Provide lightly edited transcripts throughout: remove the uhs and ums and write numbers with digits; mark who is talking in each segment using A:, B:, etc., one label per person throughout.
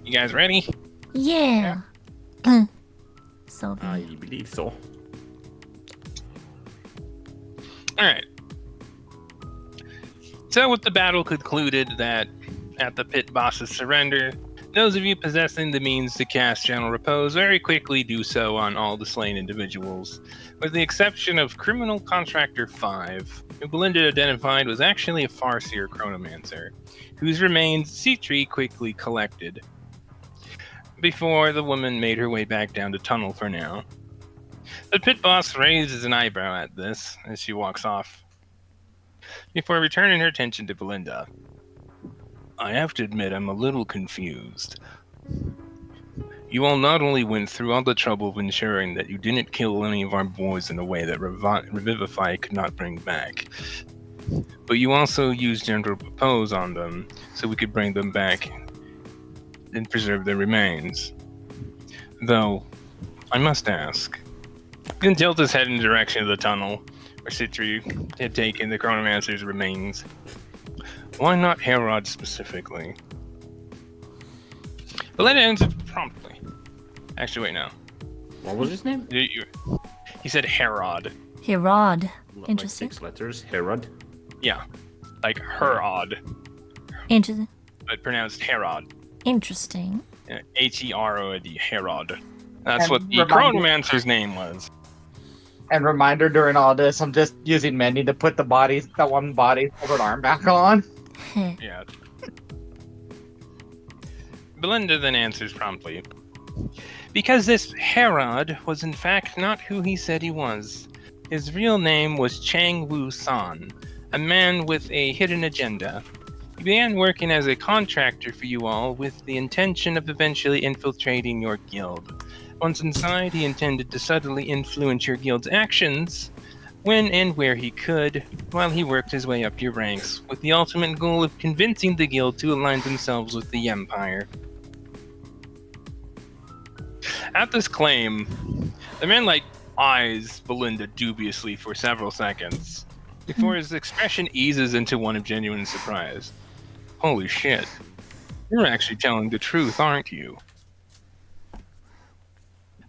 A: You guys ready?
B: Yeah. So
C: I believe so.
A: Alright. So with the battle concluded that at the pit boss's surrender, those of you possessing the means to cast Gentle Repose very quickly do so on all the slain individuals, with the exception of Criminal Contractor 5, who Belinda identified was actually a Farseer Chronomancer, whose remains C3 quickly collected, before the woman made her way back down the tunnel for now. The pit boss raises an eyebrow at this as she walks off, before returning her attention to Belinda. I have to admit I'm a little confused. You all not only went through all the trouble of ensuring that you didn't kill any of our boys in a way that Revivify could not bring back, but you also used Gentle Repose on them so we could bring them back and preserve their remains. Though, I must ask. He can tilt his head in the direction of the tunnel where Citri had taken the Chronomancer's remains. Why not Herod specifically? Belinda answered promptly. Actually, wait, no.
C: What was his name?
A: He said Herod.
B: Herod.
C: Like
B: Interesting.
C: 6 letters. Herod.
A: Yeah. Like Herod,
B: Interesting.
A: but pronounced Herod.
B: Interesting.
A: Herod. Herod. That's
D: And
A: what the
D: reminder-
A: Chronomancer's name was.
D: And reminder during all this, I'm just using Mandy to put that one body's covered arm back on.
A: Yeah. Belinda then answers promptly. Because this Herod was in fact not who he said he was. His real name was Chang Wu San, a man with a hidden agenda. He began working as a contractor for you all with the intention of eventually infiltrating your guild. Once inside, he intended to subtly influence your guild's actions when and where he could, while he worked his way up your ranks, with the ultimate goal of convincing the guild to align themselves with the Empire. At this claim, the man eyes Belinda dubiously for several seconds, before his expression eases into one of genuine surprise. Holy shit. You're actually telling the truth, aren't you?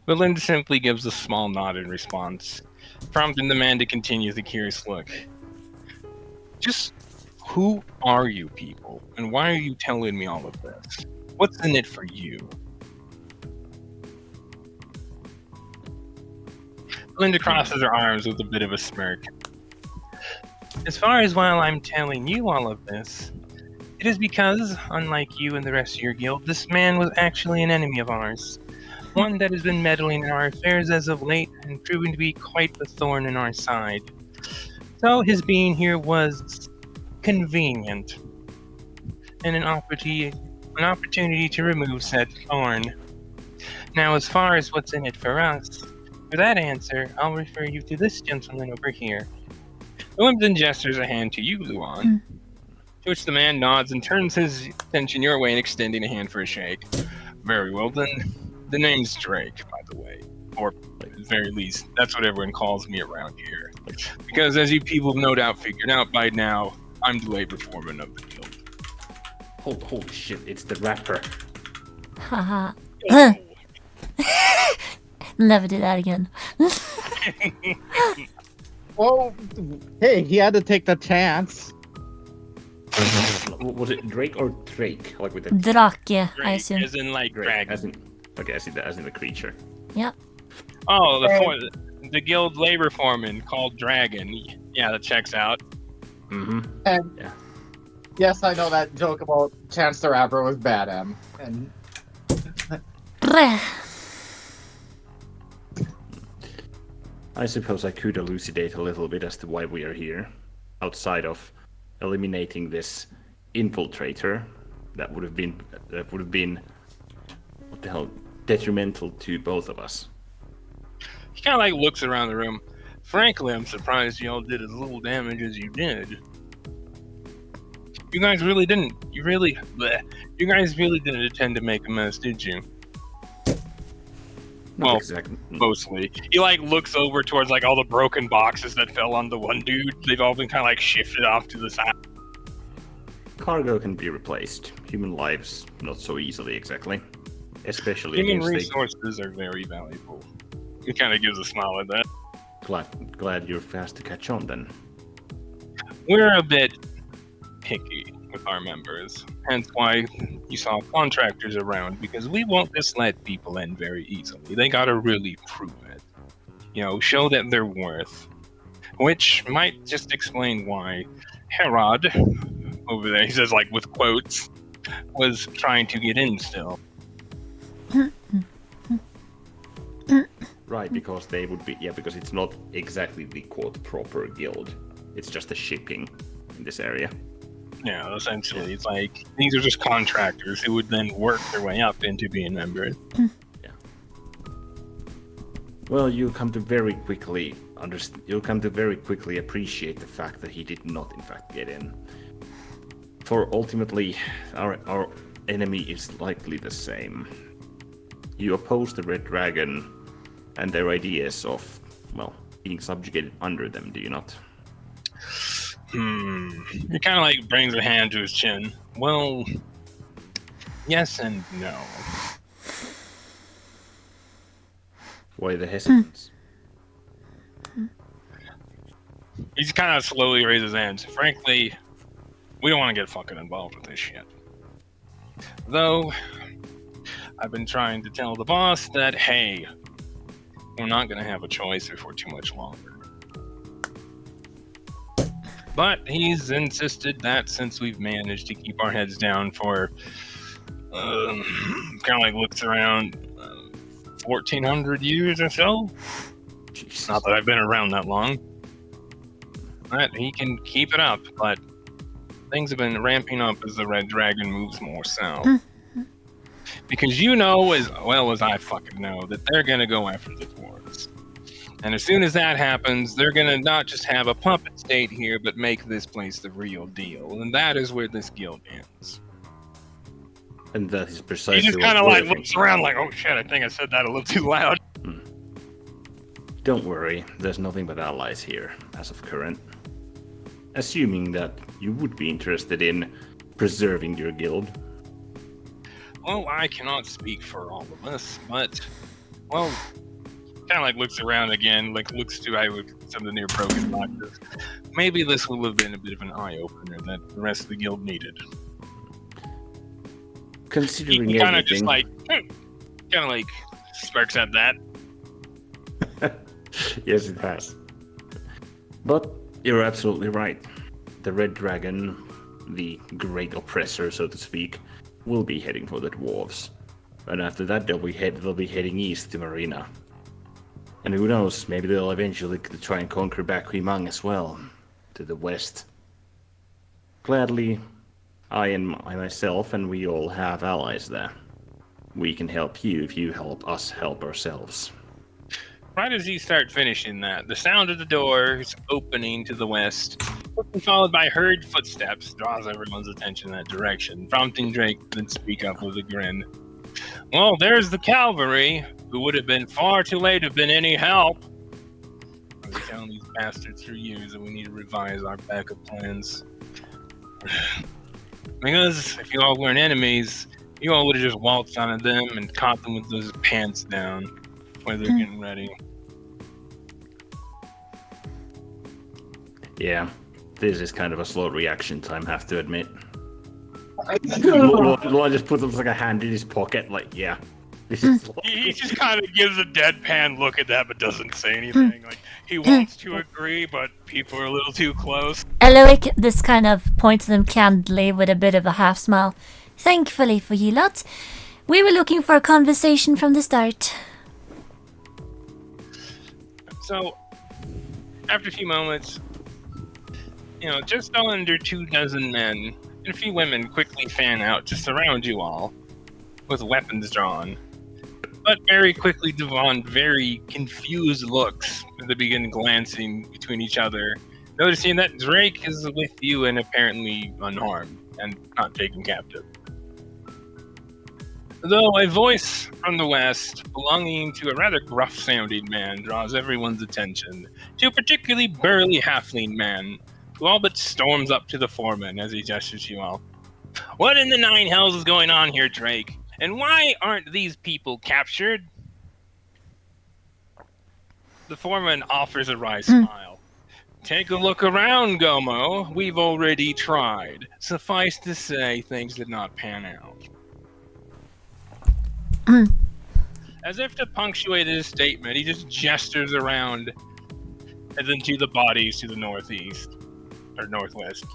A: Belinda simply gives a small nod in response, prompting the man to continue the curious look. Just who are you people, and why are you telling me all of this? What's in it for you? Belinda crosses her arms with a bit of a smirk. As far as why I'm telling you all of this, it is because, unlike you and the rest of your guild, this man was actually an enemy of ours. One that has been meddling in our affairs as of late and proving to be quite the thorn in our side. So his being here was convenient, and an opportunity to remove said thorn. Now, as far as what's in it for us, for that answer, I'll refer you to this gentleman over here. Williamson gestures a hand to you, Luan, to which the man nods and turns his attention your way and extending a hand for a shake. Very well then. The name's Drake, by the way. Or, at the very least, that's what everyone calls me around here. Because as you people have no doubt figured out by now, I'm the labor foreman of the guild.
C: Holy shit, it's the rapper.
B: Haha. Never do that again.
D: Well, hey, he had to take the chance.
C: Was it Drake or Drake? Like with the
B: Drake, I
A: Drake,
B: assume.
A: as in
C: Drake,
A: dragon.
C: as in, okay, I see that as in the creature.
B: Yep.
A: Oh, the guild labor foreman called Dragon. Yeah, that checks out.
C: Mm-hmm.
D: And
C: Yeah.
D: yes, I know that joke about Chance the Rapper was bad, M. And
C: I suppose I could elucidate a little bit as to why we are here. Outside of eliminating this infiltrator, that would have been what the hell, detrimental to both of us.
A: He kind of looks around the room. Frankly, I'm surprised y'all did as little damage as you did. You guys really didn't. You guys really didn't intend to make a mess, did you?
C: Not
A: Well,
C: exactly.
A: Mostly. He looks over towards all the broken boxes that fell on the one dude. They've all been kind of shifted off to the side.
C: Cargo can be replaced. Human lives, not so easily exactly. Especially
A: Human
C: against
A: resources are very valuable. It kind of gives a smile at that.
C: Glad you're fast to catch on then.
A: We're a bit picky with our members, hence why you saw contractors around, because we won't just let people in very easily. They gotta really prove it. Show that they're worth. Which might just explain why Herod, over there, he says like with quotes, was trying to get in still.
C: Right, because they would be, because it's not exactly the quote proper guild. It's just a shipping in this area.
A: Yeah, essentially, it's like these are just contractors who would then work their way up into being members.
C: Yeah. Well, you'll come to very quickly appreciate the fact that he did not, in fact, get in. For ultimately, our enemy is likely the same. You oppose the Red Dragon and their ideas of, being subjugated under them, do you not?
A: He kind of like brings a hand to his chin. Well, yes and no.
C: Why the hesitance?
A: He just kind of slowly raises his hands. Frankly, we don't want to get fucking involved with this shit. Though, I've been trying to tell the boss that, hey, we're not going to have a choice for too much longer. But he's insisted that since we've managed to keep our heads down for, kind of like looks around, 1,400 years or so.
C: Jesus.
A: Not that I've been around that long. That he can keep it up, but things have been ramping up as the Red Dragon moves more south. Because you know as well as I fucking know that they're gonna go after the dwarves. And as soon as that happens, they're gonna not just have a puppet state here, but make this place the real deal. And that is where this guild ends.
C: And that is precisely
A: He just kind of like looks around like, oh shit, I think I said that a little too loud.
C: Don't worry, there's nothing but allies here, as of current. Assuming that you would be interested in preserving your guild.
A: Well, I cannot speak for all of us, but, well, kind of like looks around again, like looks to some of the near broken boxes. Maybe this will have been a bit of an eye-opener that the rest of the guild needed.
C: Considering
A: he kind of
C: everything...
A: just like smirks at that.
C: Yes, it has. But you're absolutely right. The Red Dragon, the great oppressor, so to speak, will be heading for the dwarves. And after that, they'll be heading east to Marina. And who knows, maybe they'll eventually try and conquer back Huimang as well, to the west. Gladly, I myself and we all have allies there. We can help you if you help us help ourselves.
A: Right as you start finishing that, the sound of the doors opening to the west, followed by hurried footsteps, draws everyone's attention in that direction, prompting Drake to then speak up with a grin. Well, there's the cavalry, who would have been far too late to have been any help. I've been telling these bastards for years that we need to revise our backup plans. Because if you all weren't enemies, you all would have just waltzed onto them and caught them with those pants down while they're getting ready.
C: Yeah, this is kind of a slow reaction time, have to admit. Luan just puts like a hand in his pocket, like, yeah. This is
A: He just kind of gives a deadpan look at that, but doesn't say anything. Like he wants to agree, but people are a little too close.
B: Eloic this kind of points at them candidly with a bit of a half smile. Thankfully for you lot, we were looking for a conversation from the start.
A: So, after a few moments, just under 24 men and a few women quickly fan out to surround you all, with weapons drawn. But very quickly devon very confused looks as they begin glancing between each other, noticing that Drake is with you and apparently unharmed and not taken captive. Though a voice from the west, belonging to a rather gruff-sounding man, draws everyone's attention to a particularly burly halfling man, who all but storms up to the foreman as he gestures you all. What in the nine hells is going on here, Drake? And why aren't these people captured? The foreman offers a wry smile. Take a look around, Gomo. We've already tried. Suffice to say, things did not pan out. As if to punctuate his statement, he just gestures around and then to the bodies to the northeast or northwest.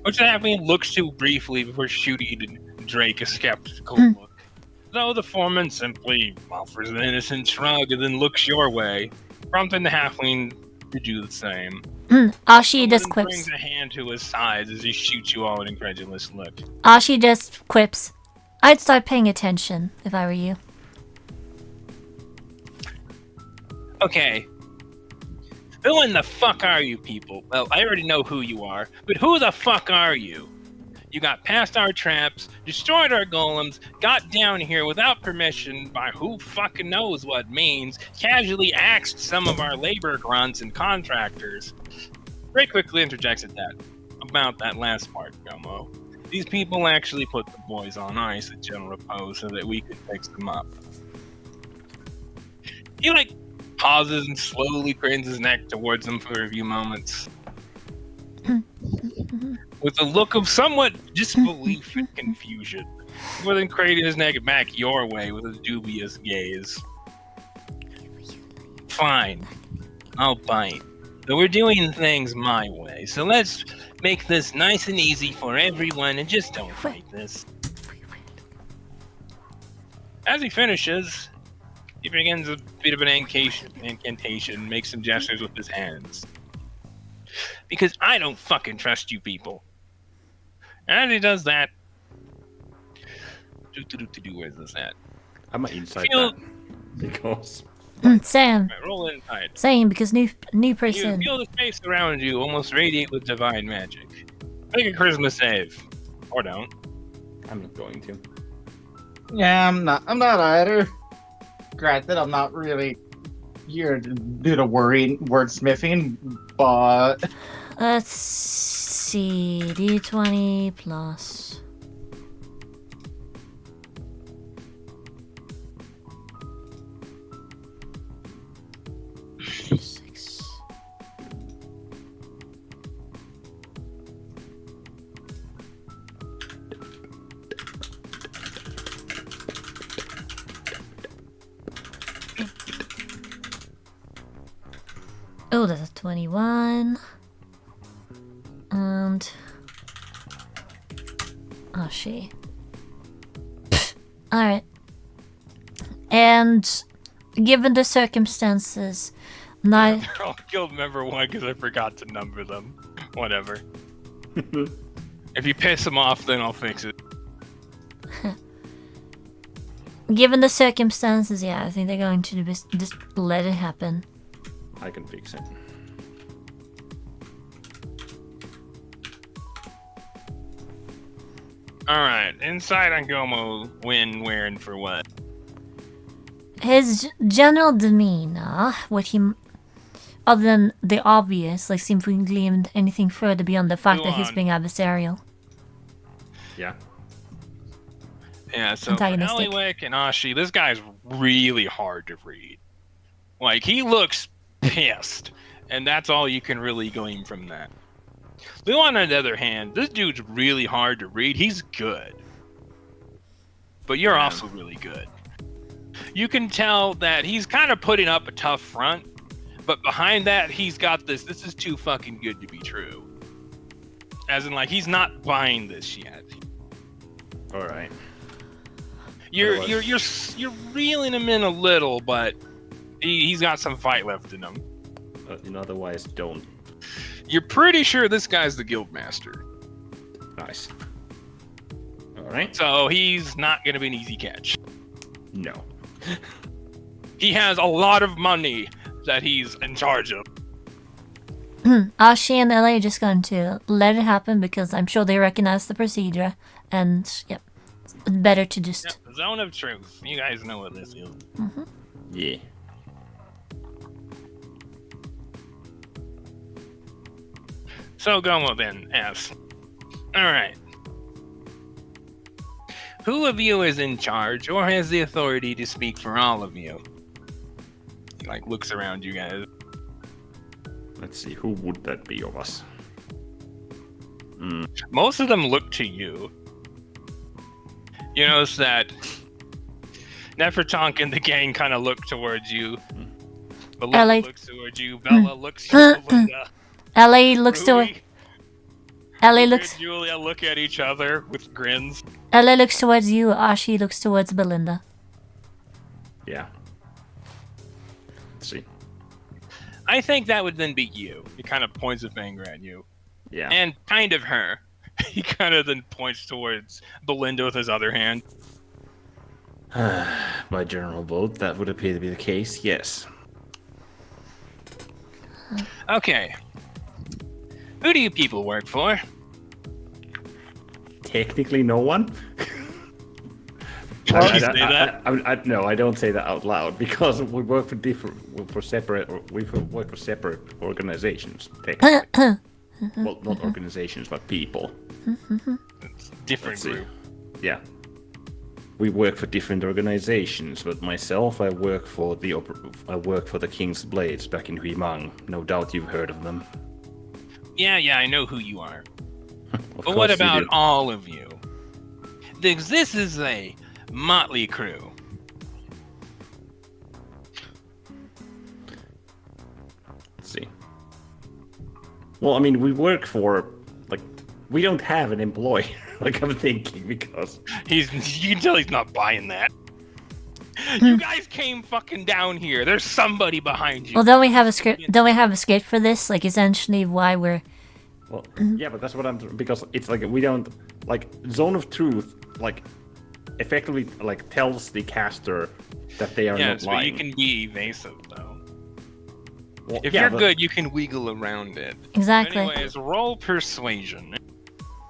A: Which Daphne looks to briefly before shooting Drake a skeptical look. Though the foreman simply offers an innocent shrug and then looks your way, prompting the halfling to do the same.
B: Ashi just
A: Brings
B: quips.
A: a hand to his side as he shoots you all an incredulous look.
B: Ashi just quips. I'd start paying attention if I were you.
A: Okay. Who in the fuck are you people? Well, I already know who you are, but who the fuck are you? You got past our traps, destroyed our golems, got down here without permission by who fucking knows what means, casually axed some of our labor grunts and contractors. Very quickly interjects at that, about that last part, Gomo. These people actually put the boys on ice at General Repose so that we could fix them up. He, pauses and slowly cranes his neck towards them for a few moments. With a look of somewhat disbelief and confusion, more than craning his neck back your way with a dubious gaze. Fine, I'll bite. But we're doing things my way, so let's make this nice and easy for everyone and just don't fight this. As he finishes, he begins a bit of an incantation, makes some gestures with his hands. Because I don't fucking trust you people. And as he does that... Where's this at?
C: I'm inside
A: Feel-
C: that. Because...
B: Sam.
A: Right, roll inside.
B: Same, because new
A: You
B: person.
A: feel the space around you almost radiate with divine magic. Make a charisma save. Or don't.
C: I'm not going to.
D: Yeah, I'm not either. Granted, I'm not really here to do the wordsmithing, but
B: Let's see. D20 plus. Six. Oh, that's a 21. And... oh, she. Alright. And given the circumstances,
A: They're all guild member one because I forgot to number them. Whatever. If you piss them off, then I'll fix it.
B: given the circumstances, yeah, I think they're going to just let it happen.
C: I can fix it.
A: Alright, inside on Gomo, when, where, and for what?
B: His general demeanor, what he, other than the obvious, like seems we gleaned anything further beyond the fact
A: Go
B: that he's
A: on.
B: being adversarial.
C: Yeah.
A: Yeah, so for
B: Antagonistic.
A: Eliwick and Ashi, this guy's really hard to read. Like, he looks pissed, and that's all you can really glean from that. Lou, on the other hand, this dude's really hard to read. He's good. But you're
C: Yeah.
A: also really good. You can tell that he's kind of putting up a tough front, but behind that, he's got this is too fucking good to be true. As in, like, he's not buying this yet.
C: All right.
A: You're
C: Otherwise-
A: you're reeling him in a little, but he's got some fight left in him.
C: Otherwise, don't.
A: You're pretty sure this guy's the guild master,
C: Nice. All right.
A: so he's not gonna be an easy catch.
C: No.
A: He has a lot of money that he's in charge of.
B: Ashi and LA are just going to let it happen because I'm sure they recognize the procedure, and yep, it's better to just.
A: Yep, zone of truth. You guys know what this is.
C: Yeah.
A: So Gomo then asks, "All right, Who of you is in charge or has the authority to speak for all of you? He, like, looks around you guys.
C: Let's see, who would that be of us?
A: Most of them look to you. You notice that Nefertonk and the gang kind of look towards you. Belinda
B: Ellie.
A: looks towards you. Bella looks to Belinda.
B: Ellie looks
A: Rui,
B: toward. Ellie
A: Rui
B: looks.
A: and Julia look at each other with grins.
B: Ellie looks towards you. Ashi looks towards Belinda.
C: Yeah. Let's see.
A: I think that would then be you. He kind of points a finger at you.
C: Yeah.
A: And kind of her. He kind of then points towards Belinda with his other hand.
C: By general vote, that would appear to be the case, yes.
A: Okay. Who do you people work for?
C: Technically, no one.
A: Did you say that?
C: No, I don't say that out loud because we work for separate organizations. Technically. Well, not organizations, but people.
A: It's different
C: Let's see.
A: group.
C: Yeah. We work for different organizations, but myself, I work for the King's Blades back in Huimang. No doubt you've heard of them.
A: Yeah, I know who you are.
C: Of
A: But what
C: course you
A: about
C: do.
A: all of you? This is a motley crew.
C: Let's see. Well, I mean, we work for, like, we don't have an employer. Like, I'm thinking because
A: You can tell he's not buying that. You guys came fucking down here. There's somebody behind you.
B: Well, don't we have a script? Don't we have a script for this? Like, essentially, why we're.
C: Well, yeah, but that's what because it's like we don't like Zone of Truth like effectively like tells the caster that they are not
A: Yes, but
C: lying.
A: you can be evasive though.
C: Well,
A: If
C: yeah,
A: you're
C: but-
A: good, you can wiggle around it.
B: Exactly.
A: Anyways, roll persuasion.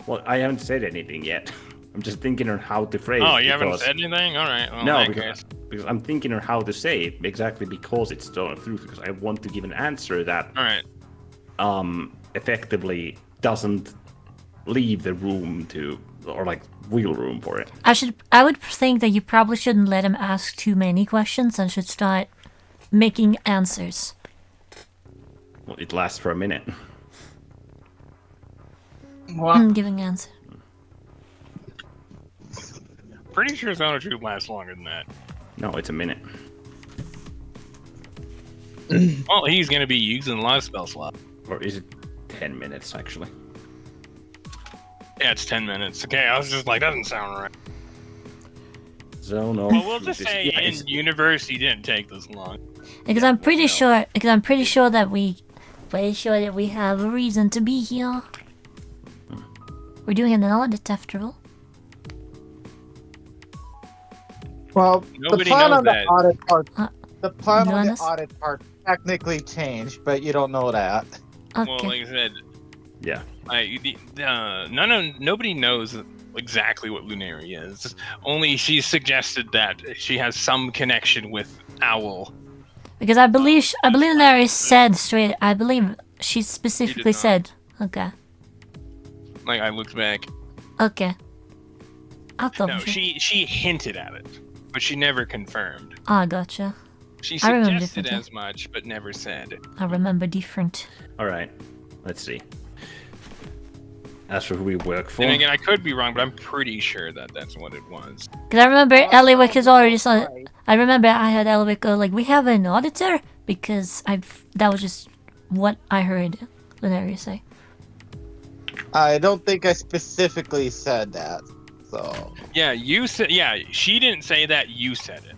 C: Well, I haven't said anything yet. I'm just thinking on how to phrase.
A: Oh,
C: it
A: you haven't
C: because-
A: said anything? All right. Well,
C: No,
A: in that
C: because,
A: case.
C: because I'm thinking on how to say it exactly because it's Zone of Truth. Because I want to give an answer that
A: All right.
C: effectively doesn't leave the room to or like wiggle room for it.
B: I would think that you probably shouldn't let him ask too many questions and should start making answers.
C: Well, it lasts for a minute.
D: Well,
B: Giving answer.
A: Pretty sure Zone of Truth lasts longer than that.
C: No, it's a minute.
A: Well, he's gonna be using a lot of spell slots.
C: Or is it 10 minutes actually?
A: Yeah, it's 10 minutes. Okay, I was just like, doesn't sound right.
C: Zone of
A: Well, we'll
C: Truth
A: just
C: is-
A: say
C: yeah,
A: in
C: it's-
A: universe he didn't take this long.
B: Because I'm pretty sure. Because I'm pretty sure that we have a reason to be here. We're doing an audit after all.
D: well,
A: Nobody
D: the plan
A: knows
D: on the
A: that.
D: audit part.
B: Uh,
D: The plan on the
B: Jonas?
D: audit part technically changed, but you don't know that.
A: Well,
B: Okay.
A: like I said,
C: Yeah.
A: nobody knows exactly what Lunari is. Only she suggested that she has some connection with Owl.
B: Because I believe Larry said straight. I believe she specifically
A: not.
B: said. Okay.
A: Like I looked back.
B: Okay. I'll double
A: No,
B: check.
A: she hinted at it, but she never confirmed.
B: Ah, gotcha.
A: She
B: I remember
A: suggested
B: differently.
A: as much, but never said.
B: I remember different.
C: All right. Let's see. As for who we work for,
A: And again, I could be wrong, but I'm pretty sure that that's what it was.
B: Because I remember Eliwick has already saw.
D: Right.
B: I remember I had Eliwick go like, "We have an auditor," because that was just what I heard Lunaria say.
D: I don't think I specifically said that. So
A: Yeah, you said. Yeah, she didn't say that. You said it.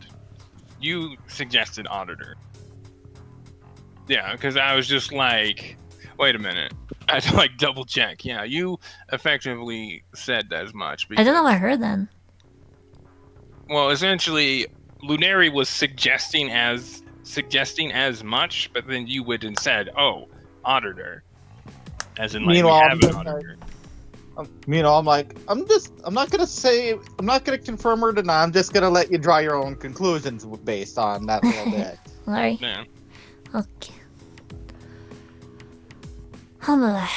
A: You suggested auditor. Yeah, because I was just like, wait a minute. I had to like double check. Yeah, you effectively said as much.
B: I don't know what I
A: because-
B: heard then.
A: Well, essentially, Lunari was suggesting as much, but then you went and said, "Oh, auditor," as in like
D: Meanwhile,
A: we
D: I'm
A: have an
D: just
A: auditor.
D: I'm like, I'm not gonna confirm or deny. I'm just gonna let you draw your own conclusions based on that little bit.
B: Larry.
A: Yeah.
B: Okay. Alhamdulillah.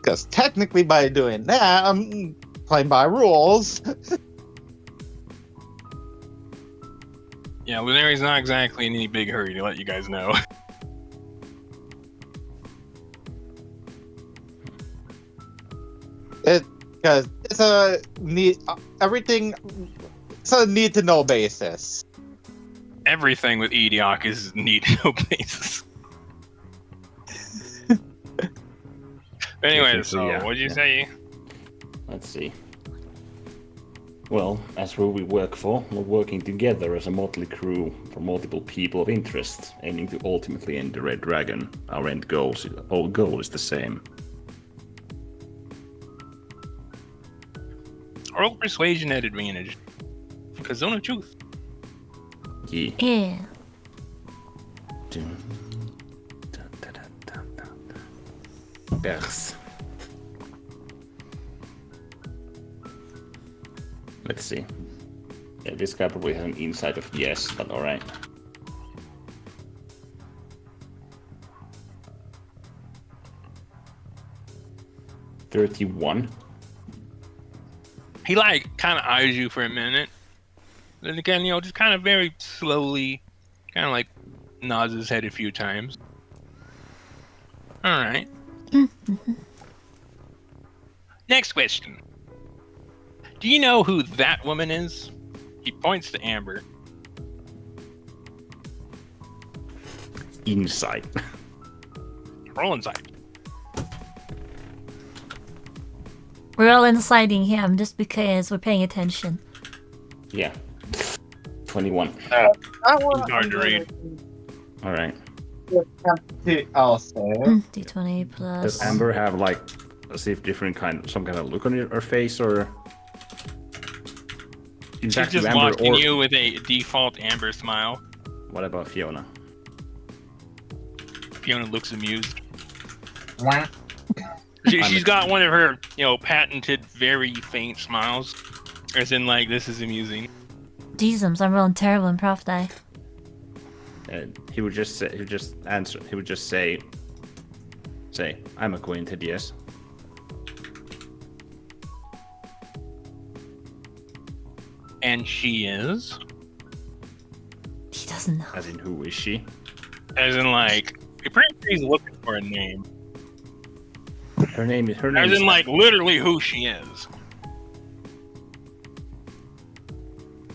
D: Because technically, by doing that, I'm playing by rules.
A: Yeah, Lunary's not exactly in any big hurry to let you guys know.
D: Because it's a need. Everything. It's a need to know basis.
A: Everything with Ediok is need no basis. Anyway, so
C: yeah,
A: what'd you say?
C: Let's see. Well, as who we work for, we're working together as a motley crew for multiple people of interest, aiming to ultimately end the Red Dragon. Our end goal is the same.
A: Roll persuasion at advantage. Because zone of truth.
C: Yeah.
B: Yeah.
C: Yes. Let's see. Yeah, this guy probably has an insight of yes, but alright. $31.
A: He like kind of eyes you for a minute. Then again, just kind of very slowly, kind of like nods his head a few times. All right. Next question. Do you know who that woman is? He points to Amber.
C: Insight.
A: Roll insight.
B: We're all inciting him just because we're paying attention.
C: Yeah. 21.
D: I want
A: Hard to read.
C: Alright.
D: I'll say.
B: D20 plus.
C: Does Amber have like some kind of look on her face, or?
A: She's just watching you with a default Amber smile.
C: What about Fiona?
A: Fiona looks amused.
D: Wah.
A: She's got one of her, patented, very faint smiles. As in, like, this is amusing.
B: Jesus, I'm rolling terrible in prof die.
C: He would just say, I'm acquainted, yes.
A: And she is?
B: He doesn't know.
C: As in, who is she?
A: As in, like, you're pretty sure he's looking for a name.
C: Her name is.
A: As in, like, literally who she is.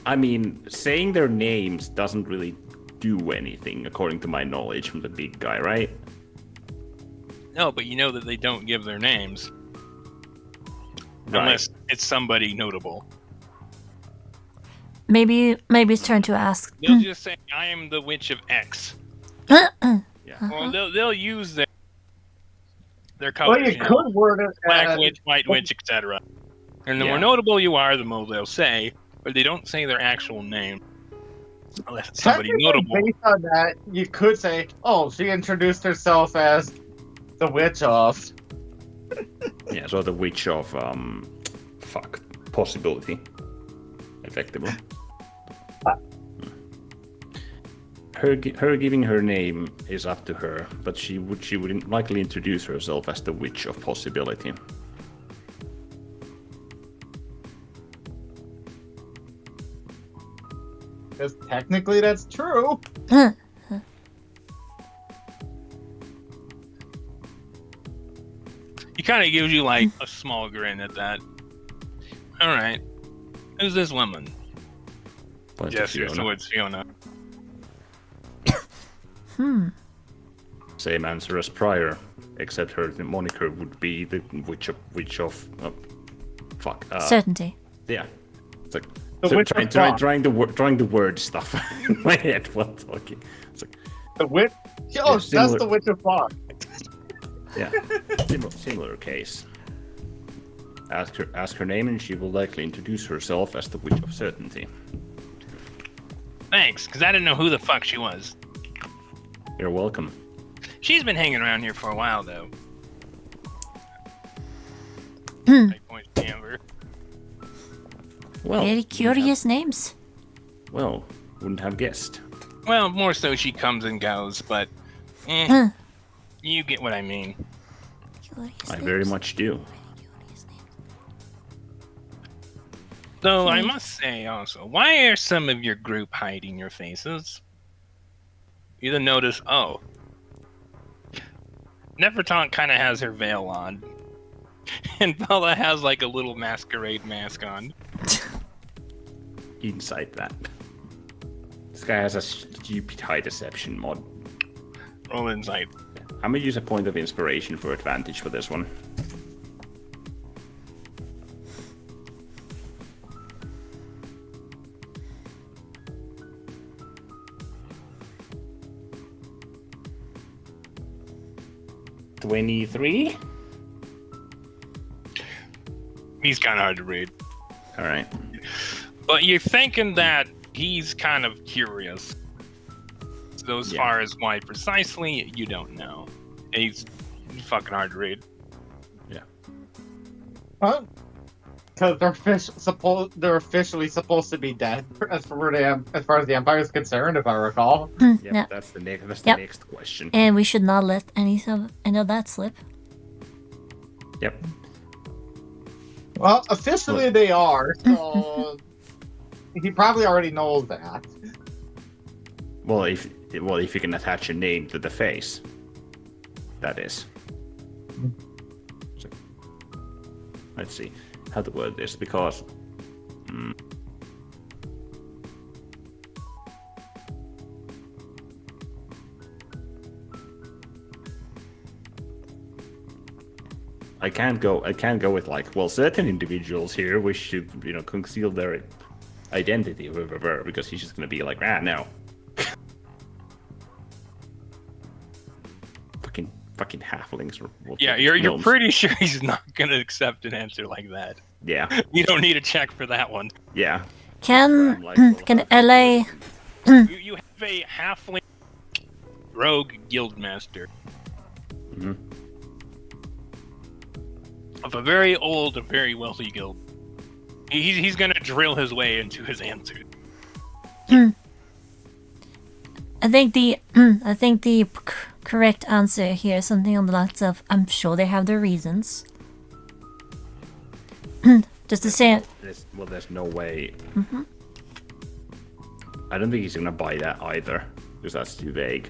C: I mean, saying their names doesn't really do anything, according to my knowledge from the big guy, right?
A: No, but you know that they don't give their names.
C: Right.
A: Unless it's somebody notable.
B: Maybe it's turn to ask.
A: They'll just say, I am the Witch of X.
C: Yeah.
A: Well, they'll use their
D: Well,
A: colors.
D: you could word it
A: Black
D: as...
A: Witch, White Witch, etc. And the
C: Yeah.
A: more notable you are, the more they'll say, but they don't say their actual name. Unless it's somebody
D: Technically,
A: notable.
D: based on that, you could say, oh, she introduced herself as the Witch of...
C: Yeah, so the Witch of, possibility. Effectively. Her giving her name is up to her, but she would likely introduce herself as the Witch of Possibility.
D: Because technically that's true.
A: He kind of gives you like a small grin at that. All right, who's this woman?
C: Point to
A: Gestures
C: Fiona.
A: towards Fiona.
C: Same answer as prior, except her moniker would be the Witch of
B: Certainty.
C: Yeah. It's like
D: The
C: so
D: Witch of
C: trying the word stuff in my head while talking. It's like,
D: The Witch... Oh,
C: Yeah, similar-
D: that's the Witch of Fog.
C: yeah, similar case. Ask her name, and she will likely introduce herself as the Witch of Certainty.
A: Thanks, because I didn't know who the fuck she was.
C: You're welcome.
A: She's been hanging around here for a while, though. I point to Amber.
C: Well,
B: Very curious names.
C: Wouldn't have guessed.
A: Well, more so she comes and goes, but you get what I mean.
C: I very much do.
A: Though I must say also, why are some of your group hiding your faces? You then notice, Nefertont kind of has her veil on. And Bella has like a little masquerade mask on.
C: Inside that. This guy has a stupid high deception mod.
A: Roll insight.
C: I'm gonna use a point of inspiration for advantage for this one. $23.
A: He's kind of hard to read.
C: All right.
A: But you're thinking that he's kind of curious. So as far as why precisely, you don't know. He's fucking hard to read.
C: Yeah.
D: Huh? Because they're officially supposed to be dead as far as the Empire is concerned, if I recall.
C: Yep,
B: Yeah.
C: that's the next question.
B: And we should not let any of that slip.
C: Yep.
D: Well, officially they are, so he probably already knows that.
C: Well, if you can attach a name to the face, that is. So, let's see how to word this, because I can't go with like, well, certain individuals here wish to, conceal their identity, because he's just gonna be like, no. fucking halflings.
A: Yeah, you're pretty sure he's not gonna accept an answer like that.
C: Yeah.
A: You don't need a check for that one.
C: Yeah.
B: Can LA?
A: You have a halfling rogue guildmaster of a very old and very wealthy guild. He's gonna drill his way into his answer.
B: I think the correct answer here is something on the lines of, I'm sure they have their reasons. Just to say,
C: there's no way. I don't think he's gonna buy that either, because that's too vague.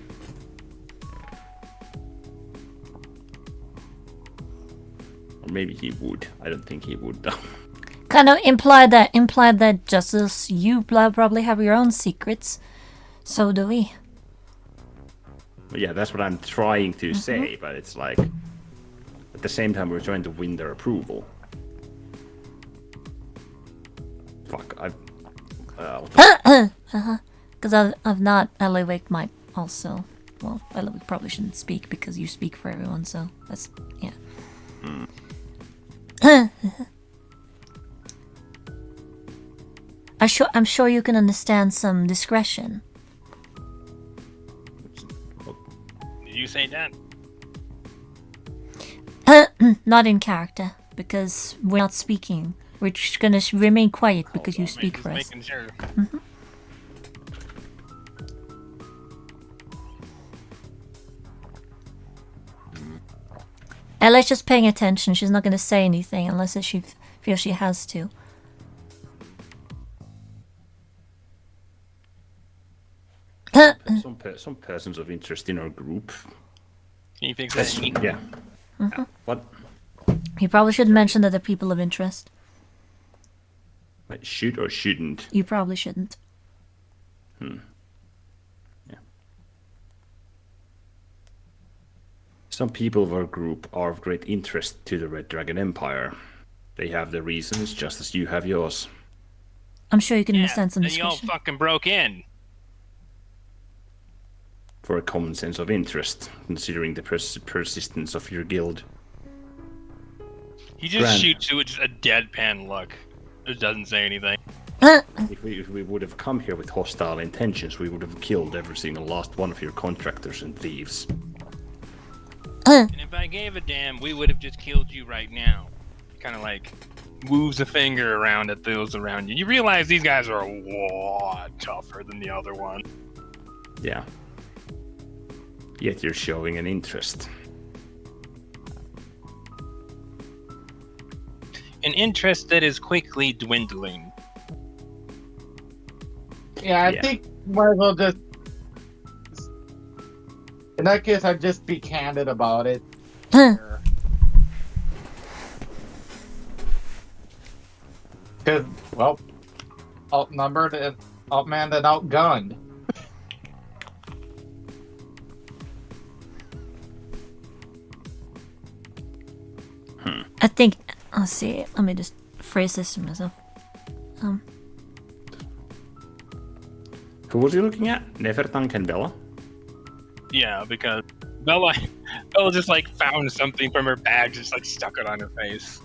C: Or maybe he would. I don't think he would though.
B: Kind of implied that just as you probably have your own secrets, so do we.
C: Yeah, that's what I'm trying to say, but it's like, at the same time, we're trying to win their approval. Fuck,
B: Because I've not, Elevate might also, well, Elevate probably shouldn't speak because you speak for everyone, so that's, yeah. I'm sure you can understand some discretion.
A: Did you say that?
B: Not in character, because we're not speaking. We're just gonna remain quiet because you speak for us.
A: Making sure.
B: Ella's just paying attention. She's not gonna say anything unless she feels she has to.
C: some persons of interest in our group.
A: Can you fix that?
C: Yeah. What?
B: You probably shouldn't mention that they're people of interest.
C: Like, should or shouldn't?
B: You probably shouldn't.
C: Yeah. Some people of our group are of great interest to the Red Dragon Empire. They have their reasons, just as you have yours.
B: I'm sure you can understand some
A: then you all
B: discussion.
A: fucking broke in.
C: For a common sense of interest, considering the persistence of your guild.
A: He just shoots you with just a deadpan look. Just doesn't say anything.
C: If we would have come here with hostile intentions, we would have killed every single last one of your contractors and thieves.
A: And if I gave a damn, we would have just killed you right now. Kind of like moves a finger around at those around you. You realize these guys are a lot tougher than the other one.
C: Yeah. Yet you're showing an interest.
A: an interest that is quickly dwindling.
D: Yeah, I think might as well just. In that case, I'd just be candid about it. Because, well, outnumbered and outmanned and outgunned.
B: I think. Let's see. Let me just phrase this to myself.
C: Who was you looking at? Nefertank and Bella?
A: Yeah, because Bella just like found something from her bag, just like stuck it on her face.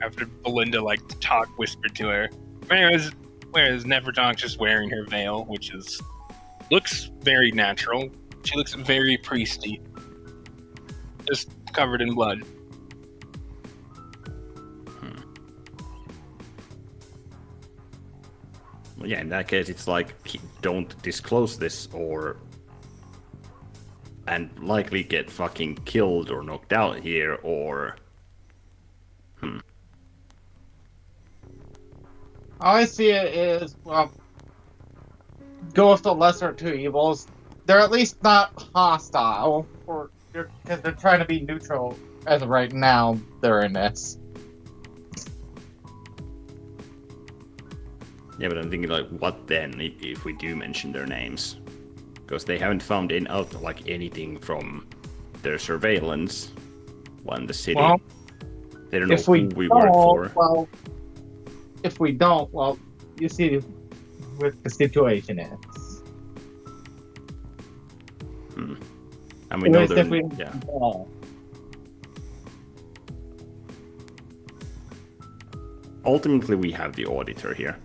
A: After Belinda like whispered to her. Whereas Nefertank's just wearing her veil, which looks very natural. She looks very priesty. Just covered in blood.
C: Well, yeah, in that case, it's like, don't disclose this and likely get fucking killed or knocked out here, or...
D: All I see it is, well, go with the lesser two evils. They're at least not hostile, because they're trying to be neutral as of right now. They're in this.
C: Yeah, but I'm thinking, like, what then if we do mention their names? Because they haven't found out like anything from their surveillance on the city.
D: Well,
C: they don't know who we work for.
D: Well, if we don't, well, you see what the situation is.
C: And we know
D: that.
C: Yeah. Ultimately, we have the auditor here.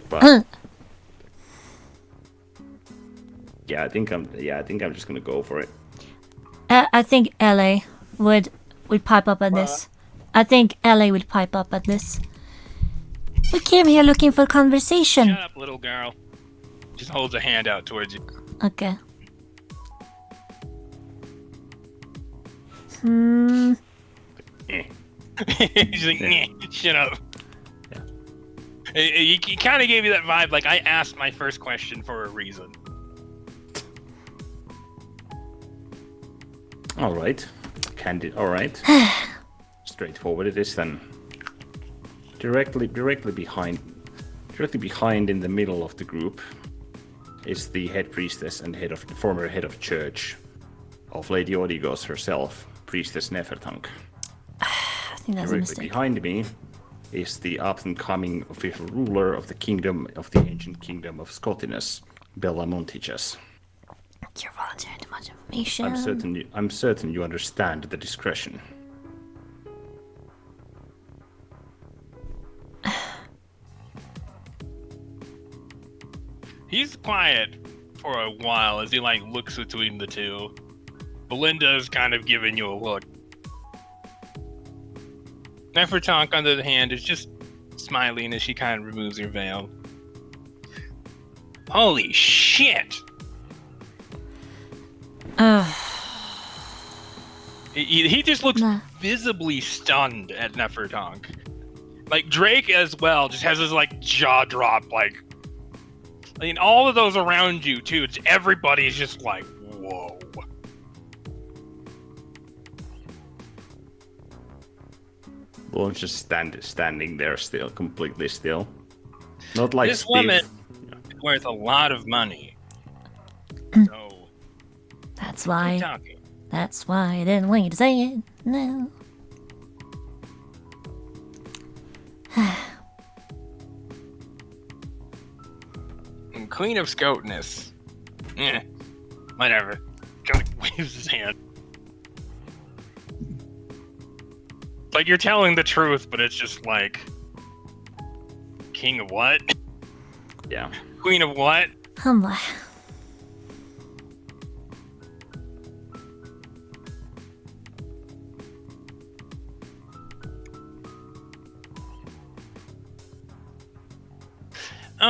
C: But yeah, I think I'm just gonna go for it.
B: I think LA would pipe up at this. I think LA would pipe up at this. We came here looking for conversation.
A: Shut up, little girl. Just holds a hand out towards you.
B: Okay.
A: He's like, "Nyeh, shut up." He kind of gave you that vibe, like I asked my first question for a reason.
C: All right, candid. All right, straightforward it is then. Directly behind in the middle of the group is the head priestess and former head of church of Lady Odigos herself, Priestess Nefertank.
B: I think that's a mistake.
C: Behind me is the up-and-coming official ruler of the ancient kingdom of Scotinus, Bella Montichas.
B: You're volunteering too much information.
C: I'm certain you understand the discretion.
A: He's quiet for a while as he like looks between the two. Belinda's kind of giving you a look. Nefertank, on the other hand, is just smiling as she kind of removes her veil. Holy shit! He just looks visibly stunned at Nefertank. Like Drake as well just has his like jaw drop, like. I mean, all of those around you too. Everybody's just like, whoa.
C: Blanche just standing there still, completely still. Not like
A: this
C: Steve.
A: woman is worth a lot of money. So
B: that's why. That's why I didn't want you to say it. No.
A: Queen of Scotinus. Whatever. Kind of waves his hand. Like you're telling the truth, but it's just like King of what?
C: Yeah.
A: Queen of what? All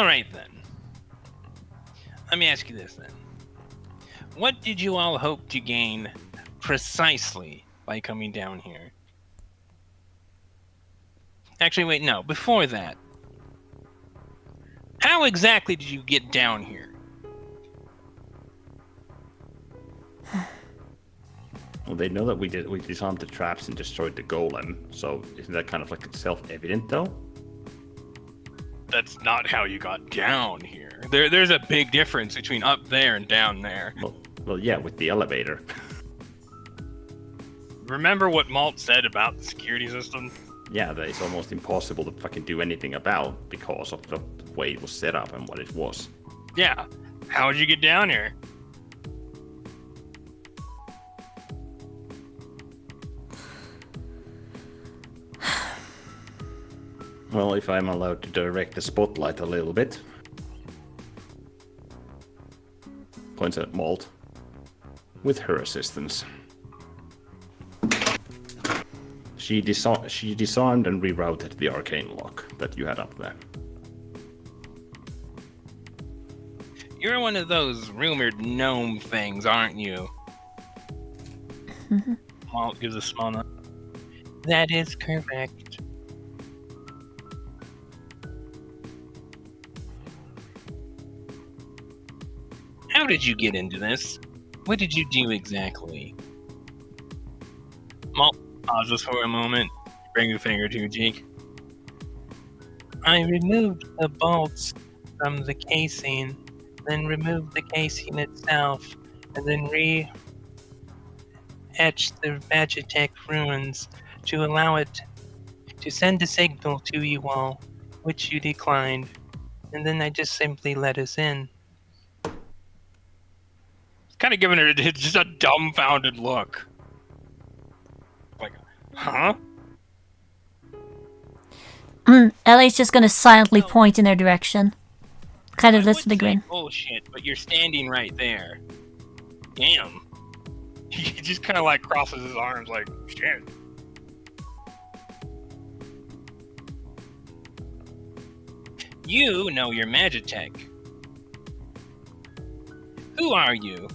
A: right then. Let me ask you this then. What did you all hope to gain precisely by coming down here? Actually, wait, no. Before that, how exactly did you get down here?
C: Well, they know that we disarmed the traps and destroyed the golem, so isn't that kind of like self-evident, though?
A: That's not how you got down here. There's a big difference between up there and down there.
C: Well, yeah, with the elevator.
A: Remember what Malt said about the security system?
C: Yeah, that it's almost impossible to fucking do anything about because of the way it was set up and what it was.
A: Yeah. How would you get down here?
C: Well, if I'm allowed to direct the spotlight a little bit. Points at Malt. With her assistance. She disarmed and rerouted the arcane lock that you had up there.
A: You're one of those rumored gnome things, aren't you? Malt gives a small nod. That is correct. How did you get into this? What did you do exactly? Malt pauses for a moment, bring a finger to your cheek. I removed the bolts from the casing, then removed the casing itself, and then re-etched the Magitech ruins to allow it to send a signal to you all, which you declined, and then I just simply let us in. Kind of giving her just a dumbfounded look. Like, huh?
B: Ellie's just gonna silently point in their direction. Kind of
A: I
B: listen to
A: would say
B: grin.
A: bullshit, but you're standing right there. Damn. He just kind of like crosses his arms like, shit. You know your Magitech. Who are you?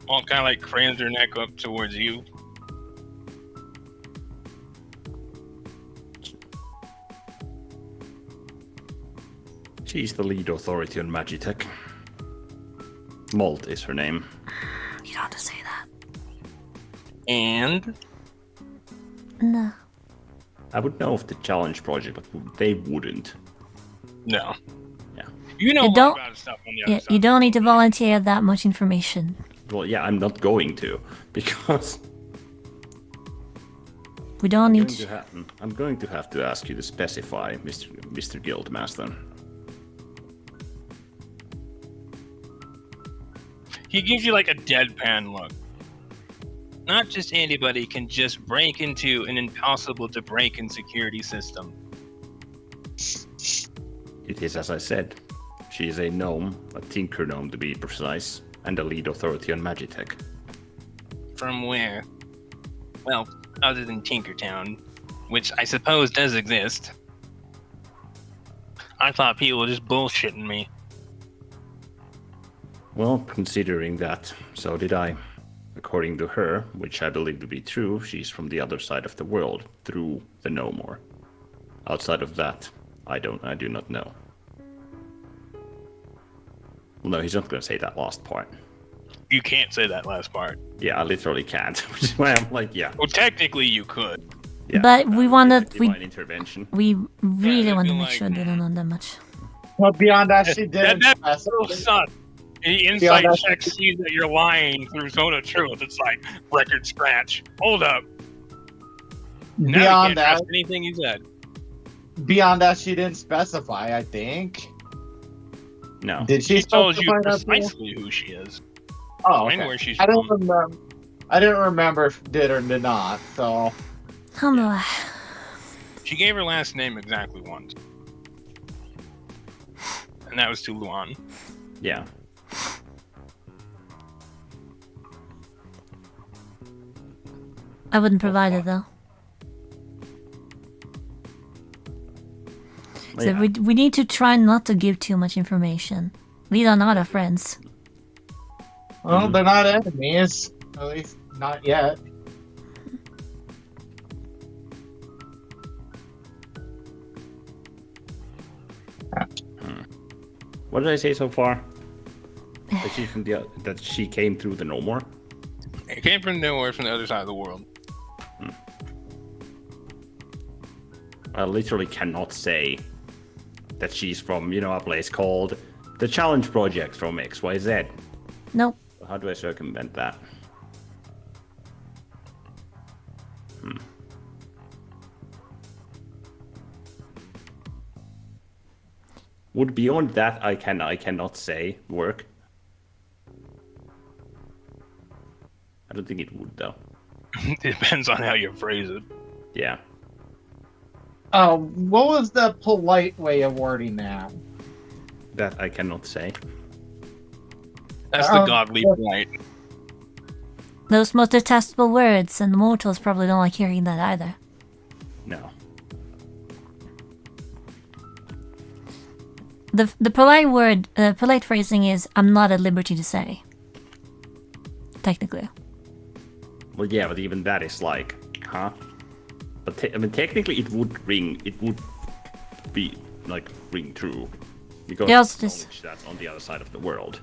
A: Malt kind of like cranes her neck up towards you.
C: She's the lead authority on Magitech. Malt is her name.
B: You don't have to say that.
A: And?
B: No.
C: I would know of the challenge project, but they wouldn't.
A: No.
C: Yeah.
A: You know
B: You
A: more
B: don't-
A: about his stuff on the other side.
B: You don't need to volunteer that much information.
C: Well, yeah, I'm not going to, because
B: We don't need
C: I'm going to have to ask you to specify, Mr. Guildmaster.
A: He gives you like a deadpan look. Not just anybody can just break into an impossible to break in security system.
C: It is as I said. She is a gnome, a tinker gnome to be precise, and a lead authority on Magitech.
A: From where? Well, other than Tinkertown, which I suppose does exist. I thought people were just bullshitting me.
C: Well, considering that, so did I. According to her, which I believe to be true, she's from the other side of the world, through the No More. Outside of that, I do not know. Well, no, he's not going to say that last part.
A: You can't say that last part.
C: Yeah, I literally can't. Which is why I'm like, yeah.
A: Well, technically you could.
C: Yeah,
B: But we wanted-
C: divine intervention.
B: We really
A: they'd
B: want
A: be
B: to make
A: like,
B: sure they don't know that much.
D: But beyond that, she did.
A: That's so sus. The insight check sees that you're lying through Zone of Truth. It's like, record scratch. Hold up. Now you
D: Beyond
A: can't
D: that,
A: trust anything he said.
D: she didn't specify. I think.
C: No.
D: Did she
A: She told you
D: specify that too?
A: precisely who she is.
D: Oh,
A: And
D: okay.
A: where she's
D: I don't
A: from.
D: remember. I didn't remember if did or did not. So
B: Alhamdulillah.
A: She gave her last name exactly once. And that was to Luan.
C: Yeah.
B: I wouldn't provide it though. So
C: Yeah.
B: we need to try not to give too much information. These are not our friends.
D: well, they're not enemies. At least not yet.
C: What did I say so far? That she's from that she came through the no more?
A: It came from nowhere, from the other side of the world.
C: I literally cannot say that she's from, a place called the Challenge Project from XYZ.
B: Nope.
C: How do I circumvent that? Would beyond that I cannot say work? I don't think it would though.
A: Depends on how you phrase it.
C: Yeah.
D: What was the polite way of wording that?
C: That I cannot say.
A: That's the godly right.
B: Those most detestable words, and mortals probably don't like hearing that either.
C: No.
B: The polite phrasing is, I'm not at liberty to say. Technically.
C: Well, yeah, but even that is like, huh? But technically, it would ring. It would be like ring true because
B: Yeah,
C: it's
B: just-
C: knowledge that's on the other side of the world.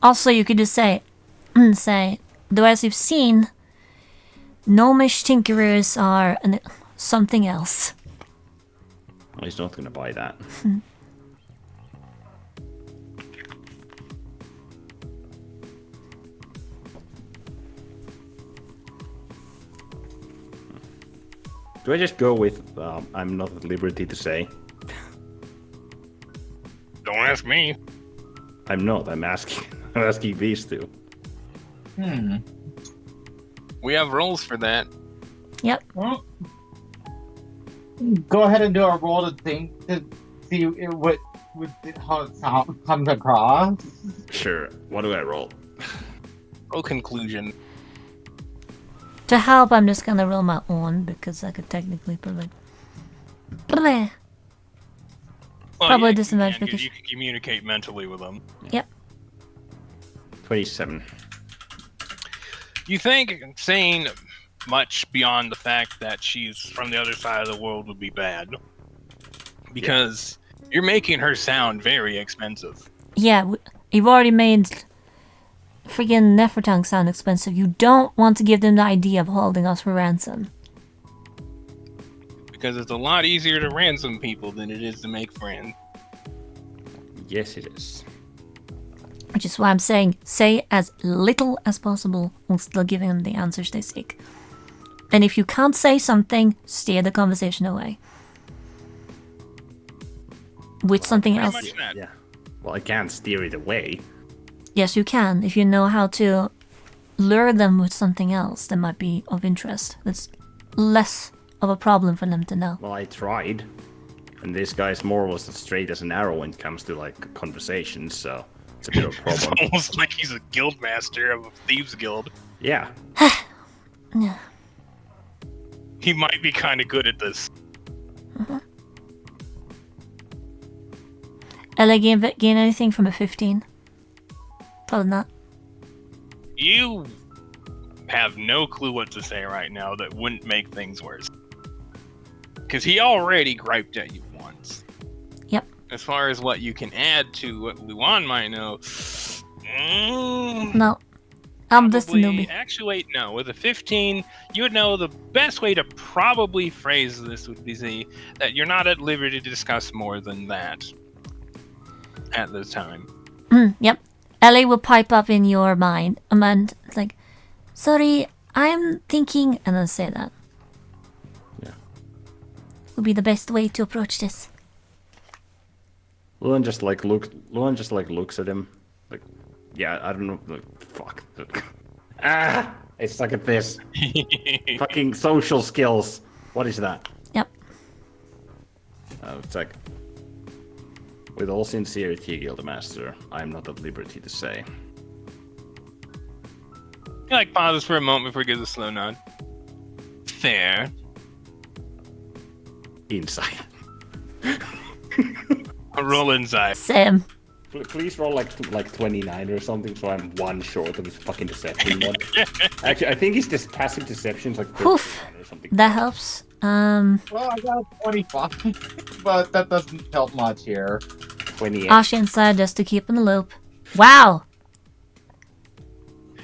B: Also, you could just say, though as you've seen, gnomish tinkerers are something else.
C: Well, he's not gonna buy that. Do I just go with I'm not at liberty to say?
A: Don't ask me.
C: I'm not. I'm asking. I'm asking these two.
A: We have rules for that.
B: Yep.
D: Well, go ahead and do a roll to think to see how it comes across.
C: Sure. What do I roll?
A: Oh, conclusion.
B: To help, I'm just gonna roll my own because I could technically prevent.
A: Well,
B: Probably
A: you
B: disadvantage
A: can,
B: because-
A: you can communicate mentally with them.
B: Yep.
C: 27.
A: You think saying much beyond the fact that she's from the other side of the world would be bad? Because you're making her sound very expensive.
B: Yeah, you've already made freaking Nefertang sound expensive. You don't want to give them the idea of holding us for ransom.
A: Because it's a lot easier to ransom people than it is to make friends.
C: Yes, it is.
B: Which is why I'm saying, say as little as possible while still giving them the answers they seek. And if you can't say something, steer the conversation away. With something
A: Pretty
B: else.
A: much that.
C: Yeah. Well, I can't steer it away.
B: Yes, you can, if you know how to lure them with something else that might be of interest. That's less of a problem for them to know.
C: Well, I tried. And this guy's more was as straight as an arrow when it comes to, like, conversations, so it's a bit of a
A: It's
C: problem.
A: almost like he's a guild master of a thieves guild.
C: Yeah.
B: Yeah.
A: He might be kind of good at this.
B: LA gain anything from a 15? Probably not.
A: You have no clue what to say right now that wouldn't make things worse. Because he already griped at you once.
B: Yep.
A: As far as what you can add to what Luan might know,
B: No. I'm just a
A: probably-
B: newbie.
A: Actually, wait, no. With a 15, you would know the best way to probably phrase this would be that you're not at liberty to discuss more than that at this time.
B: Yep. LA will pipe up in your mind. And it's like, sorry, I'm thinking, and then say that.
C: Yeah.
B: Would be the best way to approach this.
C: Luan just looks at him. Like, yeah, I don't know. Like, fuck. I suck at this. Fucking social skills. What is that?
B: Yep.
C: It's like, with all sincerity, Guildmaster, I am not at liberty to say.
A: He like pauses for a moment before he gives a slow nod. Fair.
C: Insight.
A: A roll inside.
B: Sam.
C: Please roll like 29 or something, so I'm one short of his fucking deception one. Actually, I think his passive deception's like 39
B: Oof.
C: or something.
B: That helps.
D: Well, I got a 25, but that doesn't help much here.
C: 28.
B: Ashi inside just to keep in the loop. Wow!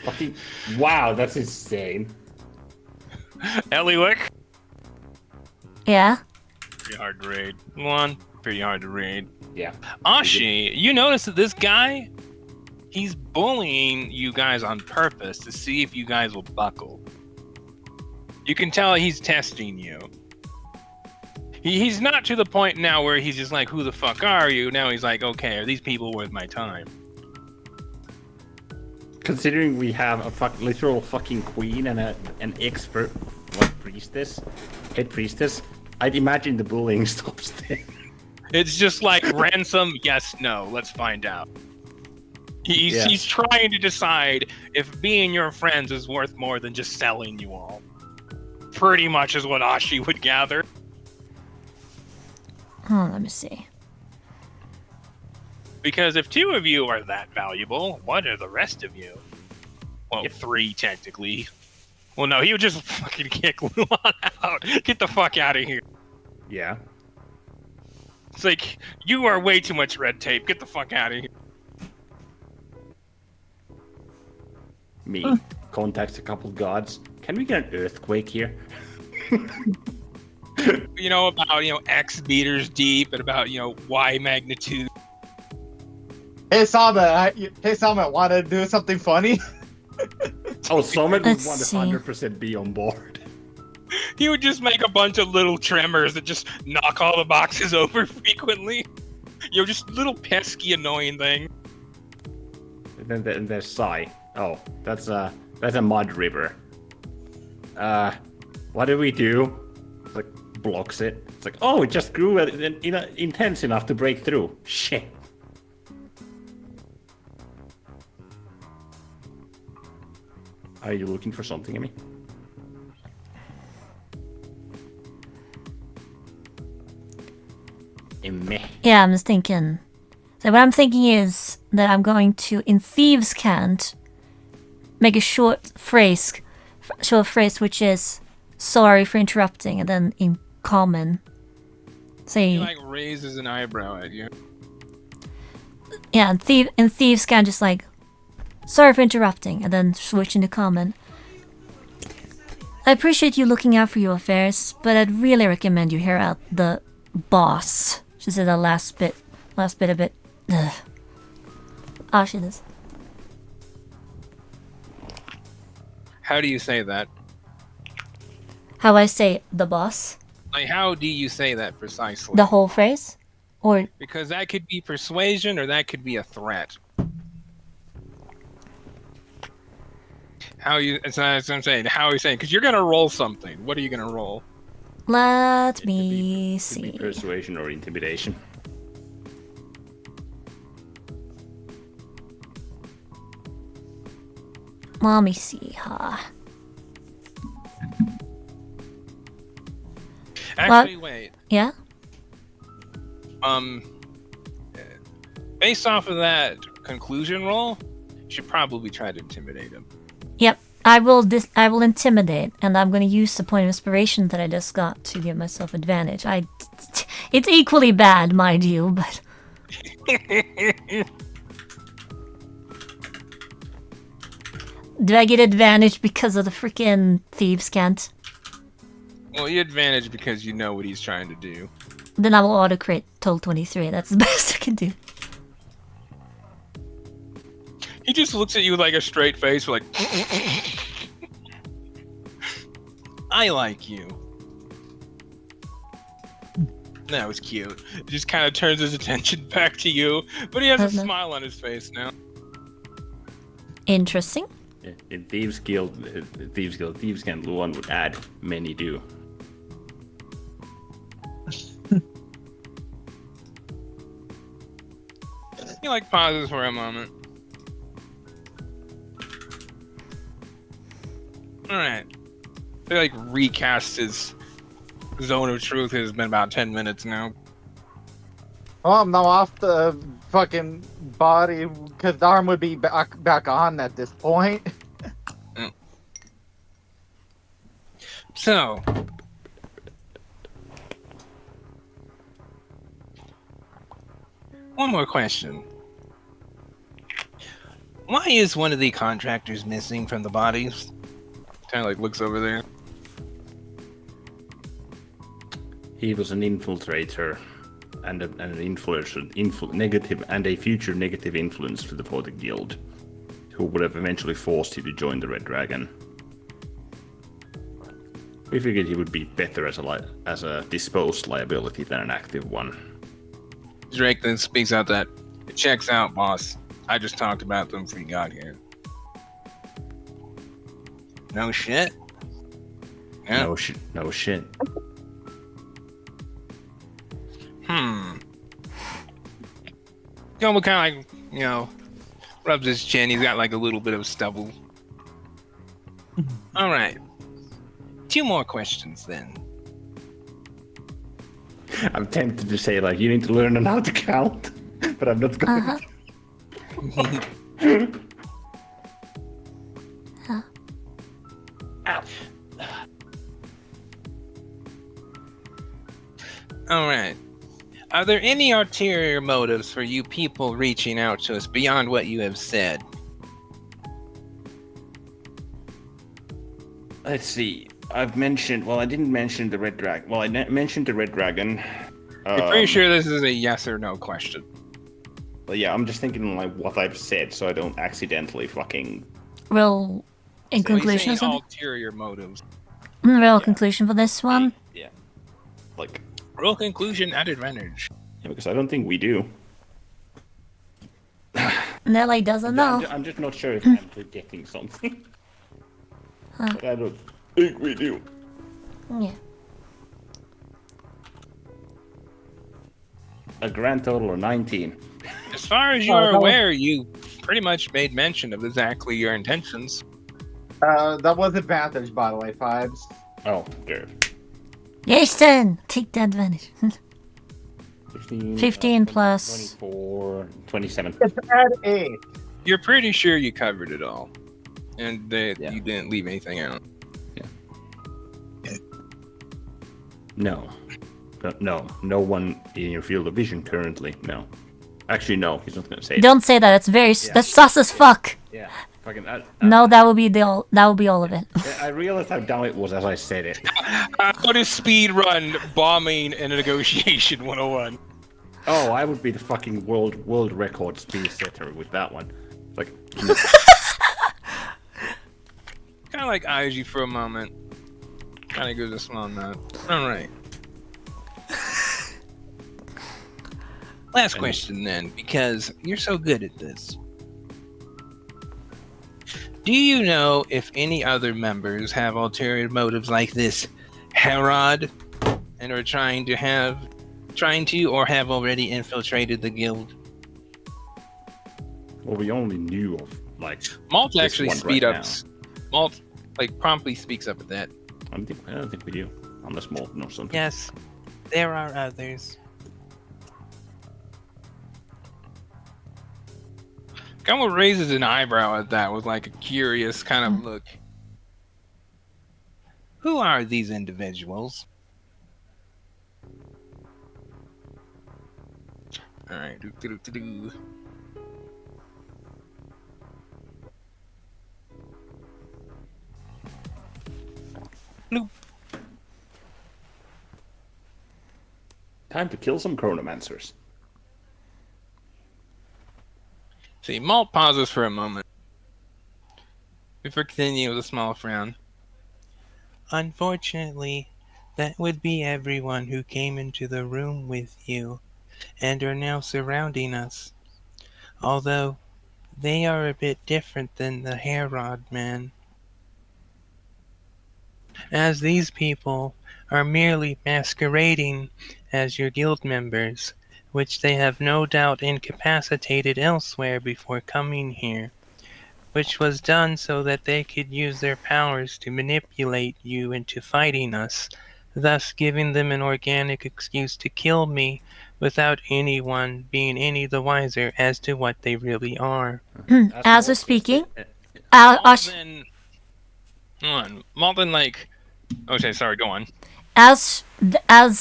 C: Fucking wow, that's insane.
A: Eliwick.
B: Yeah?
A: Pretty hard to raid. One, pretty hard to raid.
C: Yeah.
A: Ashi, you notice that this guy, he's bullying you guys on purpose to see if you guys will buckle. You can tell he's testing you. He's not to the point now where he's just like, who the fuck are you? Now he's like, okay, are these people worth my time?
C: Considering we have a literal fucking queen and an expert priestess, head priestess, I'd imagine the bullying stops there.
A: It's just like ransom, yes, no, let's find out. He's trying to decide if being your friends is worth more than just selling you all. Pretty much is what Ashi would gather.
B: Oh, let me see.
A: Because if two of you are that valuable, what are the rest of you? Well, three technically. Well, no, he would just fucking kick Luan out. Get the fuck out of here.
C: Yeah.
A: It's like, you are way too much red tape. Get the fuck out of here.
C: Me contacts a couple gods. Can we get an earthquake here?
A: You know, about, X meters deep and about, Y magnitude.
D: Hey, Summit, want to do something funny?
C: Oh, Summit would
B: Let's see.
C: 100% be on board.
A: He would just make a bunch of little tremors that just knock all the boxes over frequently. Just little pesky, annoying thing.
C: And then there's Sai. Oh, that's a mud river. What do we do? It's like, blocks it. It's like, oh, it just grew intense enough to break through. Shit. Are you looking for something, Emmy? Emmy.
B: Yeah, I'm just thinking. So what I'm thinking is that I'm going to, in Thieves' Cant, make a short phrase which is sorry for interrupting, and then in common say
A: He raises an eyebrow at you.
B: yeah, in Thieves' Cant just like sorry for interrupting, and then switch into common. I appreciate you looking out for your affairs, but I'd really recommend you hear out the boss. She said the last bit of it. Ugh. Ah, she does.
A: How do you say that?
B: How I say the boss?
A: Like, how do you say that precisely?
B: The whole phrase? Or
A: Because that could be persuasion or that could be a threat. That's what I'm saying. How are you saying? Because you're going to roll something. What are you going to roll?
B: let me
C: Could be
B: see.
C: persuasion or intimidation.
B: Let me see, huh?
A: Actually, wait.
B: Yeah?
A: Based off of that conclusion roll, you should probably try to intimidate him.
B: Yep. I will intimidate, and I'm going to use the point of inspiration that I just got to give myself advantage. It's equally bad, mind you, but do I get advantage because of the freaking Thieves' Cant?
A: Well, you advantage because you know what he's trying to do.
B: Then I will auto-crit total 23. That's the best I can do.
A: He just looks at you with like a straight face, like, I like you. That was cute. He just kind of turns his attention back to you, but he has a smile on his face now.
B: Interesting.
C: In Thieves Guild, Luan would add, many do.
A: He like pauses for a moment. Alright. They like recast his zone of truth. Has been about 10 minutes now.
D: Well, I'm now off the fucking body because the arm would be back on at this point.
A: So, one more question. Why is one of the contractors missing from the bodies? Kind of like looks over there.
C: He was an infiltrator and an influencer, negative and a future negative influence for the guild, who would have eventually forced you to join the Red Dragon. We figured he would be better as a disposed liability than an active one.
A: Drake then speaks out that it checks out, boss. I just talked about them before you got here. No shit. Yeah.
C: No shit.
A: Gomu kind of like, rubs his chin. He's got like a little bit of stubble. All right. 2 more questions then.
C: I'm tempted to say, like, you need to learn on how to count, but I'm not going to. Ow.
A: All right. Are there any ulterior motives for you people reaching out to us beyond what you have said?
C: Let's see. I didn't mention the Red Dragon. Well, I mentioned the Red Dragon.
A: I'm pretty sure this is a yes or no question.
C: But yeah, I'm just thinking like what I've said, so I don't accidentally fucking.
B: Real in
A: So
B: conclusion,
A: he's saying
B: something?
A: ulterior motives.
B: Real conclusion for this one.
C: Yeah. Like.
A: Real conclusion at advantage.
C: Yeah, because I don't think we do.
B: Nelly doesn't know.
C: I'm just not sure if I'm forgetting something. But I don't think we do.
B: Yeah.
C: A grand total of 19.
A: As far as you're aware, you pretty much made mention of exactly your intentions.
D: That was advantage, by the way, Fibes.
C: Oh, good.
B: Yes, then! Take the advantage. 15 plus.
C: 24, 27.
D: It's at 8.
A: You're pretty sure you covered it all. And that you didn't leave anything out.
C: No. No one in your field of vision currently. No. Actually, no. He's not gonna say it.
B: Don't say that. That's very. That's sus as fuck.
C: Yeah. Fucking.
B: No, that would be all. That would be all of it.
C: I realized how dumb it was as I said it.
A: How to speed run bombing and a negotiation 101.
C: Oh, I would be the fucking world record speed setter with that one. Like.
A: Kind of like eyes you for a moment. Kind of gives a small nod. All right. Last question then, because you're so good at this. Do you know if any other members have ulterior motives like this Herod and are trying to or have already infiltrated the guild?
C: Well, we only knew of like
A: Malt
C: this
A: actually
C: one
A: speed
C: right
A: ups. Malt like promptly speaks up at that.
C: I don't think we do, unless Malt knows something.
A: Yes, there are others. Gummo raises an eyebrow at that with like a curious kind of look. Who are these individuals? Alright, Bloop.
C: Time to kill some chronomancers.
A: See, Malt pauses for a moment. Before continuing with a small frown. Unfortunately, that would be everyone who came into the room with you and are now surrounding us. Although, they are a bit different than the Herod man. As these people are merely masquerading as your guild members, which they have no doubt incapacitated elsewhere before coming here, which was done so that they could use their powers to manipulate you into fighting us, thus giving them an organic excuse to kill me without anyone being any the wiser as to what they really are.
B: As we're speaking,
A: Malton, hold on. Malton, like... Okay, sorry, go on.
B: as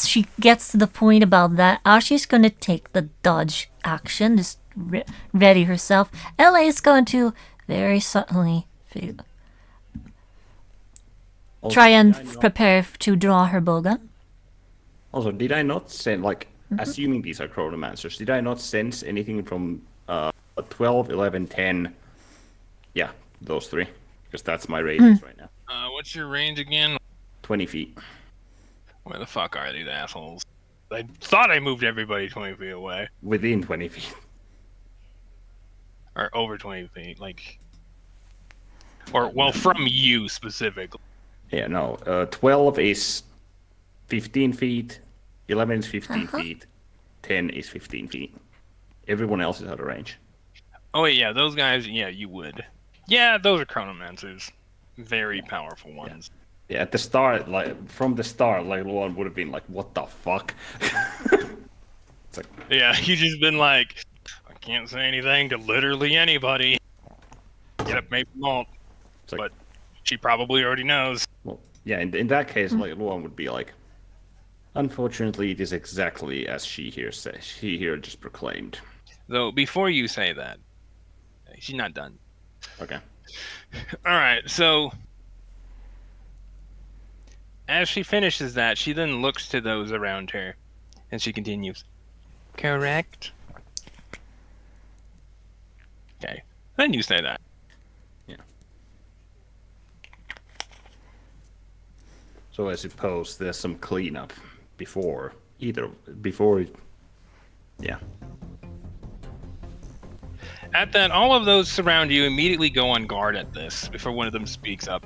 B: she gets to the point about that, Ashi's gonna take the dodge action, just ready herself. LA is going to very subtly try and prepare to draw her bowgun.
C: Also, did I not send, like, assuming these are chronomancers, did I not sense anything from 12, 11, 10? Yeah, those three. Because that's my radius right now.
A: What's your range again?
C: 20 feet.
A: Where the fuck are these assholes? I thought I moved everybody 20 feet away.
C: Within 20 feet.
A: Or over 20 feet, like... Or, well, from you specifically.
C: Yeah, no. 12 is 15 feet, 11 is 15 feet, 10 is 15 feet. Everyone else is out of range.
A: Oh, wait, yeah, those guys, yeah, you would. Yeah, those are chronomancers. Very powerful ones.
C: Yeah, at the start, like, from the start, like, Luan would have been like, what the fuck? It's like...
A: Yeah, you just been like, I can't say anything to literally anybody. Get up, maybe won't.
C: Like,
A: but she probably already knows.
C: Well, yeah, in that case, like, Luan would be like, unfortunately, it is exactly as she here just proclaimed.
A: Though, before you say that, she's not done.
C: Okay.
A: Alright, so... As she finishes that, she then looks to those around her, and she continues. Correct? Okay. Then you say that.
C: Yeah. So I suppose there's some cleanup before... Yeah.
A: At that, all of those surround you immediately go on guard at this, before one of them speaks up.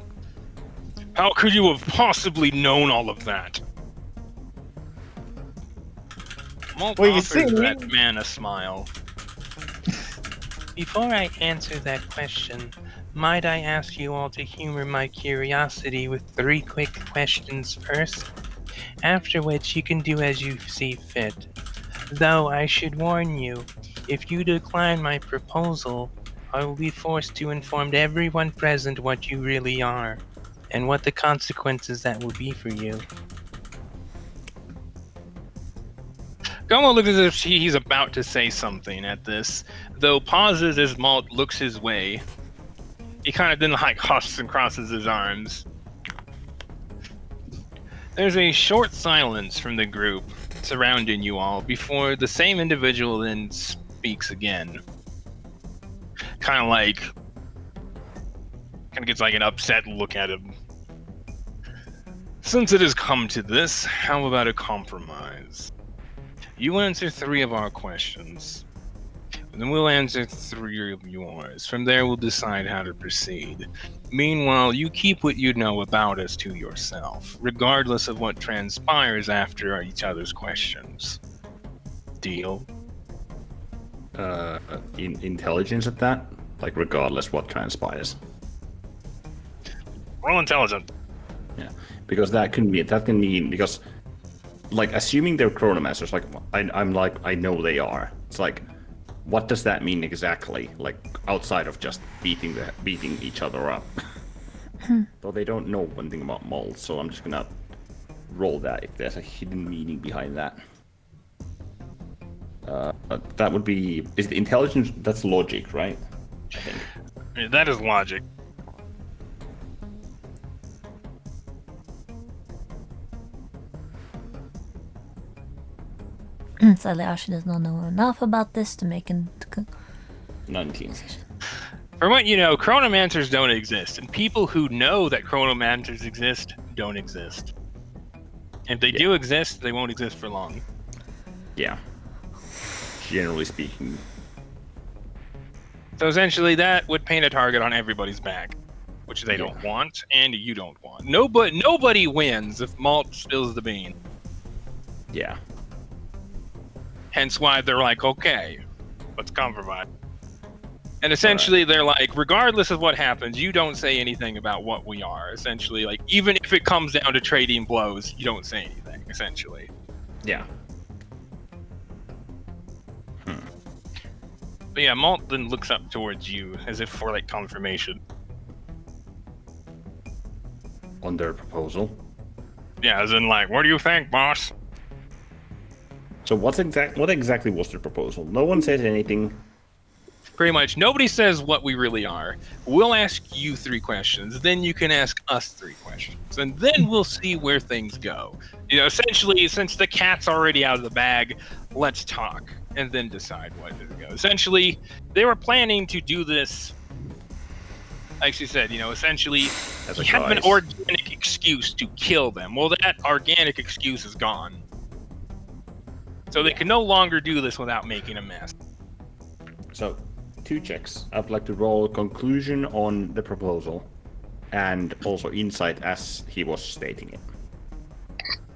A: How could you have possibly known all of that? Malt offers that man a smile. Before I answer that question, might I ask you all to humor my curiosity with 3 quick questions first? After which you can do as you see fit. Though I should warn you, if you decline my proposal, I will be forced to inform everyone present what you really are, and what the consequences that will be for you. Gomo looks as if he's about to say something at this, though pauses as Malt looks his way. He kind of then like huffs and crosses his arms. There's a short silence from the group surrounding you all before the same individual then speaks again. Kind of gets like an upset look at him. Since it has come to this, how about a compromise? You answer 3 of our questions, and then we'll answer 3 of yours. From there, we'll decide how to proceed. Meanwhile, you keep what you know about us to yourself, regardless of what transpires after each other's questions. Deal?
C: Intelligence at that? Like, regardless what transpires.
A: Roll intelligence.
C: Yeah, because that can mean because, like, assuming they're chronomancers, like, I'm like, I know they are. It's like, what does that mean exactly? Like, outside of just beating each other up. Though they don't know one thing about mold, so I'm just gonna roll that if there's a hidden meaning behind that. That would be... Is the intelligence... That's logic, right? I think.
A: Yeah, that is logic.
B: Sadly, Ashi does not know enough about this to make an...
C: 19.
A: From what you know, chronomancers don't exist, and people who know that chronomancers exist don't exist. If they do exist, they won't exist for long.
C: Yeah. Generally speaking.
A: So essentially, that would paint a target on everybody's back, which they don't want, and you don't want. Nobody wins if Malt spills the bean.
C: Yeah.
A: Hence why they're like, okay, let's compromise. And essentially, they're like, regardless of what happens, you don't say anything about what we are. Essentially, like, even if it comes down to trading blows, you don't say anything, essentially.
C: Yeah.
A: But yeah, Malt then looks up towards you as if for, like, confirmation.
C: On their proposal?
A: Yeah, as in like, what do you think, boss?
C: So what exactly was the proposal? No one said anything.
A: Pretty much, nobody says what we really are. We'll ask you 3 questions, then you can ask us 3 questions, and then we'll see where things go. You know, essentially, since the cat's already out of the bag, let's talk and then decide what to go. Essentially, they were planning to do this. Like she said, you know, essentially,
C: As
A: you
C: a
A: have an
C: guise.
A: organic excuse to kill them. Well, that organic excuse is gone. So they can no longer do this without making a mess.
C: So, 2 checks. I'd like to roll conclusion on the proposal, and also insight as he was stating it.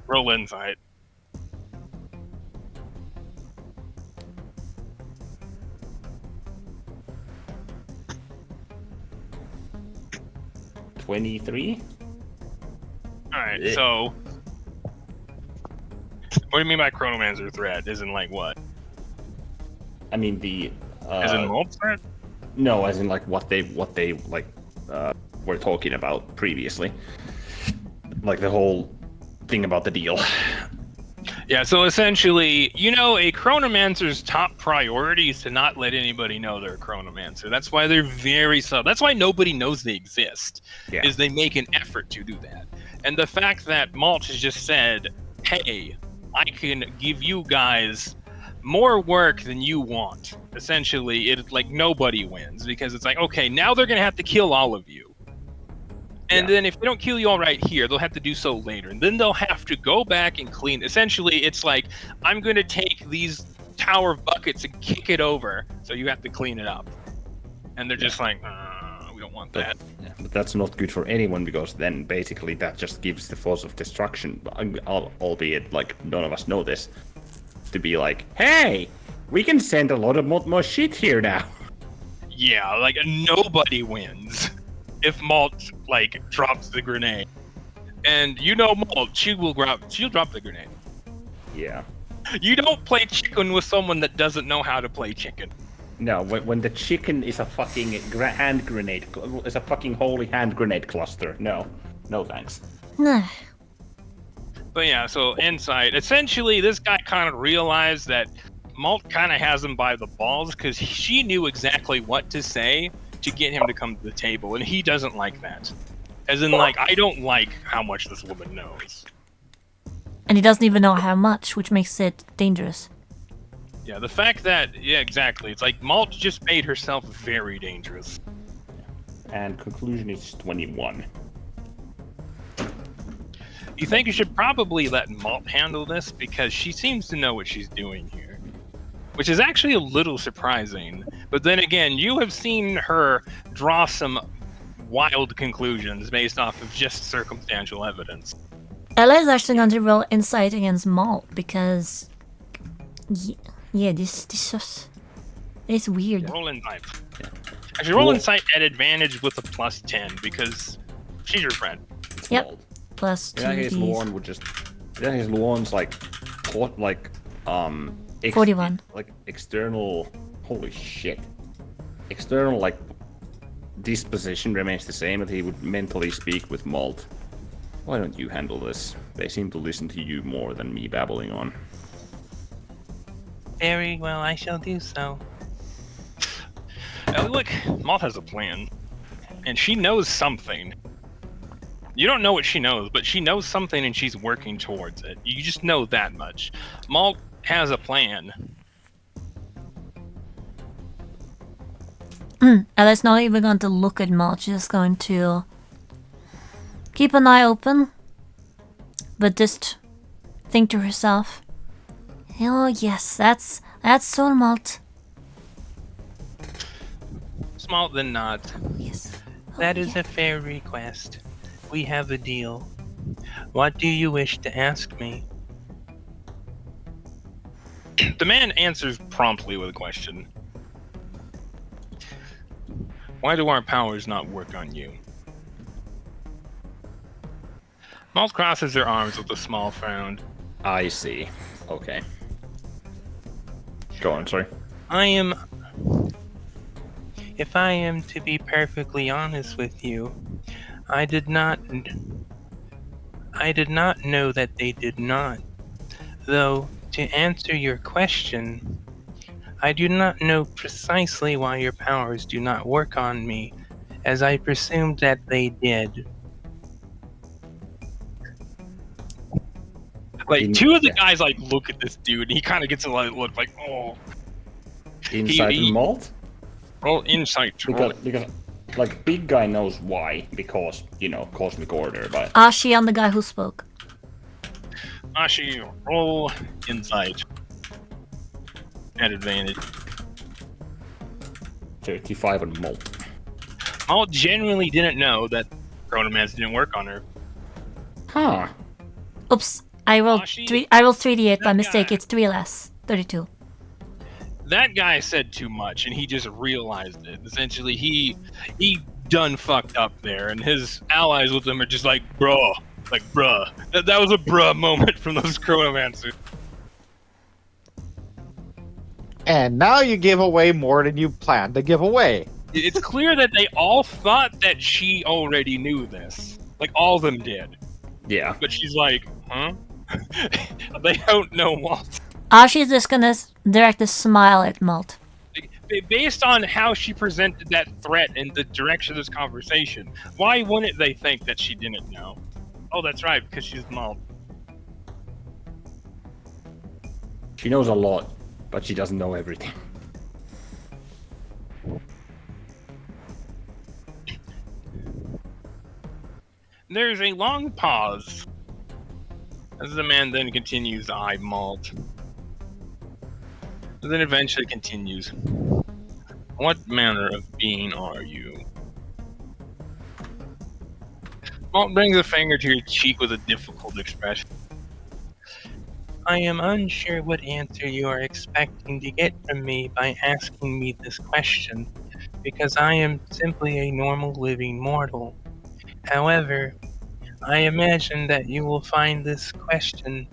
A: Roll insight.
C: $23?
A: Alright,
C: Yeah.
A: so... What do you mean by Chronomancer threat? Isn't like what?
C: I mean the.
A: Is it mold threat?
C: No, as in like what they like were talking about previously, like the whole thing about the deal.
A: Yeah, so essentially, you know, a Chronomancer's top priority is to not let anybody know they're a Chronomancer. That's why they're very subtle. That's why nobody knows they exist,
C: Yeah.
A: is they make an effort to do that. And the fact that Malt has just said, hey, I can give you guys more work than you want. Essentially, it's like nobody wins, because it's like, okay, now they're going to have to kill all of you. And
C: Yeah.
A: then if they don't kill you all right here, they'll have to do so later. And then they'll have to go back and clean. Essentially, it's like, I'm going to take these tower buckets and kick it over, so you have to clean it up. And they're just like, we don't want that.
C: Yeah, but that's not good for anyone, because then basically that just gives the force of destruction, albeit like none of us know this, to be like, hey, we can send a lot of more shit here now.
A: Yeah, like nobody wins if Malt like drops the grenade. And you know Malt, she'll drop the grenade.
C: Yeah.
A: You don't play chicken with someone that doesn't know how to play chicken.
C: No, when the chicken is a fucking hand grenade, is a fucking holy hand grenade cluster. No thanks.
B: Nah.
A: But yeah, so insight. Essentially, this guy kind of realized that Malt kind of has him by the balls, because she knew exactly what to say to get him to come to the table, and he doesn't like that. As in, like, I don't like how much this woman knows.
B: And he doesn't even know how much, which makes it dangerous.
A: Yeah, the fact that, yeah, exactly. It's like Malt just made herself very dangerous.
C: And conclusion is 21.
A: You think you should probably let Malt handle this, because she seems to know what she's doing here. Which is actually a little surprising. But then again, you have seen her draw some wild conclusions based off of just circumstantial evidence.
B: Ella is actually going to roll insight against Malt because, yeah, this is weird.
A: Roll insight. Actually, roll insight at advantage with a +10, because she's your friend.
C: It's
B: Yep.
C: mold.
B: Plus
C: In that case,
B: 2d.
C: Luan would just. In that case, Luan's like
B: 41.
C: Like external. Holy shit. External like disposition remains the same, but he would mentally speak with Malt. Why don't you handle this? They seem to listen to you more than me babbling on.
A: Very well, I shall do so. Look, Malt has a plan. And she knows something. You don't know what she knows, but she knows something and she's working towards it. You just know that much. Malt has a plan.
B: Ella's not even going to look at Malt. She's just going to keep an eye open, but just think to herself, oh yes, that's Soul Malt.
A: Small than not.
B: Yes.
A: That is a fair request. We have a deal. What do you wish to ask me? The man answers promptly with a question. Why do our powers not work on you? Malt crosses her arms with a small frown.
C: I see. Okay. Go on, sorry.
A: If I am to be perfectly honest with you, I I did not know that they did not. Though, to answer your question, I do not know precisely why your powers do not work on me, as I presumed that they did. Like, two of the guys, like, look at this dude, and he kind of gets a look like, oh.
C: Insight and malt?
A: Roll insight.
C: Because, like, big guy knows why. Because, you know, cosmic order, but...
B: Ashi, I'm the guy who spoke.
A: Ashi, roll insight. At advantage.
C: 35 on malt.
A: Malt genuinely didn't know that Chronomance didn't work on her.
C: Huh.
B: Oops. I rolled
A: Ashi,
B: I rolled 3d8 by
A: that
B: mistake.
A: guy.
B: It's 3 less. 32.
A: That guy said too much, and he just realized it. Essentially, he done fucked up there, and his allies with him are just like, bruh. Like, bruh. That was a bruh moment from those Chronomancers.
D: And now you give away more than you planned to give away.
A: It's clear that they all thought that she already knew this. Like, all of them did.
C: Yeah.
A: But she's like, huh? They don't know Walt.
B: Ashi's just gonna direct a smile at Malt.
A: Based on how she presented that threat and the direction of this conversation, why wouldn't they think that she didn't know? Oh, that's right, because she's Malt.
C: She knows a lot, but she doesn't know everything.
A: There's a long pause as the man then continues to eye Malt. And then eventually continues. What manner of being are you? Malt brings a finger to your cheek with a difficult expression. I am unsure what answer you are expecting to get from me by asking me this question, because I am simply a normal living mortal. However, I imagine that you will find this question,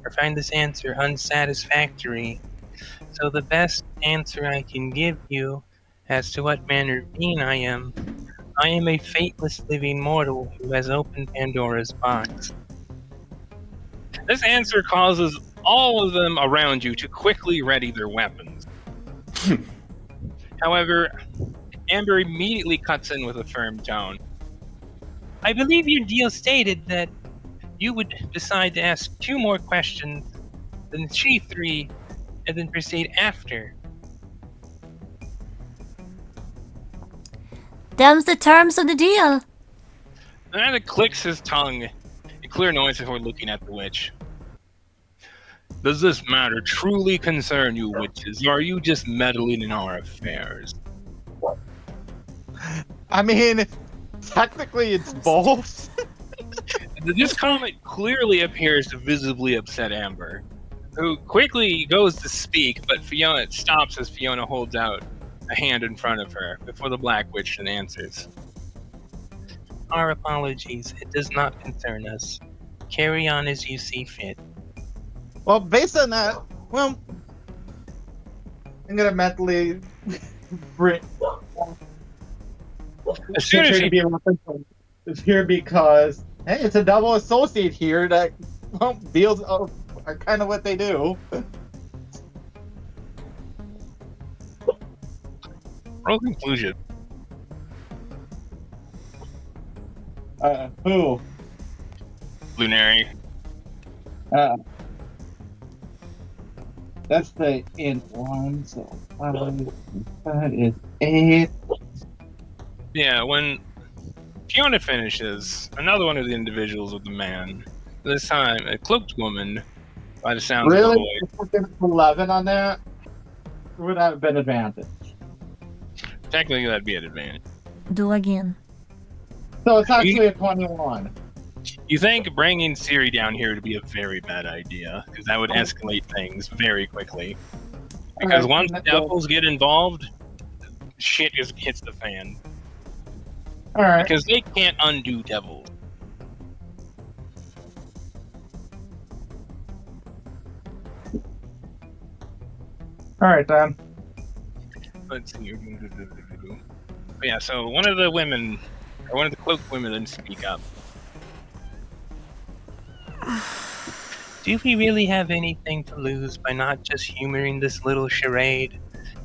A: or find this answer unsatisfactory. So the best answer I can give you as to what manner of being I am a fateless living mortal who has opened Pandora's box. This answer causes all of them around you to quickly ready their weapons. However, Amber immediately cuts in with a firm tone. I believe your deal stated that you would decide to ask 2 more questions, then she 3, and then proceed after.
B: Them's the terms of the deal.
A: Another clicks his tongue in clear noise before looking at the witch. Does this matter truly concern you, witches, or are you just meddling in our affairs?
D: I mean, technically it's both.
A: This comment clearly appears to visibly upset Amber, who quickly goes to speak, but Fiona stops as Fiona holds out a hand in front of her before the Black Witch then answers. Our apologies, it does not concern us. Carry on as you see fit.
D: Well, based on that, well, I'm gonna mentally bring.
A: As soon as she
D: It's here because hey, it's a double associate here that deals are kind of what they do.
A: roll conclusion.
D: Who?
A: Lunary.
D: That's the int one, so that is 8.
A: Yeah, when Fiona finishes, another one of the individuals with the man, this time a cloaked woman, by the sound of the
D: Really?
A: voice.
D: If we 11 on that, it would have been advantage.
A: Technically, that'd be an advantage.
B: Do again.
D: So it's actually a 21.
A: You think bringing Siri down here would be a very bad idea, because that would escalate things very quickly. Because once devils get involved, shit just hits the fan.
D: Alright.
A: Because they can't undo devils.
D: Alright then.
A: Let's see. But yeah, so one of the women, or one of the cloaked women, didn't speak up. Do we really have anything to lose by not just humoring this little charade?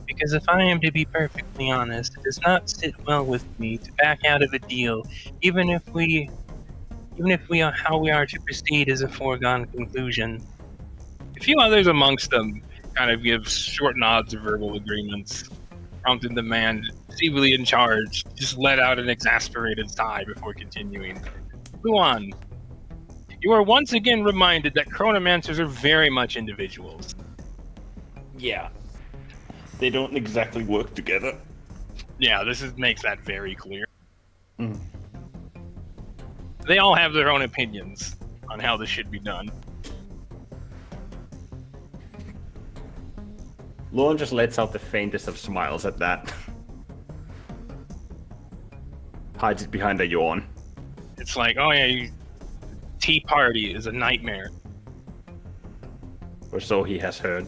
A: Because if I am to be perfectly honest, it does not sit well with me to back out of a deal, even if we are how we are to proceed is a foregone conclusion. A few others amongst them kind of give short nods of verbal agreements, prompting the man seemingly in charge just let out an exasperated sigh before continuing. Ch.1, you are once again reminded that chronomancers are very much individuals.
C: Yeah. They don't exactly work together.
A: Yeah, makes that very clear.
C: Mm.
A: They all have their own opinions on how this should be done.
C: Lorne just lets out the faintest of smiles at that. Hides it behind a yawn.
A: It's like, oh yeah, tea party is a nightmare.
C: Or so he has heard.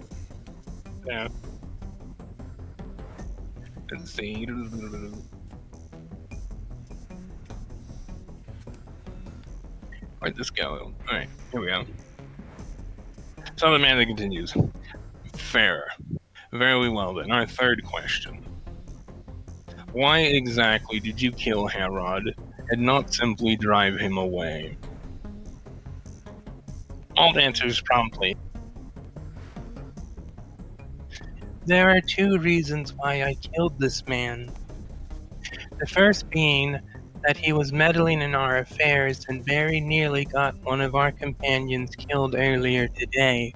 A: Yeah. Let's see. Where'd this go? Alright, here we go. So the man that continues. Fair. Very well then. Our third question. Why exactly did you kill Herod and not simply drive him away? Alt answers promptly. There are two reasons why I killed this man. The first being that he was meddling in our affairs and very nearly got one of our companions killed earlier today.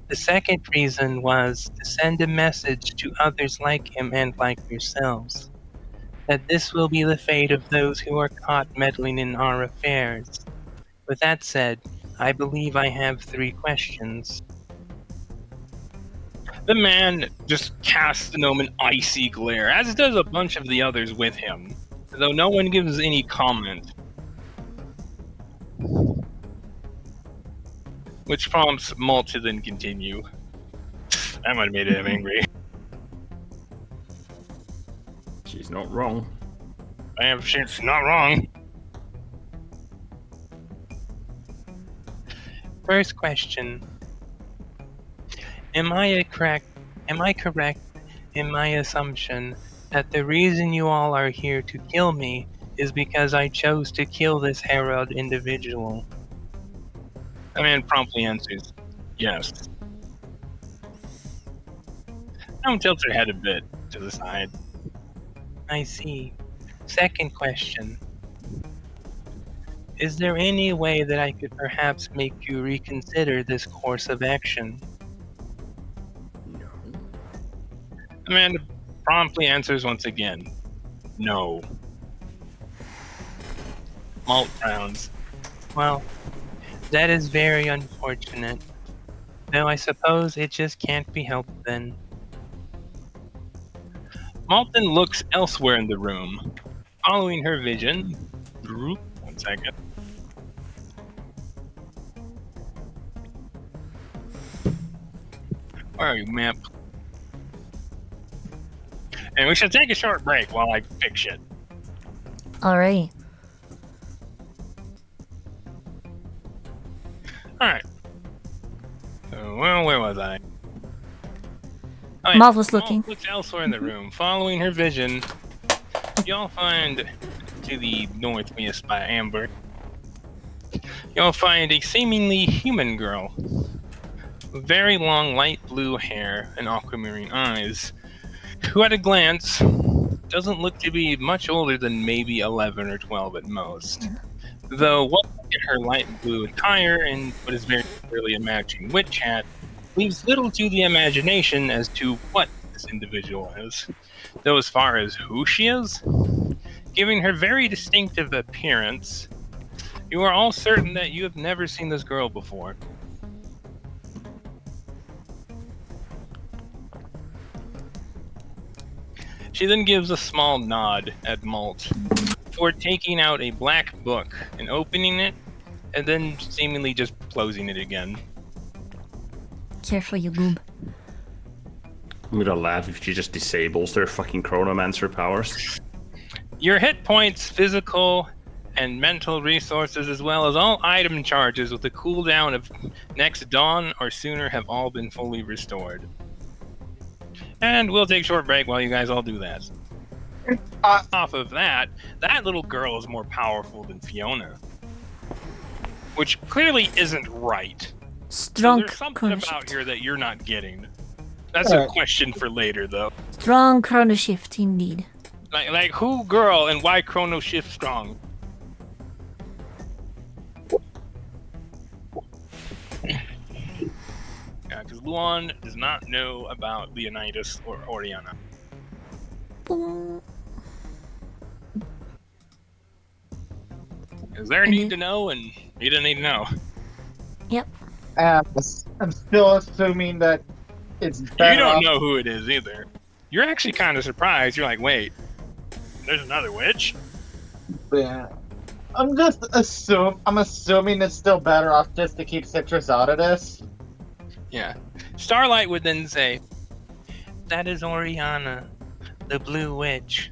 A: The second reason was to send a message to others like him and like yourselves, that this will be the fate of those who are caught meddling in our affairs. With that said, I believe I have 3 questions. The man just casts the gnome an icy glare, as does a bunch of the others with him, though no one gives any comment. Which prompts Malt to then continue. That might have made him angry.
C: She's not wrong.
A: I am sure it's not wrong. First question. Am I correct in my assumption that the reason you all are here to kill me is because I chose to kill this Herald individual? The man promptly answers, yes. Gnome tilts her head a bit to the side. I see. Second question. Is there any way that I could perhaps make you reconsider this course of action?
C: No.
A: Amanda promptly answers once again, no. Malt frowns. Well, that is very unfortunate. Though I suppose it just can't be helped then. Malton looks elsewhere in the room, following her vision. 1 second. Where are you, map? And we should take a short break while I fix shit.
B: Alright.
A: Alright. So, well, where was I?
B: Malt was looking.
A: Malt looks elsewhere in the room, following her vision. Y'all find to the northwest by Amber. You'll find a seemingly human girl. Very long light blue hair and aquamarine eyes, who at a glance doesn't look to be much older than maybe 11 or 12 at most. Though one look at her light blue attire and what is very clearly a matching witch hat leaves little to the imagination as to what this individual is. Though as far as who she is, giving her very distinctive appearance, you are all certain that you have never seen this girl before. She then gives a small nod at Malt before taking out a black book and opening it, and then seemingly just closing it again.
B: Careful, you goob.
C: I'm gonna laugh if she just disables their fucking chronomancer powers.
A: Your hit points, physical, and mental resources, as well as all item charges with a cooldown of next dawn or sooner, have all been fully restored. And we'll take a short break while you guys all do that. Off of that little girl is more powerful than Fiona, which clearly isn't right.
B: Strong.
A: So there's something about here that you're not getting. That's a question for later, though.
B: Strong chrono shift, indeed.
A: Like who girl and why chrono shift strong? Yeah, because Luan does not know about Leonidas or Oriana.
B: Boom.
A: Is there a need to know, and you didn't need to know.
B: Yep.
D: I'm still assuming that it's better.
A: You don't know who it is either. You're actually kind of surprised. You're like, wait, there's another witch?
D: Yeah. I'm assuming it's still better off just to keep Citrus out of this.
A: Yeah. Starlight would then say, that is Oriana, the Blue Witch,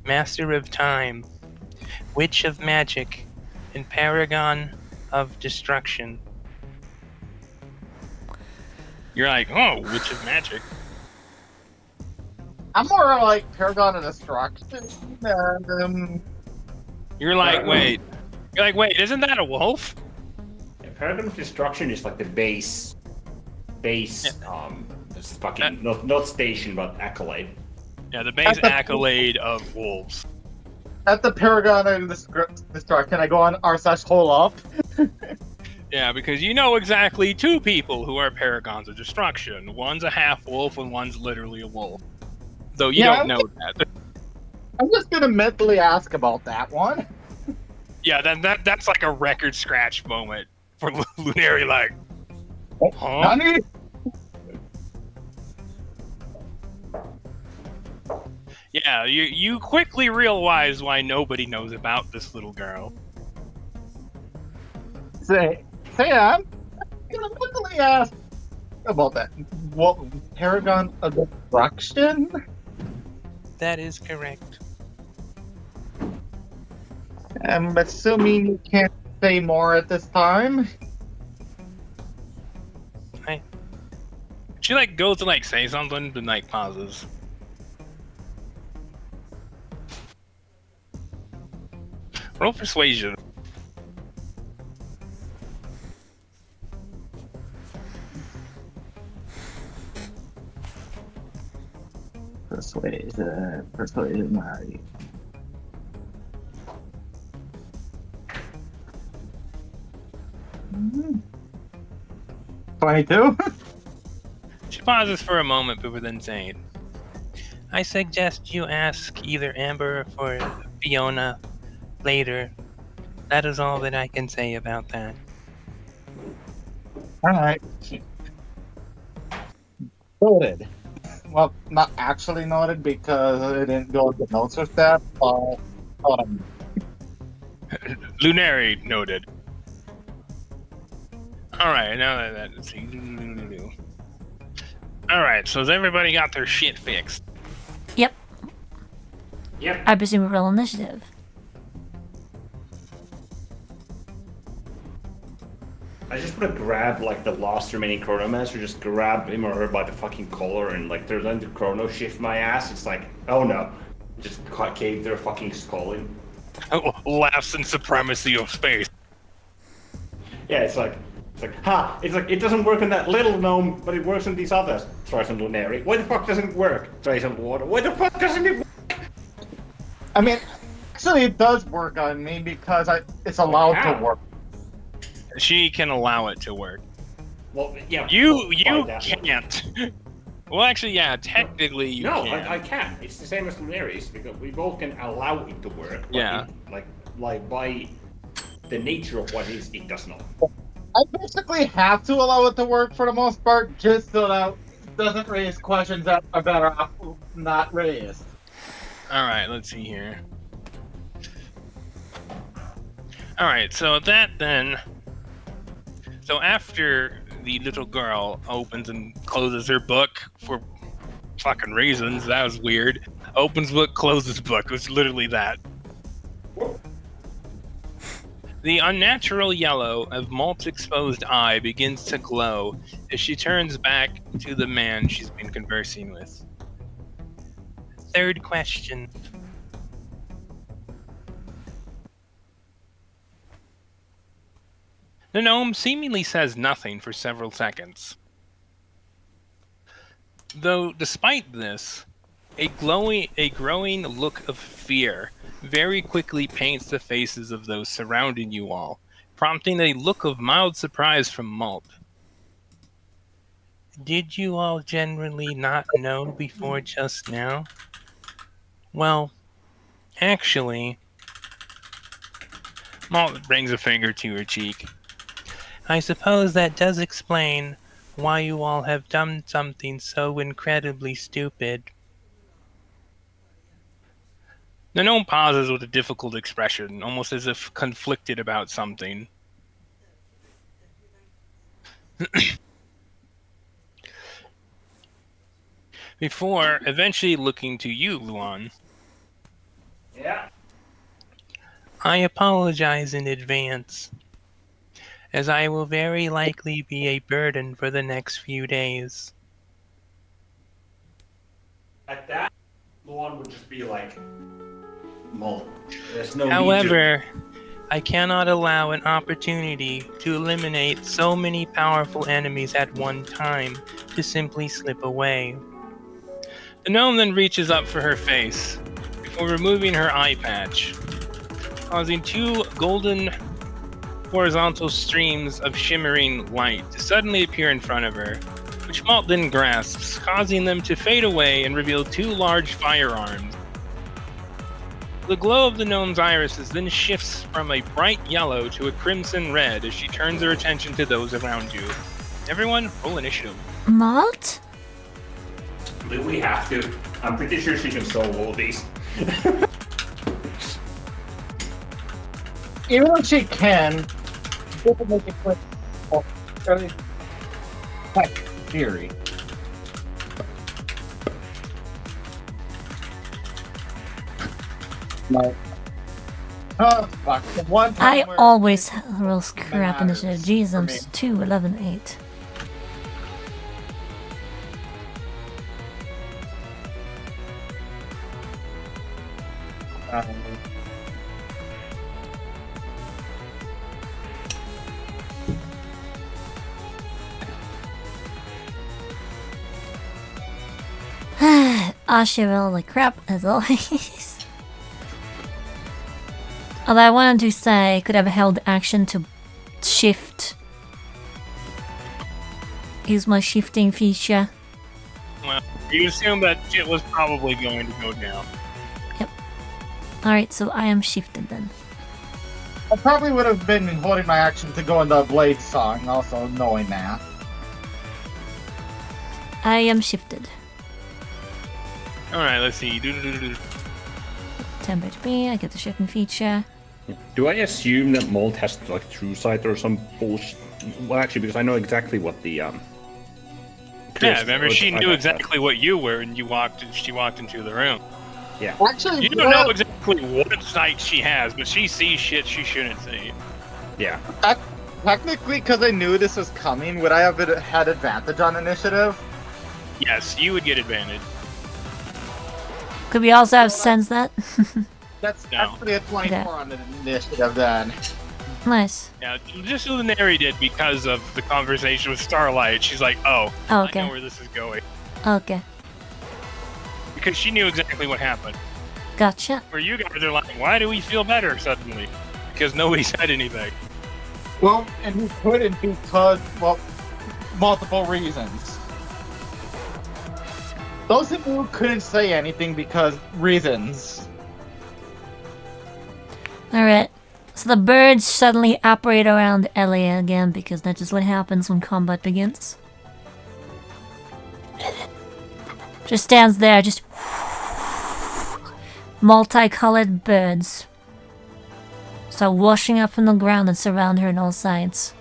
A: Master of Time, Witch of Magic, and Paragon of Destruction. You're like, oh, Witch of Magic.
D: I'm more like Paragon of Destruction.
A: You're like, wait. You're like, wait, isn't that a wolf?
C: Yeah, Paragon of Destruction is like the base, this fucking, not station, but accolade.
A: Yeah, the base accolade of wolves.
D: At the Paragon of Destruction, I go on r/hole up.
A: Yeah, because you know exactly two people who are Paragons of Destruction. One's a half-wolf and one's literally a wolf. Though you don't know that.
D: I'm just gonna mentally ask about that one.
A: Yeah, that's like a record scratch moment for Lunari, like, huh?
D: Nani?
A: Yeah, you quickly realize why nobody knows about this little girl.
D: Say, I'm gonna mentally ask about that. What, Paragon of Destruction?
A: That is correct.
D: I'm assuming you can't say more at this time.
A: She like goes to like say something, but like pauses. Roll persuasion.
D: Persuasion, my. 22?
A: She pauses for a moment before then saying, I suggest you ask either Amber or Fiona later. That is all that I can say about that.
D: Alright. Noted. Well, not actually noted because it didn't go with the notes or that, but
A: Lunari noted. Alright, now let's see. Alright, so has everybody got their shit fixed?
B: Yep.
C: Yep.
B: I presume we roll initiative.
C: I just want to grab like the last remaining Chronomancer, just grab him or her by the fucking collar and like they're going to chrono shift my ass. It's like, oh no. Just cave their fucking skull in.
A: Laughs in supremacy of space.
C: Yeah, it's like, it doesn't work on that little gnome, but it works on these others. Try some Lunari. Why the fuck doesn't it work? Try some water. Why the fuck doesn't it work?
D: I mean, actually it does work on me because it's allowed to work.
A: She can allow it to work.
C: Well, yeah.
A: You can't. Well, actually, yeah, technically you can.
C: No, I can. It's the same as Lunari's because we both can allow it to work.
A: Yeah.
C: Like by the nature of what it does not.
D: I basically have to allow it to work for the most part, just so that it doesn't raise questions that are better off not raised.
A: Alright, let's see here. Alright, so that then... So after the little girl opens and closes her book for fucking reasons, that was weird. Opens book, closes book. It was literally that. The unnatural yellow of Malt's exposed eye begins to glow as she turns back to the man she's been conversing with. Third question. The gnome seemingly says nothing for several seconds. Though, despite this, a growing look of fear very quickly paints the faces of those surrounding you all, prompting a look of mild surprise from Malt. Did you all generally not know before just now? Well, actually, Malt brings a finger to her cheek. I suppose that does explain why you all have done something so incredibly stupid. The gnome pauses with a difficult expression, almost as if conflicted about something. Before eventually looking to you, Luan.
C: Yeah.
A: I apologize in advance, as I will very likely be a burden for the next few days.
C: At that, Luan would just be like, "Malt, there's no need to."
A: However, I cannot allow an opportunity to eliminate so many powerful enemies at one time to simply slip away. The gnome then reaches up for her face before removing her eye patch, causing two golden horizontal streams of shimmering light to suddenly appear in front of her, which Malt then grasps, causing them to fade away and reveal two large firearms. The glow of the gnome's irises then shifts from a bright yellow to a crimson red as she turns her attention to those around you. Everyone, roll initiative.
B: Malt?
C: Do we have to? I'm pretty sure she can solve all these.
D: Even though she can, she can make it quick. Theory. No. Oh, fuck. The one time
B: I
D: where-
B: always roll crap initiative. Jeez, I'm
D: For me.
B: 2, 11, 8. Asha roll like crap as always. Although I wanted to say, could have held action to shift. Use my shifting feature.
A: Well, you assume that shit was probably going to go down.
B: Alright, so I am shifted then.
D: I probably would have been holding my action to go into a Blade song, also knowing that.
B: I am shifted.
A: Alright, let's see. Do-do-do-do-do.
B: 10 HP, I get the shifting feature.
C: Do I assume that Malt has like true sight or some bullshit? Well, actually, because I know exactly what the
A: Yeah, remember she knew exactly what you were and she walked into the room.
C: Yeah.
D: Actually,
A: You don't know exactly what sight she has, but she sees shit she shouldn't see.
C: Yeah.
D: technically, because I knew this was coming, would I have had advantage on initiative?
A: Yes, you would get advantage.
B: Could we also have sense that?
D: That's
A: No.
D: actually a 24
B: Okay.
D: on the initiative then.
B: Nice.
A: Yeah, just Lunari did because of the conversation with Starlight. She's like, oh,
B: Oh,
A: I
B: okay.
A: know where this is going.
B: Okay.
A: Because she knew exactly what happened.
B: Gotcha.
A: Where you guys are like, why do we feel better suddenly? Because nobody said anything.
D: Well, and he couldn't because, well, multiple reasons. Those who couldn't say anything because reasons.
B: Alright. So the birds suddenly operate around Elia again because that's just what happens when combat begins. Just stands there, just multicolored birds start washing up from the ground and surround her on all sides.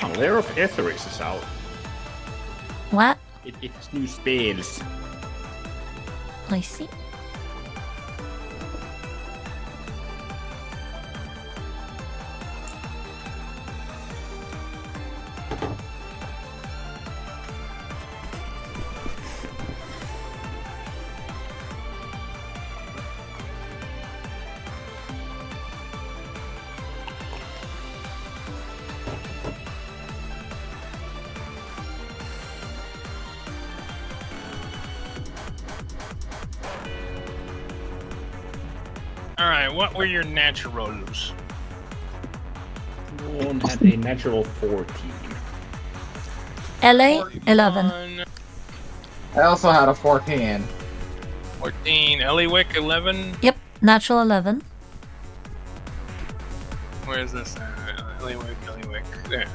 C: A layer of Aetheris is out.
B: What?
C: It has new spells.
B: I see.
A: Alright, what were your naturals?
C: One had a natural 14.
B: LA 11.
A: 41,
D: I also had a 14.
A: 14. Eliwick 11.
B: Yep, natural 11.
A: Where is this? Eliwick. There.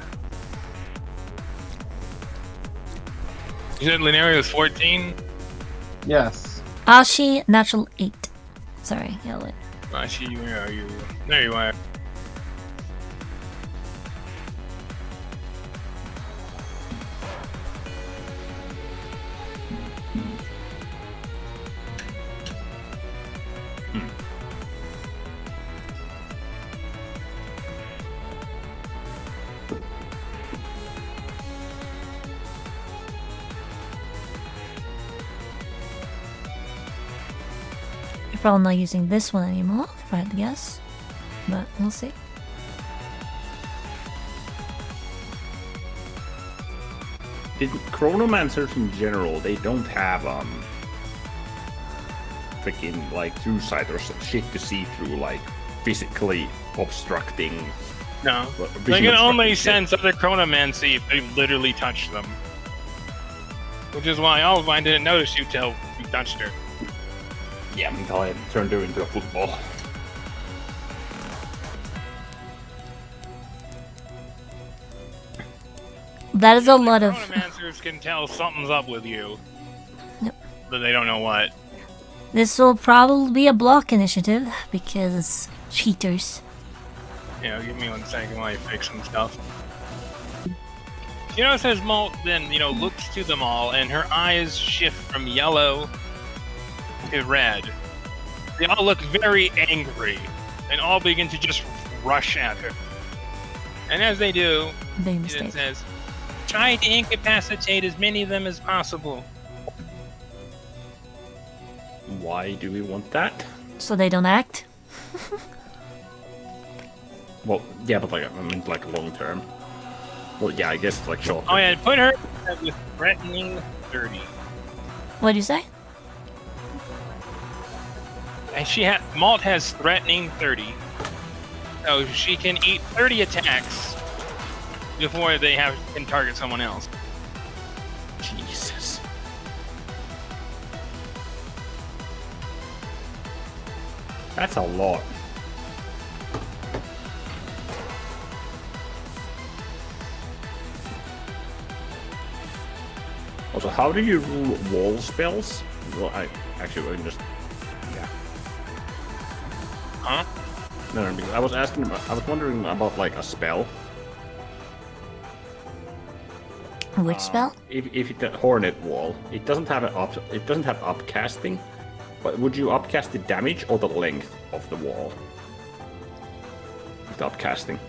A: You said Linearia was 14?
D: Yes.
B: Ashi natural 8. Sorry, yeah, wait.
A: Ashi, where are you? There you are.
B: You're probably not using this one anymore, if I had to guess. But we'll see.
C: Chronomancers in general, they don't have freaking like true sight or some shit to see through, like physically obstructing.
A: No.
C: Vision
A: They can only
C: obstructing shit.
A: sense other chronomancy if they literally touch them. Which is why all of mine didn't notice you till you touched her.
C: Yeah, until I turned her into a football.
B: That is a lot of.
A: Chronomancers can tell something's up with you.
B: Yep.
A: But they don't know what.
B: This will probably be a block initiative because cheaters.
A: Give me 1 second while you fix some stuff. You notice as Malt then, looks to them all, and her eyes shift from yellow to red. They all look very angry, and all begin to just rush at her. And as they do,
B: Big
A: it
B: mistake.
A: says, try to incapacitate as many of them as possible.
C: Why do we want that?
B: So they don't act.
C: Well, yeah, but I mean, like long term. Well, yeah, I guess like short.
A: Oh yeah, put her with threatening 30.
B: What'd you say?
A: And Malt has threatening 30. So she can eat 30 attacks before they can target someone else.
C: Jesus. That's a lot. Also, how do you rule wall spells? Well, I can just. Yeah.
A: Huh?
C: No, because I was wondering about like a spell.
B: Which spell?
C: If it's a hornet wall, it doesn't have upcasting. But would you upcast the damage or the length of the wall? With upcasting.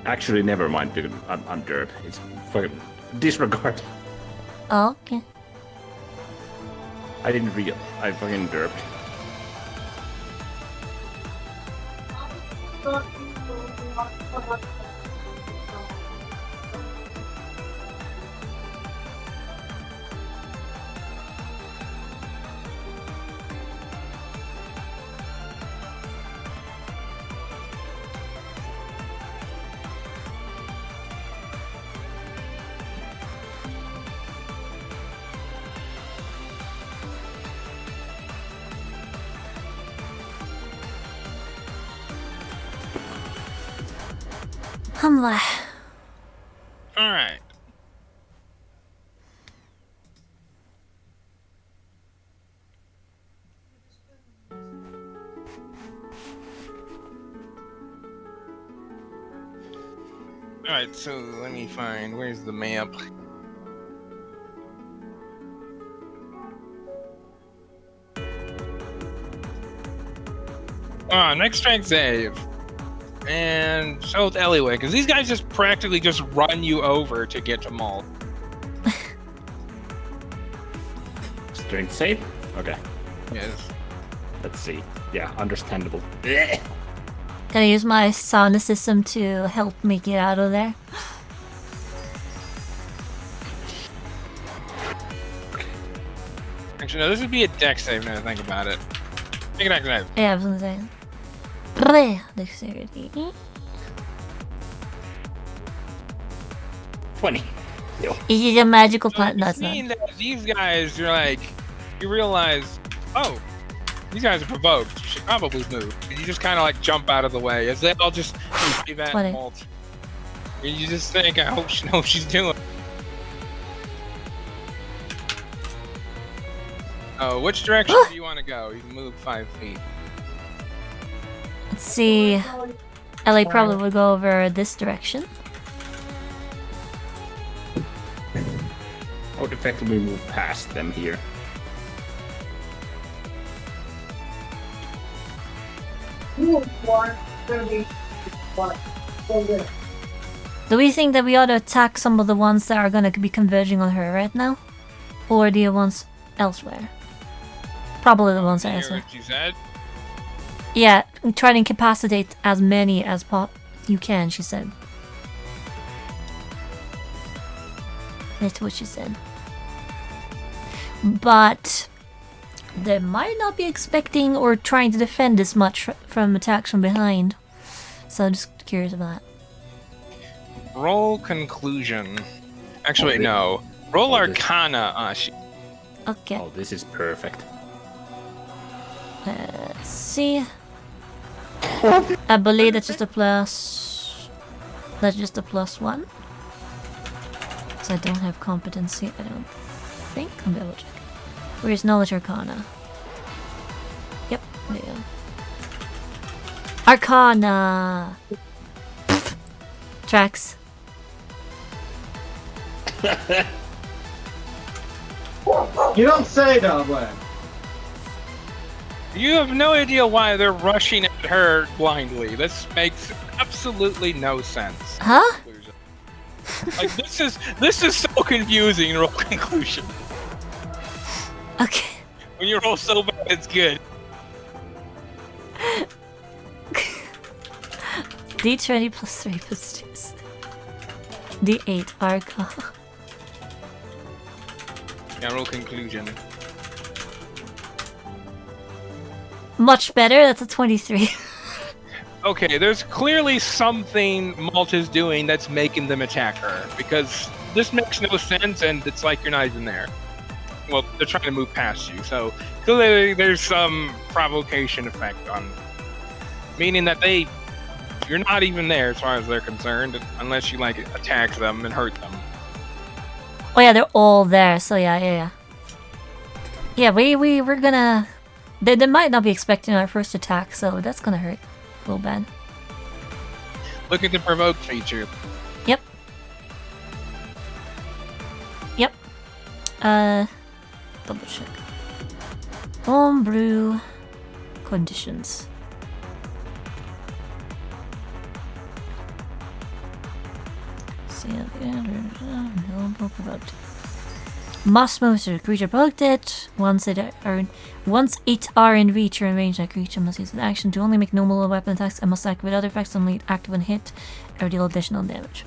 C: Actually, never mind, because I'm derp. It's fucking disregard.
B: Oh, okay.
C: I fucking derped.
B: Humla.
A: Alright. Alright, so let me find, where's the map? Next strength save. And so with Eliwick, because these guys just practically just run you over to get to Malt.
C: Strength save? Okay.
A: Yes.
C: Let's see. Yeah, understandable.
B: Can I use my sound system to help me get out of there?
A: Actually, no, this would be a dex save now that I think about it. Make an attack.
B: Yeah, I was gonna say. Bleh, dexterity.
C: 20. Yo.
B: Is it a magical
A: So
B: plant? No,
A: you've
B: it's not.
A: seen that these guys, you're like, you realize, oh, these guys are provoked. You should probably move. And you just kind of like jump out of the way as they all just wave at
B: 20.
A: Malt. And you just think, I hope she knows what she's doing. Oh, which direction do you want to go? You can move 5 feet.
B: Let's see. Ellie probably will go over this direction.
C: I would effectively move past them here.
B: Do we think that we ought to attack some of the ones that are gonna be converging on her right now? Or the ones elsewhere? Probably the ones
A: Hear
B: elsewhere.
A: what you said?
B: Yeah, try to incapacitate as many as you can, she said. That's what she said. But they might not be expecting or trying to defend as much from attacks from behind. So I'm just curious about that.
A: Roll conclusion. Actually, wait, no. Roll Arcana, Ashi.
B: Okay,
C: Oh, this is perfect.
B: let's see. I believe that's just a plus. That's just a +1. So I don't have competency, I don't think. I'll double check. Where's Knowledge Arcana? Yep, there you go. Arcana! Tracks.
D: You don't say, Dublin.
A: You have no idea why they're rushing at her blindly. This makes absolutely no sense.
B: Huh?
A: Like this is so confusing. Roll conclusion.
B: Okay.
A: When you roll so bad, it's good.
B: D20 plus 3 plus 2. D8 Arcana.
A: Yeah, roll conclusion.
B: Much better, that's a 23.
A: Okay, there's clearly something Malt is doing that's making them attack her, because this makes no sense, and it's like you're not even there. Well, they're trying to move past you, so clearly there's some provocation effect on, meaning that you're not even there as far as they're concerned, unless you like attack them and hurt them.
B: Oh yeah, they're all there, so yeah. Yeah, we're gonna... They might not be expecting our first attack, so that's gonna hurt a little bad.
A: Look at the provoke feature.
B: Yep. Double check. Homebrew conditions. See no provoked. Must move to the creature provoked it. Once it are in reach or in range, that creature must use an action to only make normal weapon attacks and must activate other effects only active when hit or deal additional damage.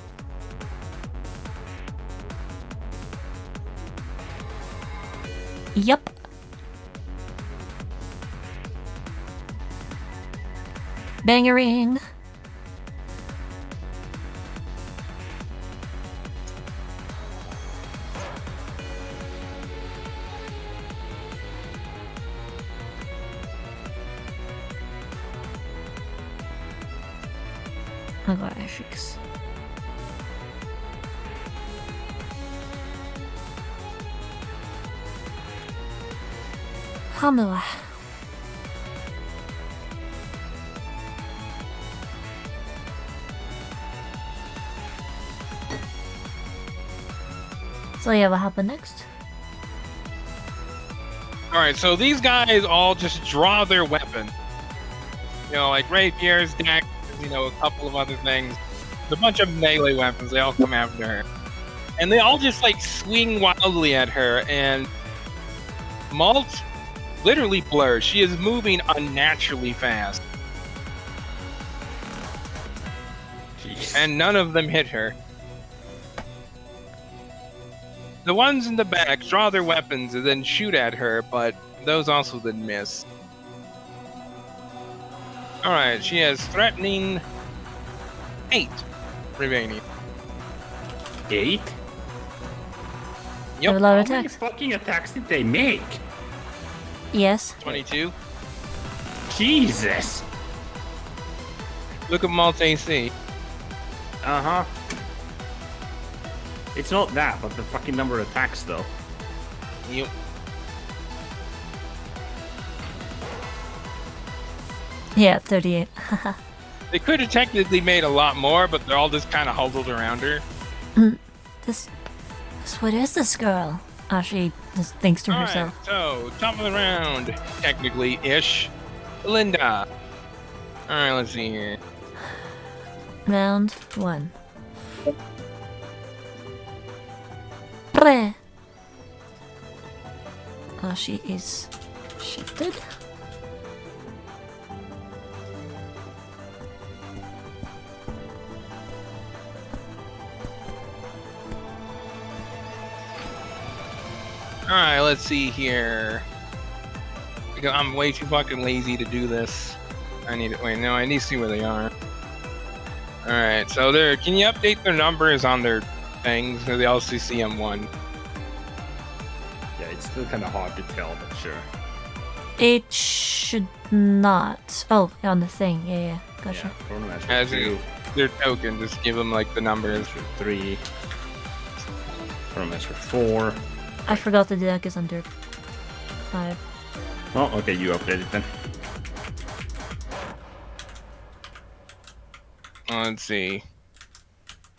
B: Yup. Bangering. I got Ashix. Hamila. So yeah, what happened next?
A: Alright, so these guys all just draw their weapon. You know, like rapiers, daggers, a couple of other things. A bunch of melee weapons, they all come after her. And they all just like swing wildly at her, and Malt literally blurs. She is moving unnaturally fast.
C: Jeez.
A: And none of them hit her. The ones in the back draw their weapons and then shoot at her, but those also didn't miss. Alright, she has threatening 8 remaining.
C: 8?
B: Have a lot of
C: How many
B: attacks.
C: fucking attacks did they make?
B: Yes.
A: 22.
C: Jesus!
A: Look at Malt's AC.
C: Uh-huh. It's not that, but the fucking number of attacks, though.
A: Yep.
B: Yeah, 38.
A: They could have technically made a lot more, but they're all just kind of huddled around her.
B: This, what is this girl? Oh, she just thinks to
A: Alright,
B: herself.
A: so, top of the round, technically-ish. Linda. Alright, let's see here.
B: Round 1. Pre. Oh, she is shifted.
A: Alright, let's see here. Because I'm way too fucking lazy to do this. I need to, wait, no, I need to see where they are. Alright, so there, can you update their numbers on their things? So they also CM1.
C: Yeah, it's still kind of hard to tell, but sure.
B: It should not. Oh, on the thing. Yeah, gotcha.
C: Yeah, Chronomaster
A: As
C: 2,
A: their token, just give them like the numbers.
C: Chronomaster 3, Chronomaster 4.
B: I forgot the deck is under 5.
C: Oh, okay, you updated then.
A: Let's see.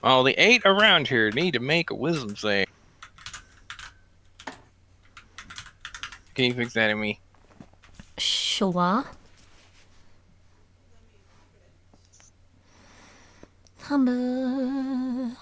A: Well, the 8 around here need to make a wisdom save. Can you fix that in me?
B: Sure. Humble.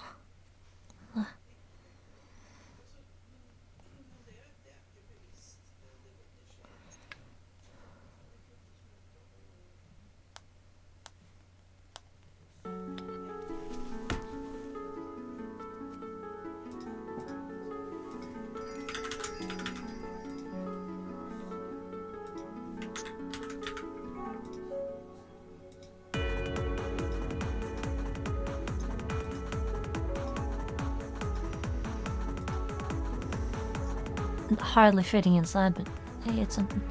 B: Hardly fitting inside, but hey, it's something.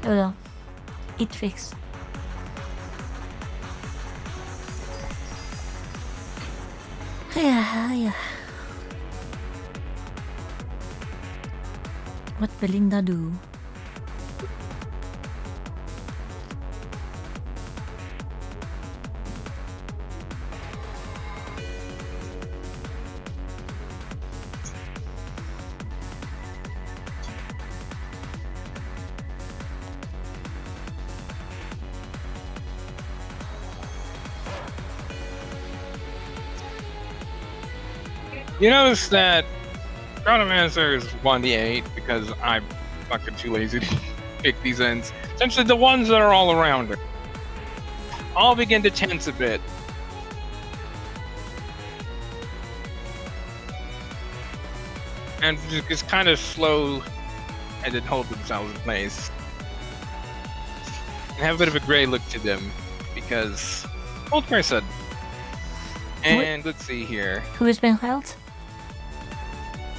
B: Oh well. It fix. Yeah. What will Linda do?
A: You notice that Chronomancer is 1d8 because I'm fucking too lazy to pick these ends. Essentially, the ones that are all around her all begin to tense a bit. And just kind of slow and then hold themselves in place. And have a bit of a gray look to them because old person. And let's see here.
B: Who has been held?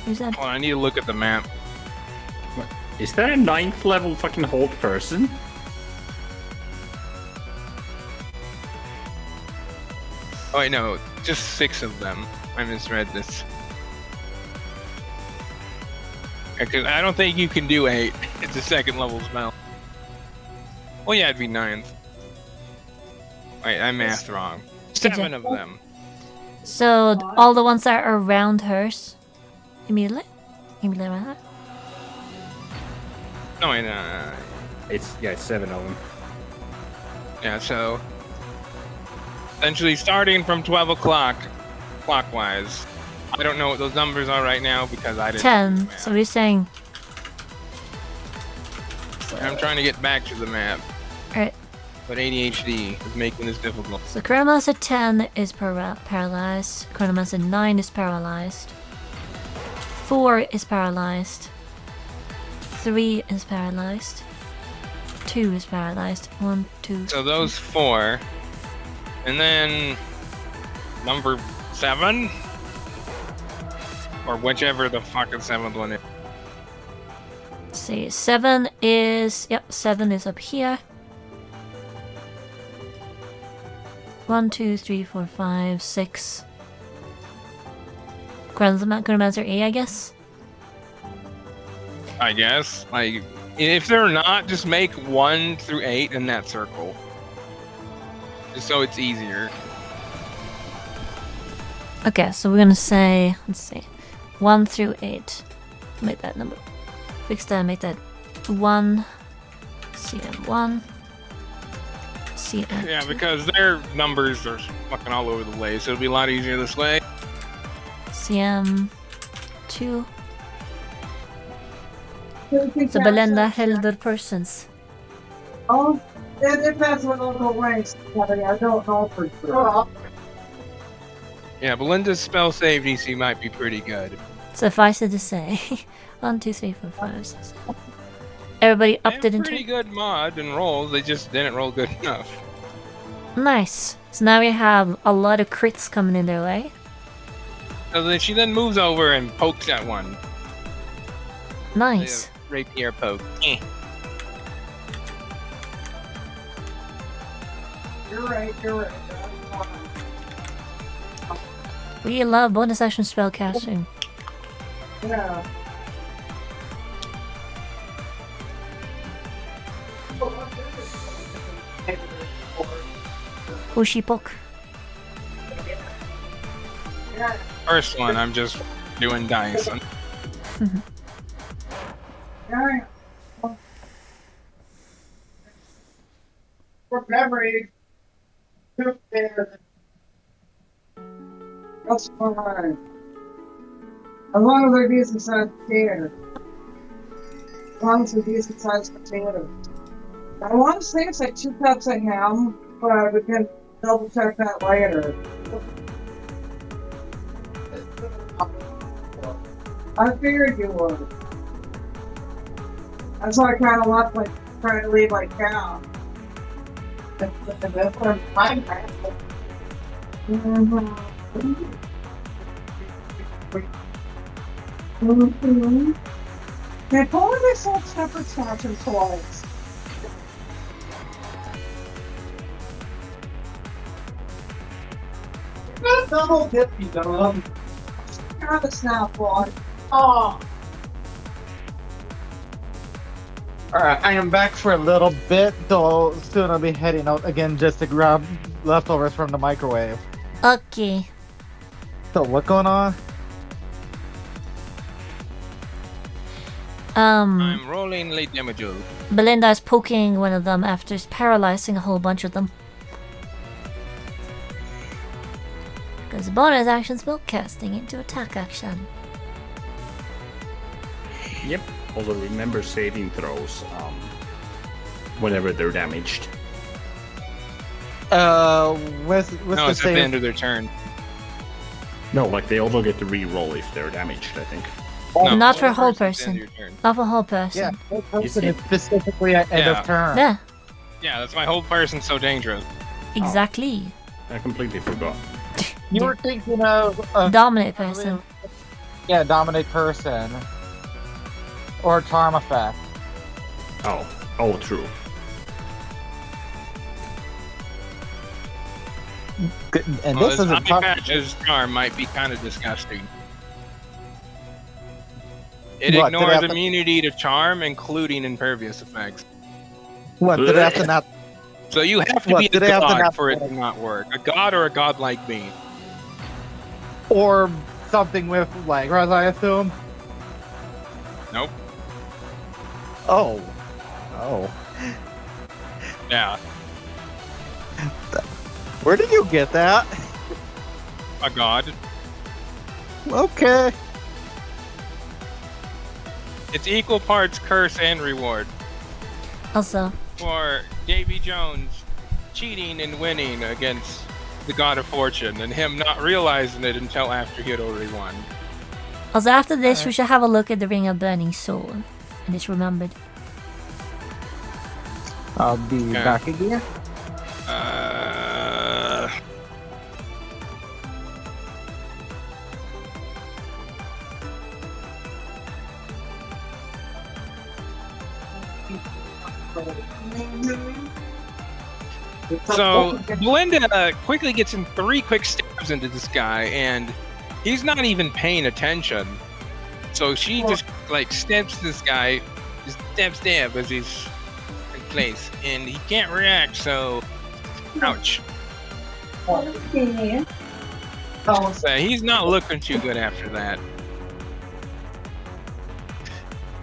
B: Who's that?
A: Hold on, I need to look at the map.
C: What? Is that a 9th level fucking hold person?
A: Oh wait, no, just 6 of them. I misread this. Because I don't think you can do 8. It's a 2nd level spell. Well, yeah, it'd be 9th. Wait, I mathed wrong. 7 of them.
B: So all the ones that are around hers, immediately around her.
A: No, wait, no.
C: It's 7 of them.
A: Yeah, so essentially starting from 12 o'clock clockwise. I don't know what those numbers are right now because I didn't.
B: 10. So we're saying.
A: I'm trying to get back to the map,
B: Alright.
A: but ADHD is making this difficult.
B: So Chronomancer 10 is paralyzed. Chronomancer 9 is paralyzed. 4 is paralyzed. 3 is paralyzed. 2 is paralyzed. 1, 2.
A: So those 4. And then number 7? Or whichever the fucking 7th one is.
B: Let's see. 7 is... Yep, 7 is up here. 1, 2, 3, 4, 5, 6. Grandmaster A, I guess?
A: I guess. Like, if they're not, just make 1 through 8 in that circle. Just so it's easier.
B: Okay, so we're gonna say... Let's see. 1 through 8. Make that number. Fix that, make that 1. CM1. CM2.
A: Yeah, because their numbers are fucking all over the place. So it'll be a lot easier this way.
B: CM2. So Belinda Helder persons.
E: Oh, it depends on local ranks. I don't know for sure.
A: Yeah, Belinda's spell save DC might be pretty good.
B: Suffice it to say. 1, 2, 3, 4, 5, 6, 7. Everybody upped it into...
A: Pretty good mod and rolls, they just didn't roll good enough.
B: Nice. So now we have a lot of crits coming in their way.
A: So then she then moves over and pokes at one.
B: Nice.
A: Rapier poke.
E: You're right, you're right.
B: We love bonus action spell casting.
E: Yeah.
B: Pushy poke.
A: First one, I'm just doing dice.
E: Yeah. For memory, that's fine. As long as they're decent sized potatoes. As long as they're decent sized potatoes. I want to say it's like 2 cups of ham, but we can double check that later. I figured you would. That's why I kind of left, like, trying to leave, like, down. That's what I'm trying to If only they sold separate scotch and toys. Not double dip, you dumb. Got a snap one. Oh.
D: Alright, I am back for a little bit, though soon I'll be heading out again just to grab leftovers from the microwave.
B: Okay.
D: So, what's going on?
A: I'm rolling late damages.
B: Belinda is poking one of them after paralyzing a whole bunch of them. Because bonus action spell casting into attack action.
C: Yep. Although remember saving throws whenever they're damaged.
D: What's
A: No,
D: the
A: it's at the
D: save?
A: end of their turn.
C: No, like they also get to re-roll if they're damaged, I think.
A: No,
B: Not for a whole
A: person's at the
B: person.
A: end of your turn.
B: Not for a whole person.
D: Yeah, whole person
C: see-
D: is specifically at end
A: Yeah.
D: of turn.
B: Yeah,
A: Yeah, that's why whole person's so dangerous.
B: exactly.
C: I completely forgot.
D: You were thinking of
B: Dominate person.
D: Yeah, dominate person. Or charm effect.
C: Oh, true.
D: And
A: Well,
D: this
A: this
D: is a
A: Eye
D: tough.
A: Patch's charm might be kind of disgusting. It
D: What, did it
A: ignores
D: have to-
A: immunity to charm, including impervious effects.
D: What did it have to not?
A: So you have to
D: What,
A: be
D: did
A: a
D: it have to
A: god
D: not-
A: for it to not work. A god or a god like me.
D: Or something with Langras, I assume.
A: Nope.
D: Oh.
A: Yeah.
D: Where did you get that?
A: A god.
D: Okay.
A: It's equal parts curse and reward.
B: Also,
A: For Davy Jones cheating and winning against the god of fortune and him not realizing it until after he had already won.
B: Also, after this, we should have a look at the Ring of Burning Soul. I just remembered.
D: I'll be
A: Okay.
D: back again.
A: So Belinda quickly gets in 3 quick stabs into this guy, and he's not even paying attention. So she just like stabs this guy, just stab as he's in place, and he can't react. So, ouch.
E: Okay.
A: So he's not looking too good after that.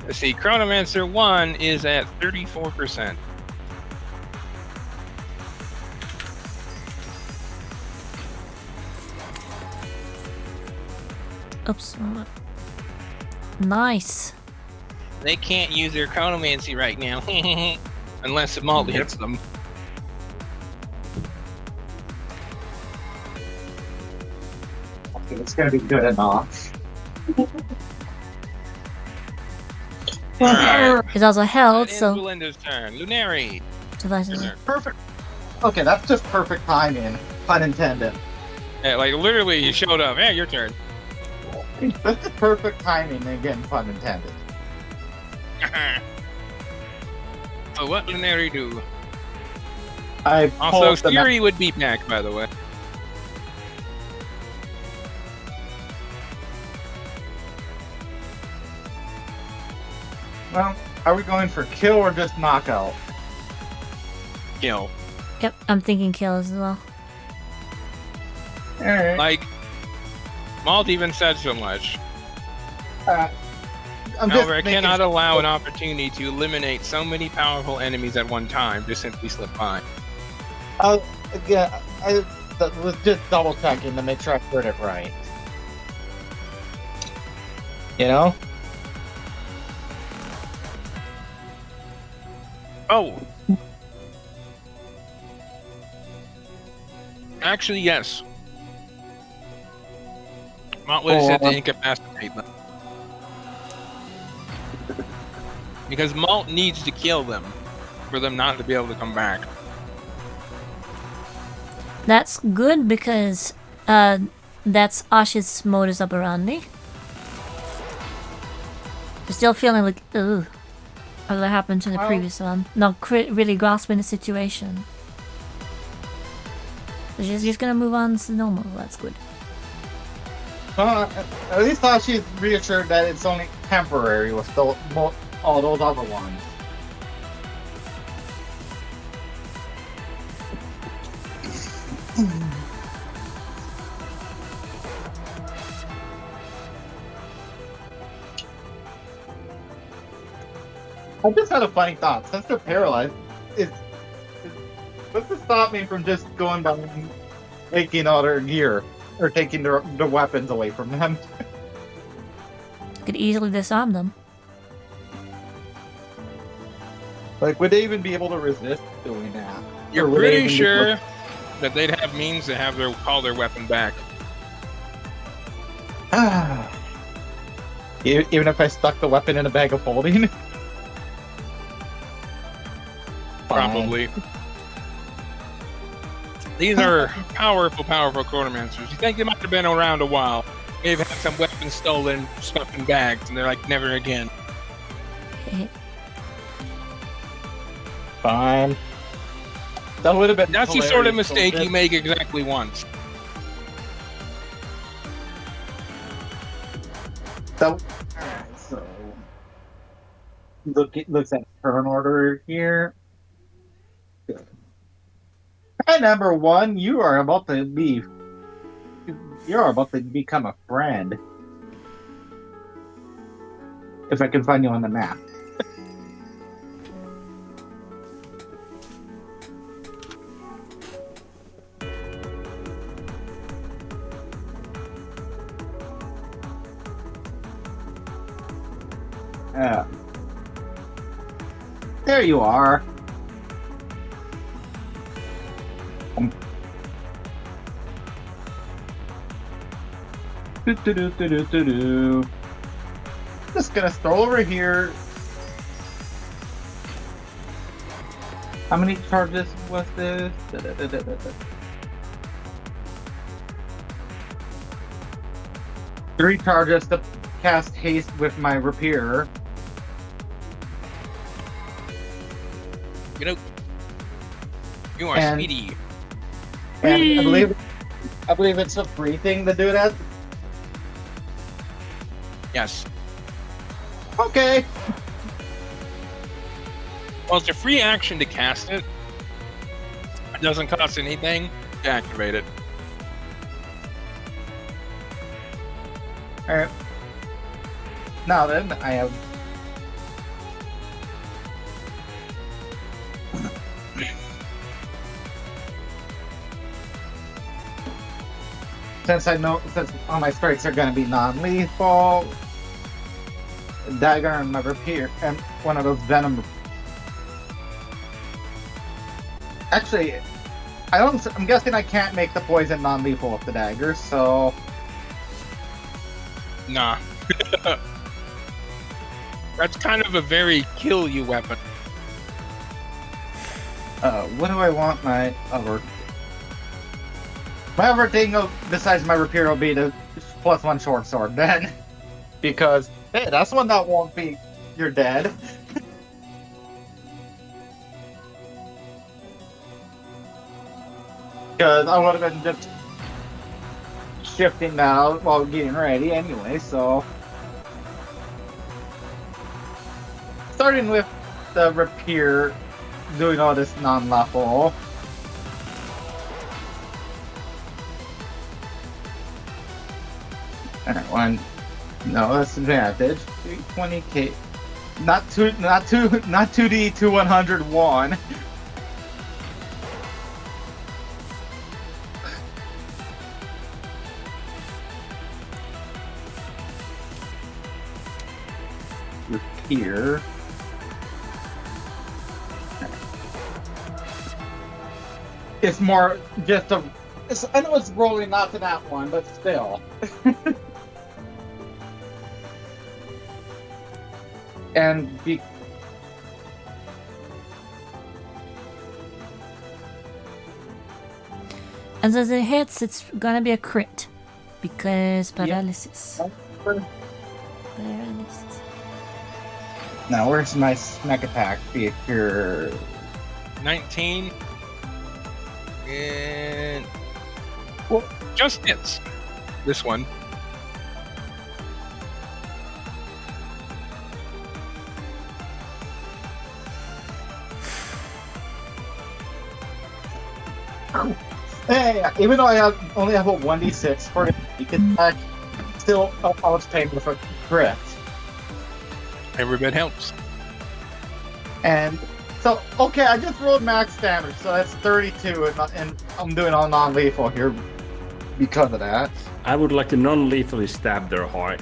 A: Let's see, Chronomancer 1 is at 34%.
B: Oops. Nice.
A: They can't use their Chronomancy right now, unless Malt hits them.
D: Okay, it's gonna be good enough.
A: Alright,
B: It's also held,
A: that is
B: so
A: Belinda's turn. Lunari.
B: devices.
D: Perfect. Okay, that's just perfect timing. Pun intended.
A: Yeah, like literally, you showed up. Yeah, your turn.
D: That's just perfect timing. Again, pun intended.
A: So what Lunari do?
D: I pull
A: Also,
D: up the
A: Siri would be back, by the way.
D: Well, are we going for kill or just knockout?
A: Kill.
B: Yep, I'm thinking kill as well.
D: Alright.
A: Like, Malt even said so much.
D: I'm
A: However, I
D: just making
A: cannot allow an opportunity to eliminate so many powerful enemies at one time to simply slip by.
D: Yeah, I was just double checking to make sure I heard it right. You know?
A: Oh! Actually, yes. Malt would have said to incapacitate them. Because Malt needs to kill them for them not to be able to come back.
B: That's good because that's Ash's modus operandi. I'm still feeling like, ugh, what happened to the
D: Well-
B: previous one. Not really grasping the situation. So she's just gonna move on to normal. That's good.
D: At least she's reassured that it's only temporary with all those other ones. I just had a funny thought. Since they're paralyzed, what's to stop me from just going by and taking all their gear or taking their weapons away from them?
B: Could easily disarm them.
D: Like, would they even be able to resist doing that?
A: You're
D: Or would they
A: pretty
D: even just
A: sure that they'd have means to have call their weapon back.
D: Even if I stuck the weapon in a bag of holding? Fine.
A: Probably. These are powerful chronomancers. You think they might have been around a while. They've had some weapons stolen, stuffed in bags, and they're like, never again.
D: Fine. That would have been
A: That's the sort of
D: hilarious, so
A: mistake
D: just-
A: you make exactly once.
D: So, alright, so looks at turn order here. Good. And number 1, you're about to become a friend. If I can find you on the map. There you are. Do. Just gonna stroll over here. How many charges was this? 3 charges to cast haste with my rapier.
A: You know, you are
D: And-
A: speedy.
D: And I believe it's a free thing to do that.
A: Yes.
D: Okay.
A: Well, it's a free action to cast it. It doesn't cost anything to activate it.
D: Alright. Now then, I have. Since all my strikes are gonna be non-lethal, dagger and my rapier and one of those venom. Actually, I'm guessing I can't make the poison non-lethal with the dagger, so
A: Nah. That's kind of a very kill you weapon.
D: what do I want my other? My other thing besides my rapier will be the +1 short sword then, because hey, that's one that won't be you're dead. Because I would have been just shifting now while getting ready anyway, so. Starting with the rapier, doing all this non-lethal. Alright, one. No, that's advantage. 320k. Not 2D to 101. Here. It's more just a. I know it's rolling not to that one, but still. And be.
B: And since it hits, it's gonna be a crit. Because paralysis. Paralysis.
D: Now, where's my smack attack? Be here.
A: 19. And
D: Well,
A: just hits. This one.
D: Hey, even though I only have a 1d6 for it, you can still I was paying with a crit.
A: Every bit helps.
D: And so, okay, I just rolled max damage, so that's 32, and I'm doing all non-lethal here because of that.
C: I would like to non-lethally stab their heart.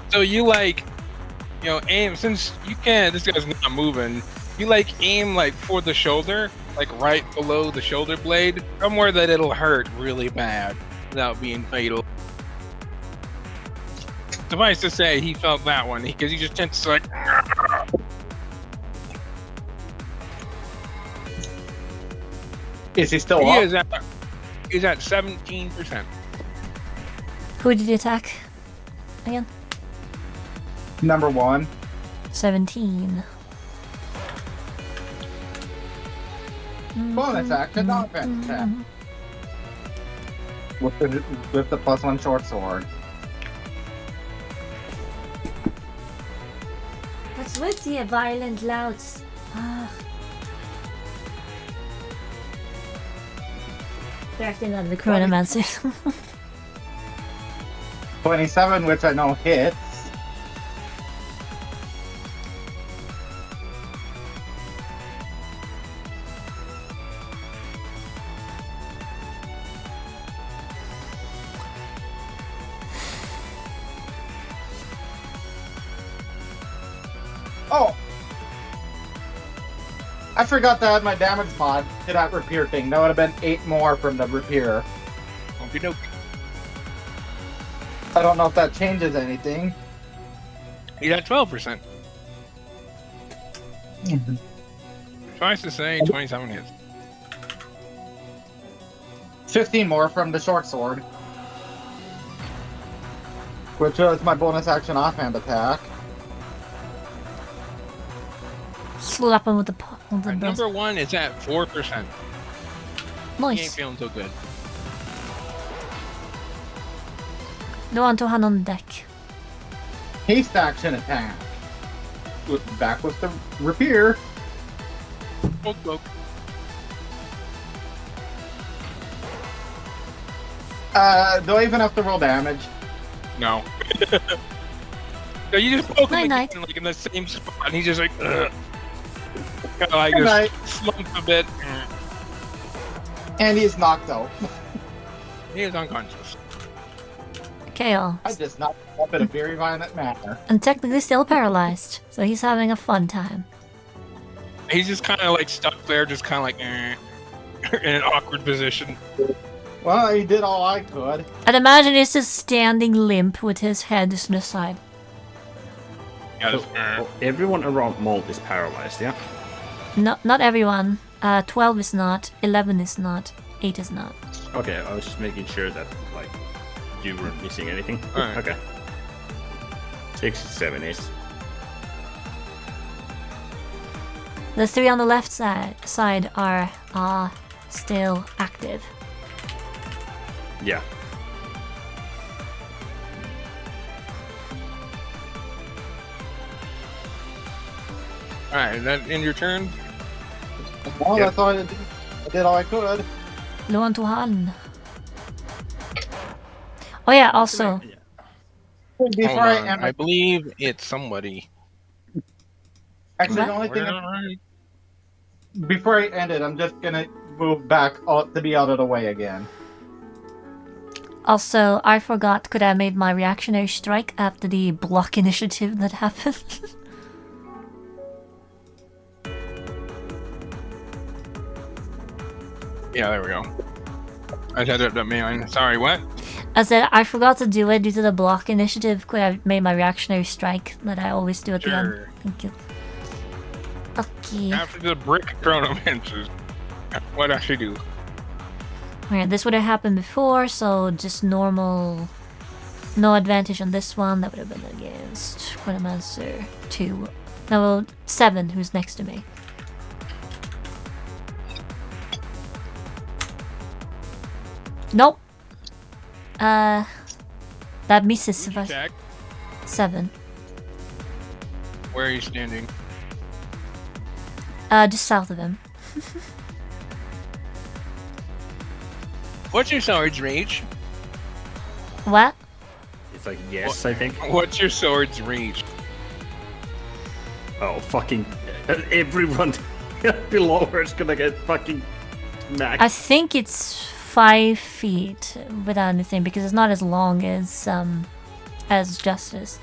A: So you aim, since you can't, this guy's not moving, you aim for the shoulder, right below the shoulder blade, somewhere that it'll hurt really bad without being fatal. Suffice to say, he felt that one because he just tends to
D: Is he still
A: he
D: up?
A: is at 17%.
B: Who did you attack? Again?
D: Number 1.
B: 17.
D: Bonus action, not advanced attack. With the +1 short sword.
B: What's with the violent louds? They're acting on the chronomancer.
D: 27, which I know hits. Oh! I forgot to add my damage mod to that rapier thing. That would have been 8 more from the rapier.
A: Okey-doke.
D: I don't know if that changes anything.
A: He's at 12%. Twice to say 27 hits.
D: 15 more from the short sword. Which was my bonus action offhand attack.
B: Slap him with the breast.
A: Number 1 is at 4%. He ain't
B: Nice.
A: feeling so good.
B: Då antog han on deck.
D: Haste action attack. Back with the rapier.
A: Poke, poke.
D: Do I even have to roll damage?
A: No. No, you just poke him
B: Night,
A: again, like in the same spot, and he's just like, ugh. Kind of like
D: Good night.
A: just slump a bit.
D: And he's knocked out.
A: He is unconscious.
B: KO.
D: I just knocked him up in a very violent manner.
B: And technically still paralyzed, so he's having a fun time.
A: He's just kind of like stuck there, just kind of like in an awkward position.
D: Well, I did all I could.
B: I'd imagine he's just standing limp with his head to the side.
A: Yeah,
C: So,
A: just,
C: everyone around Molt is paralyzed, yeah?
B: Not everyone. 12 is not, 11 is not, 8 is not.
C: Okay, I was just making sure that, like, you weren't missing anything.
A: Alright.
C: Okay. 6, 7 is.
B: The 3 on the left side are still active.
C: Yeah.
A: Alright, is that end your turn?
D: Well,
C: Yep.
D: that's all I did. I did all I could.
B: Luan to Han. Oh yeah, also,
D: Before
A: Hold
D: I
A: on,
D: end,
A: I believe it's somebody.
D: actually, the only thing before I end it, I'm just gonna move back out to be out of the way again.
B: I forgot, could I have made my reactionary strike after the block initiative that happened?
A: Yeah, there we go. I had it up man. Sorry, what?
B: I said I forgot to do it due to the block initiative. Could I have made my reactionary strike that I always do at the end?
A: Sure.
B: Thank you. Okay.
A: After the brick chronomancers. What actually do?
B: Alright, this would have happened before, so just normal. No advantage on this one. That would have been against Chronomancer 2. No, 7, who's next to me. Nope. That misses.
A: Who'd you attack?
B: 7.
A: Where are you standing?
B: Just south of him.
A: What's your sword's reach?
B: What?
C: It's like, yes, I think.
A: What's your sword's reach?
C: Oh, fucking. Everyone below her is gonna get fucking smacked.
B: I think it's 5 feet without anything because it's not as long as Justice.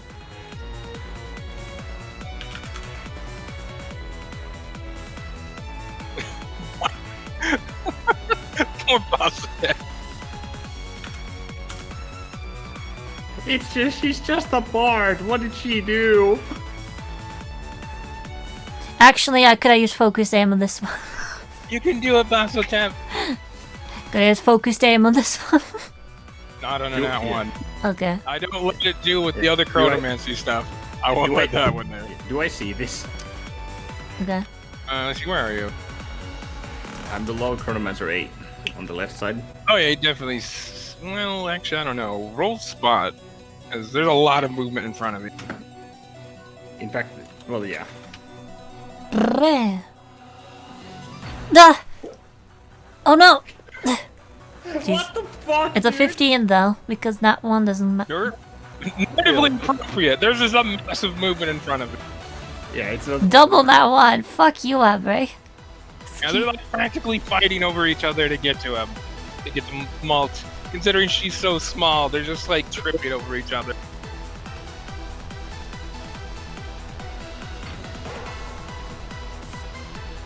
A: Poor boss.
C: It's just, she's just a bard. What did she do?
B: Actually, could I use focused aim on this one?
A: You can do it, Basso Tap.
B: Could I use focused aim on this one?
A: Not on that one.
B: Okay.
A: I don't let it do with the other chronomancy stuff. I won't let that one there.
C: Do I see this?
B: Okay.
A: Let's see, where are you?
C: I'm below Chronomancer 8 on the left side.
A: Oh yeah, definitely. Well, actually, I don't know. Roll spot, because there's a lot of movement in front of you.
C: In fact, well, yeah.
B: Brrrr. Ah! Oh no! Jeez.
C: What the fuck?
B: It's a 15 though, because that one doesn't matter.
A: You're negatively appropriate. There's just a massive movement in front of it.
C: Yeah, it's a.
B: Double that one. Fuck you, Abre.
A: Yeah, they're like practically fighting over each other to get to him, to get to Malt. Considering she's so small, they're just like tripping over each other.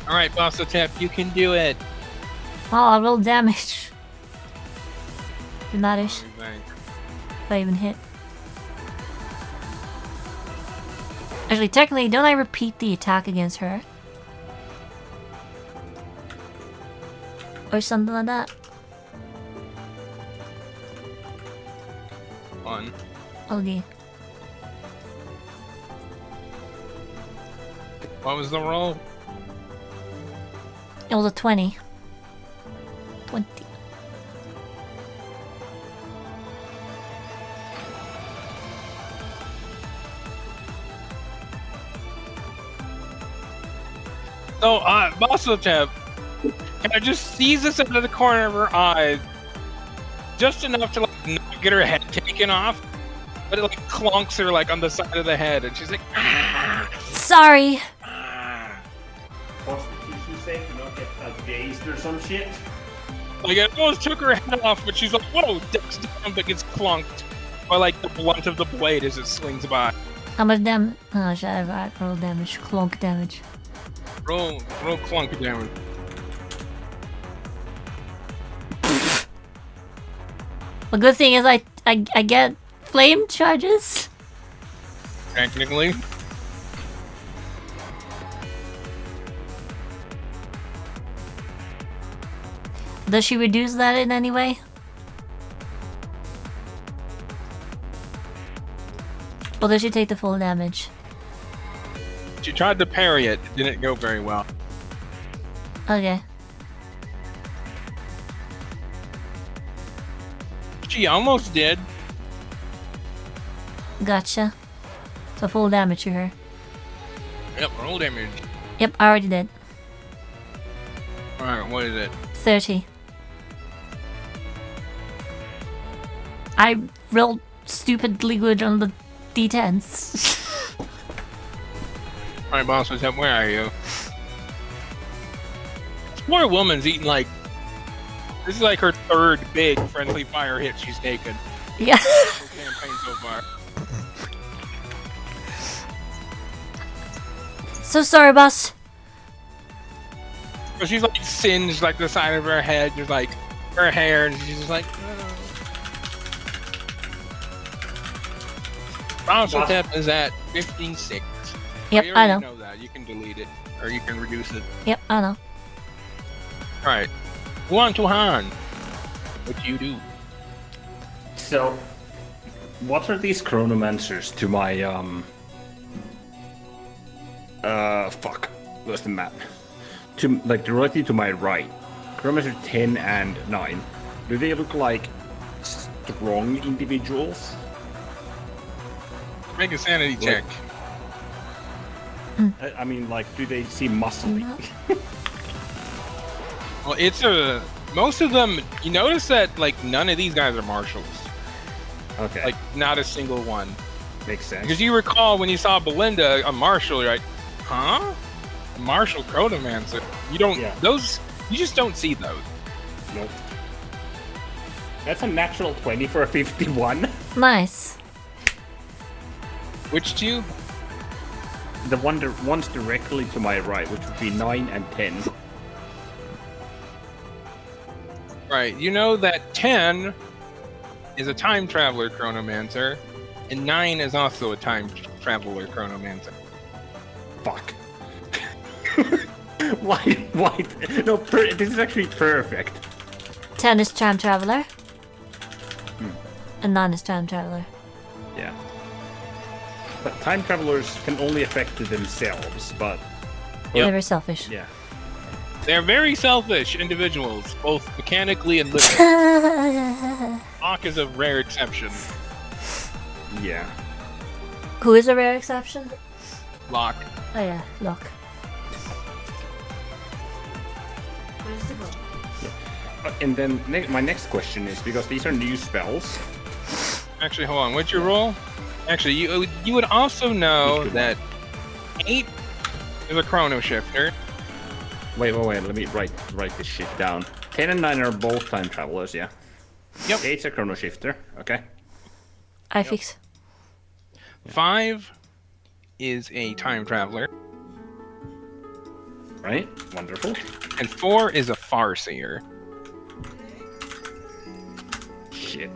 A: All right, Basso Tap, you can do it.
B: Oh, I'll roll damage. It matters if I even hit. Actually, technically, don't I repeat the attack against her? Or something like that?
A: 1.
B: Okay.
A: What was the roll?
B: It was a 20. 20.
A: So, Basotep, kind of just sees this out of the corner of her eye, just enough to like not get her head taken off, but it like clonks her like on the side of the head, and she's like, ah,
B: Sorry.
A: ah.
C: What's the tissue say to not get like dazed or some shit?
A: Like it almost took her head off, but she's like, whoa, ducks down, but gets clonked by like the blunt of the blade as it swings by.
B: How much damage? Oh, shit, I got roll damage. Clonk damage.
A: Roll clunk damage.
B: The good thing is I get flame charges.
A: Technically.
B: Does she reduce that in any way? Or does she take the full damage?
A: She tried to parry it, it didn't go very well.
B: Okay.
A: She almost did.
B: Gotcha. So full damage to her.
A: Yep, roll damage.
B: Yep, I already did.
A: Alright, what is it?
B: 30. I rolled stupidly good on the D10s.
A: Alright, boss, what's up? Where are you? This poor woman's eating like... This is like her third big friendly fire hit she's taken.
B: Yeah.
A: Whole campaign so far.
B: So sorry, boss.
A: So she's like singed like the side of her head, just like her hair, and she's just like... Bouncer tip is at 56.
B: Yep,
A: You
B: I
A: already
B: know.
A: that. You can delete it, or you can reduce it.
B: Yep, I know.
A: Alright. One to Han. What do you do?
C: So, what are these chronomancers to my fuck, what's the map? To like directly to my right. Chronomancer 10 and 9. Do they look like strong individuals?
A: Make a sanity check.
C: I mean, like, do they seem muscly?
A: Well, it's a... Most of them, you notice that, like, none of these guys are marshals.
C: Okay,
A: Like, not a single one.
C: makes sense.
A: Because you recall when you saw Belinda, a marshal, you're like, huh? A marshal chronomancer. You don't...
C: Yeah.
A: Those... You just don't see those.
C: Nope. That's a natural 20 for a 51.
B: Nice.
A: Which two?
C: The one's directly to my right, which would be 9 and 10.
A: Right. You know that 10 is a time traveler chronomancer, and 9 is also a time traveler chronomancer.
C: Fuck. Why? No, this is actually perfect.
B: 10 is time traveler. And 9 is time traveler.
C: Yeah. But time travelers can only affect themselves, but
A: Yep.
B: They're very selfish.
C: yeah.
A: They're very selfish individuals, both mechanically and literally. Hawk is a rare exception.
C: Yeah.
B: Who is a rare exception?
A: Locke.
B: Oh yeah, look.
C: And then my next question is, because these are new spells.
A: Actually, hold on. What'd you roll? Actually, you would also know that 8 is a chrono shifter.
C: Wait, let me write this shit down. 10 and 9 are both time travelers, yeah.
A: Yep.
C: 8's a chrono shifter, okay.
B: I fix.
A: 5 is a time traveler.
C: Right? Wonderful.
A: And 4 is a farseer.
C: Shit.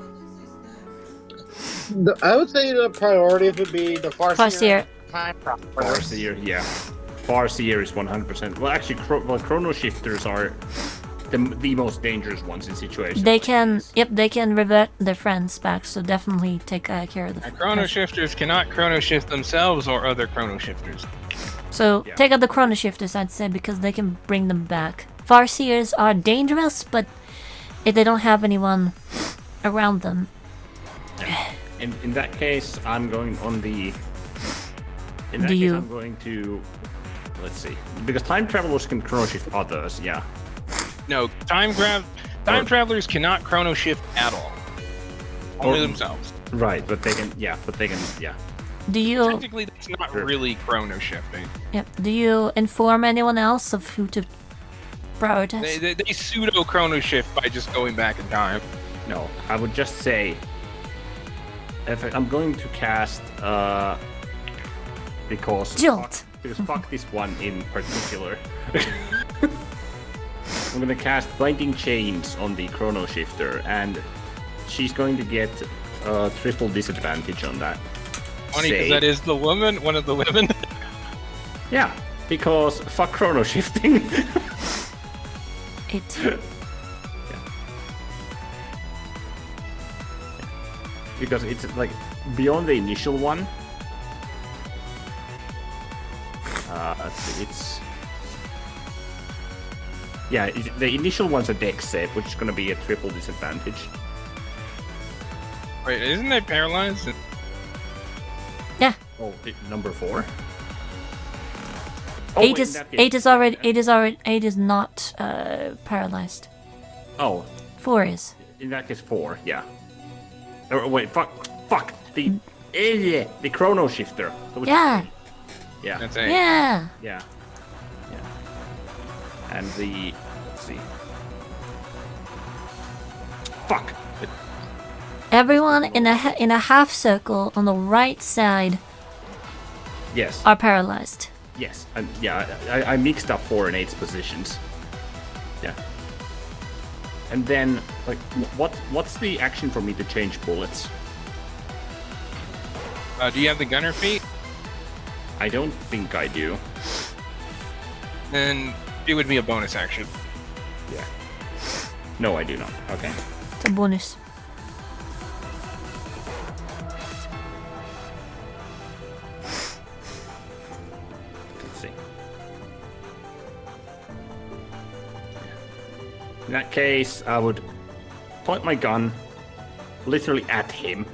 D: I would say the priority would be the Farseer.
B: Farseer.
D: time travelers.
C: Farseer, yeah. Farseer is 100%. Well, actually, chrono shifters are the most dangerous ones in situations.
B: They
C: like
B: can,
C: these.
B: yep, they can revert their friends back. So definitely take care of the.
A: And chrono shifters cannot chrono shift themselves or other chrono shifters.
B: So
C: Yeah.
B: take out the chrono shifters, I'd say, because they can bring them back. Farseers are dangerous, but if they don't have anyone around them.
C: In that case, I'm going on the. In that
B: Do
C: case,
B: you-
C: I'm going to. Let's see, because time travelers can chrono shift others. Yeah.
A: No, time travelers cannot chrono shift at all. Only themselves.
C: Right, but they can. Yeah, but they can. Yeah.
B: Do you?
A: Technically, that's not
C: Sure.
A: really chrono shifting.
B: Yep. Do you inform anyone else of who to prioritize?
A: They pseudo chrono shift by just going back in time.
C: No, I would just say. If I'm going to cast, because
B: Jolt.
C: fuck this one in particular. I'm gonna cast Blinding Chains on the Chrono Shifter, and she's going to get triple disadvantage on that.
A: Funny, because
C: save.
A: that is the woman, one of the women.
C: Yeah, because fuck Chrono Shifting.
B: It.
C: Because it's like beyond the initial one. Let's see, it's. Yeah, the initial one's a dex save, which is going to be a triple disadvantage.
A: Wait, isn't it paralyzed?
B: Yeah.
C: Oh, number 4.
B: Eight is not paralyzed.
C: Oh,
B: 4 is.
C: in that case 4, yeah. Or wait, fuck, the Chrono Shifter. Which-
B: Yeah.
C: yeah,
A: That's it.
B: Yeah.
C: yeah. And the, let's see. Fuck.
B: Everyone in a half circle on the right side
C: Yes.
B: are paralyzed.
C: Yes, and yeah, I mixed up 4 and 8's positions. Yeah. And then, like, what's the action for me to change bullets?
A: Do you have the gunner feat?
C: I don't think I do.
A: Then it would be a bonus action.
C: Yeah. No, I do not. Okay.
B: It's a bonus.
C: Let's see. In that case, I would point my gun literally at him.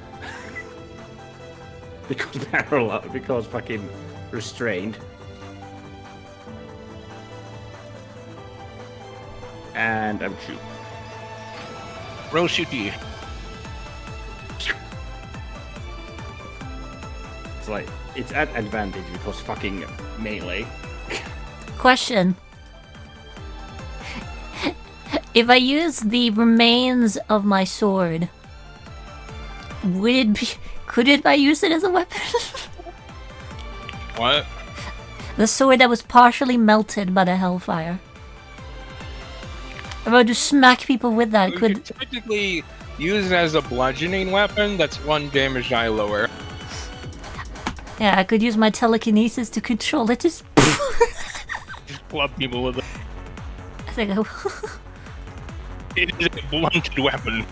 C: because fucking restrained. And I'm shoot.
A: Roll shoot you.
C: It's like it's at advantage because fucking melee.
B: Question. If I use the remains of my sword, could I use it as a weapon?
A: What?
B: The sword that was partially melted by the hellfire. If I were to smack people with that,
A: You
B: could
A: could technically use it as a bludgeoning weapon. That's 1 damage die lower.
B: yeah, I could use my telekinesis to control it. Just
A: Just club people with it.
B: I think I
A: It is a blunted weapon.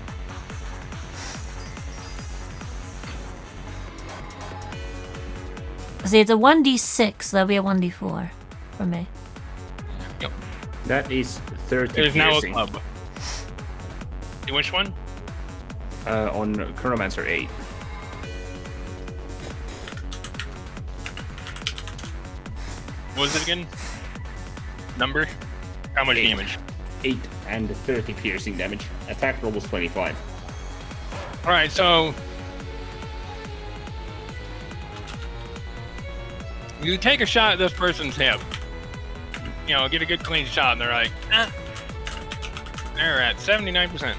B: see. It's a 1d6. So that'll be a 1d4 for me.
A: Yep.
C: That is 30
A: There's now a
C: piercing.
A: club. Which one?
C: On Chronomancer 8.
A: What was it again? Number? How much
C: 8.
A: damage?
C: 8 and 30 piercing damage. Attack roll was 25.
A: Alright, so you take a shot at this person's hip. You know, get a good clean shot, and they're like, ah. They're at 79%.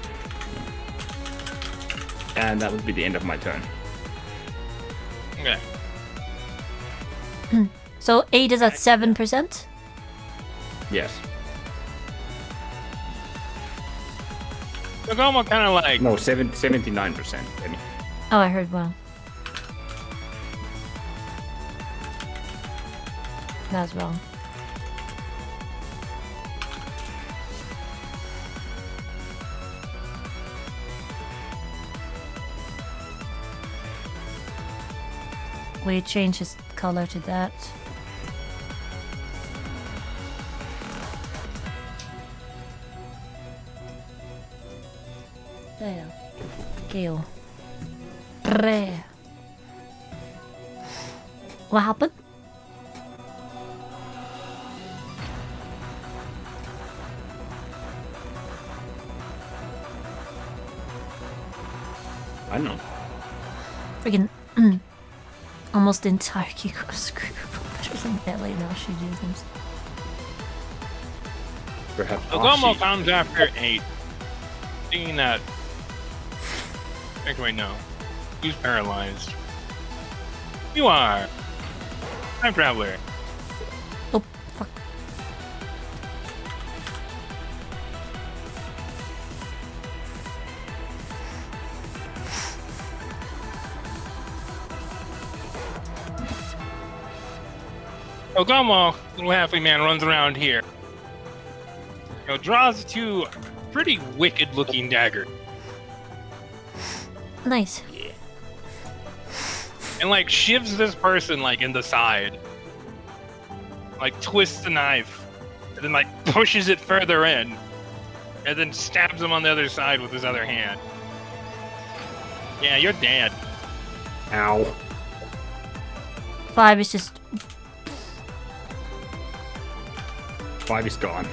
C: And that would be the end of my turn.
A: Okay.
B: So 8 is at 7%.
C: Yes.
A: It's almost kind of like,
C: No, 79%. I mean,
B: Oh, I heard well. That's wrong. We change his color to that. There. Kill. Re. What happened?
C: I don't know.
B: Freaking almost the entire Kiko's group better than Ellie now she uses.
C: Perhaps
A: Ogomo
C: Ashi.
A: comes after 8. Seeing that. Actually, no. Who's paralyzed? You are. Time traveler.
B: Oh, fuck.
A: Ogomo, little halfling man, runs around here. Draws two pretty wicked looking dagger.
B: Nice.
A: And like shivs this person like in the side. Like twists the knife. And then like pushes it further in. And then stabs him on the other side with his other hand. Yeah, you're dead.
C: Ow.
B: 5 is just
C: 5 is gone.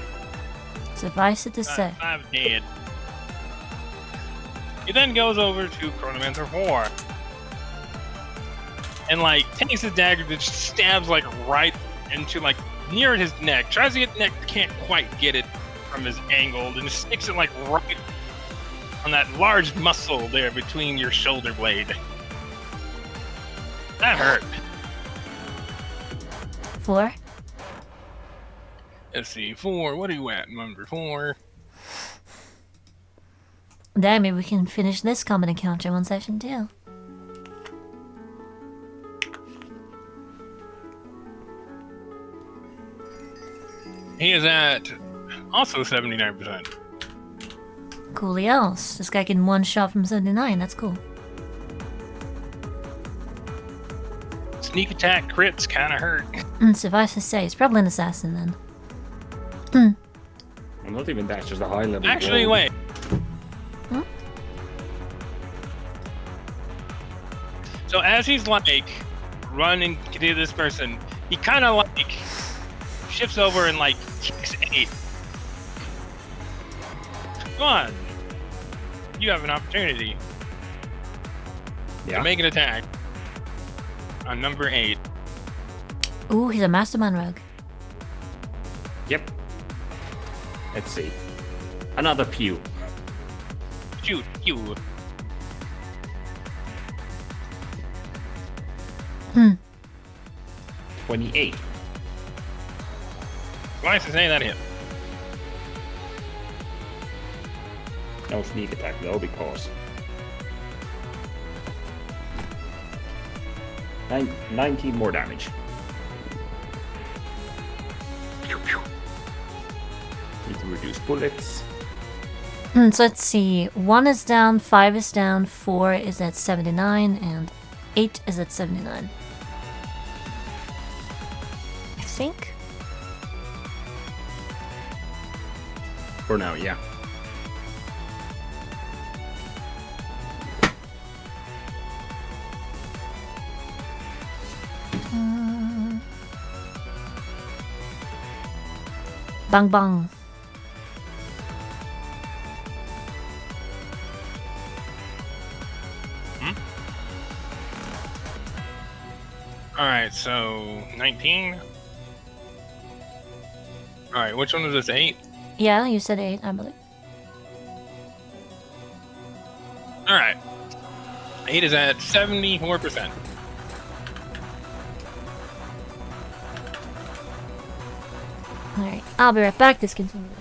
B: suffice it to say.
A: I'm dead. He then goes over to Chronomancer 4. And like takes his dagger that stabs like right into like near his neck. Tries to get the neck, can't quite get it from his angle, and just sticks it like right on that large muscle there between your shoulder blade. That hurt.
B: 4.
A: Let's see, 4. What are you at? Number 4.
B: Damn, maybe we can finish this common encounter in one session too.
A: He is at also 79%.
B: Coolio. This guy can one shot from 79. That's cool.
A: Sneak attack crits kind of hurt.
B: Suffice to say, he's probably an assassin then.
C: Well, not even that, just a high level.
A: Actually,
C: roll.
A: wait.
B: Hmm?
A: So as he's like running to this person, he kind of like shifts over and like kicks 8. Come on. You have an opportunity
C: Yeah.
A: to make an attack on number 8.
B: Ooh, he's a mastermind rogue.
C: Yep. Let's see. Another pew.
A: Shoot, you.
C: 28.
A: Nice to say that hit.
C: No sneak attack though, because 19 more damage. Pew, pew. Need to reduce bullets.
B: So let's see. 1 is down, 5 is down, 4 is at 79, and 8 is at 79. I think.
C: For now, yeah.
B: Bang bang.
A: Alright, so 19. Alright, which one was this? 8?
B: Yeah, you said 8, I believe.
A: Alright. 8 is at 74%.
B: Alright, I'll be right back. Discontinue that.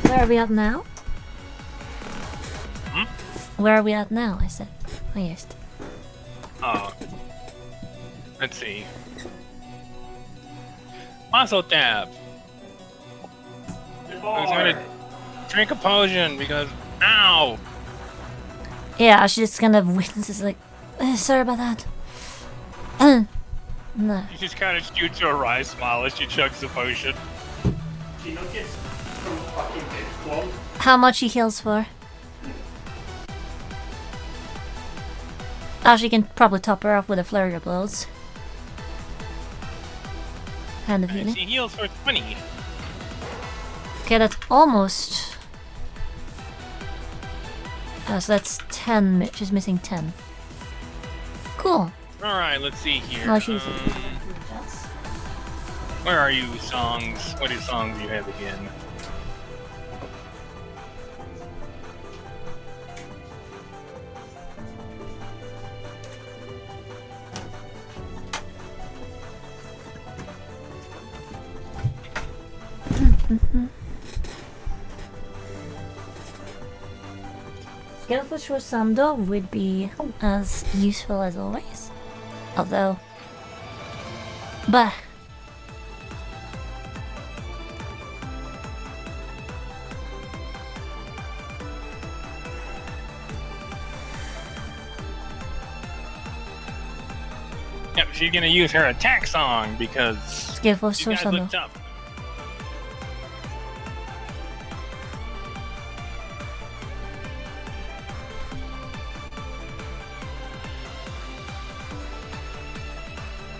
B: Where are we at now?
A: Hmm?
B: Where are we at now? I said. Oh, yes.
A: Oh. Let's see. Muscle tab. Who's gonna drink a potion because ow!
B: Yeah, she just kind of witnesses like, sorry about that. No.
A: You just kind of shoots her a wry smile as she chugs the potion.
C: She not gets from fucking dead.
B: How much he heals for? Oh, she can probably top her off with a flurry of blows. Hand of healing.
A: She heals for 20.
B: Okay, that's almost. Oh, so that's 10. She's missing 10. Cool.
A: Alright, let's see here.
B: Oh, she's.
A: Where are you, songs? What are songs you have again?
B: Skillful Short Sando would be as useful as always. Although. But.
A: Yep, she's gonna use her attack song because
B: Skillful
A: you
B: Short
A: guys
B: Sando.
A: looked up.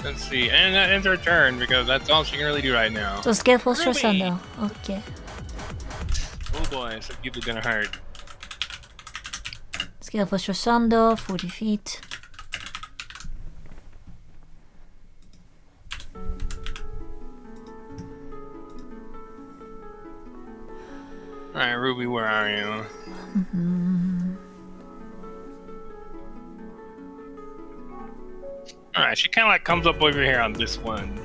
A: Let's see, and that ends her turn because that's all she can really do right now.
B: So Skillful Short
A: Ruby.
B: Sando. Okay.
A: Oh boy, so people gonna hurt.
B: Skillful Short Sando, 40 feet.
A: Alright, Ruby, where are you? Alright, she kinda like comes up over here on this one.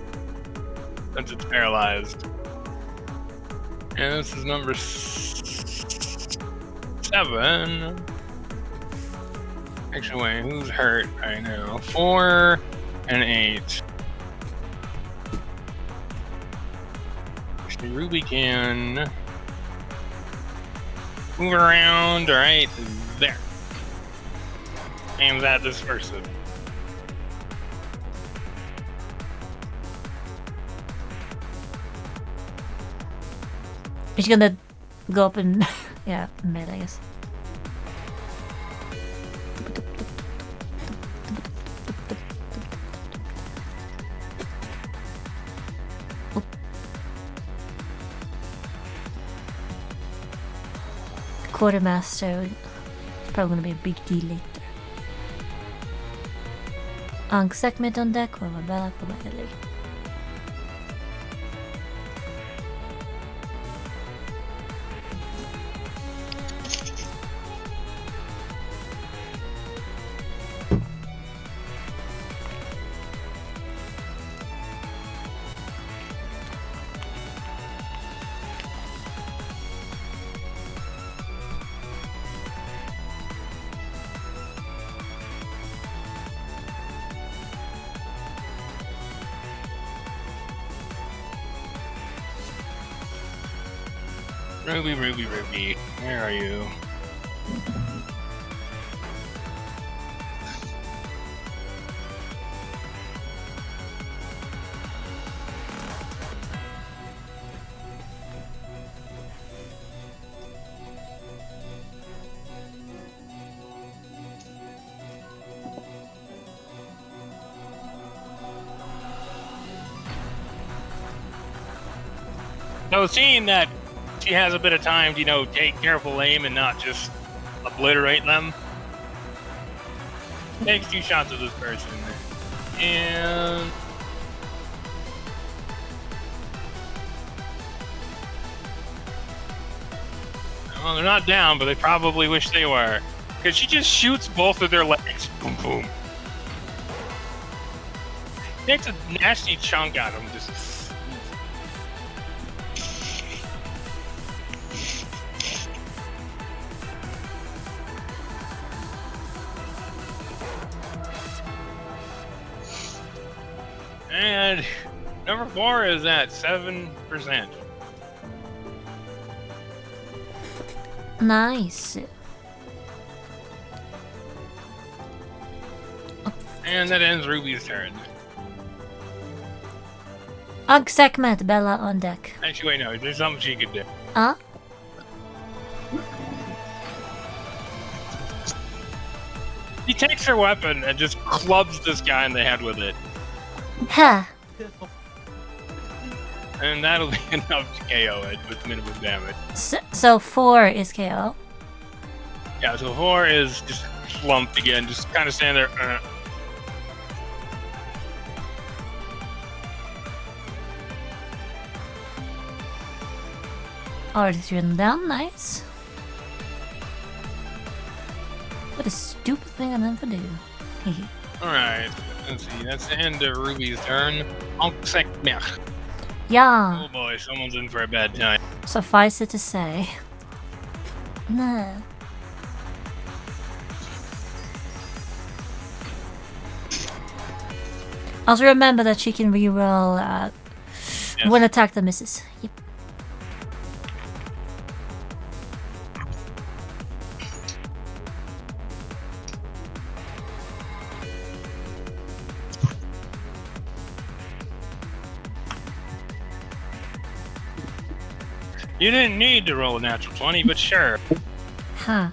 A: Since it's paralyzed. And this is number 7. Actually, wait, who's hurt right now? 4 and 8. Actually, Ruby can move around right there. Aims at this person.
B: She's gonna go up and yeah, mid, I guess. Oh. Quartermaster is probably gonna be a big deal later. Angsek on deck or Bella for my LA.
A: Ruby, Ruby, Ruby, where are you? So seeing that she has a bit of time to, you know, take careful aim and not just obliterate them, takes 2 shots of this person. And well, they're not down, but they probably wish they were. Because she just shoots both of their legs. Boom, boom. Takes a nasty chunk out of them. Just And number 4 is at 7%.
B: Nice.
A: And that ends Ruby's turn.
B: Segment, Bella on deck.
A: Actually, wait, no, there's something she could do.
B: Huh?
A: He takes her weapon and just clubs this guy in the head with it.
B: Huh.
A: And that'll be enough to KO it with minimum damage.
B: So 4 is KO.
A: Yeah, so 4 is just slumped again, just kind of stand there.
B: Art is written down, nice. What a stupid thing on them to do. Hehe.
A: Alright, let's see, that's the end of Ruby's turn. Segment.
B: Yeah,
A: Oh boy, someone's in for a bad time.
B: suffice it to say. Nah. Also remember that she can reroll
A: Yes.
B: when attack that misses. Yep.
A: You didn't need to roll a natural 20, but sure.
B: Huh.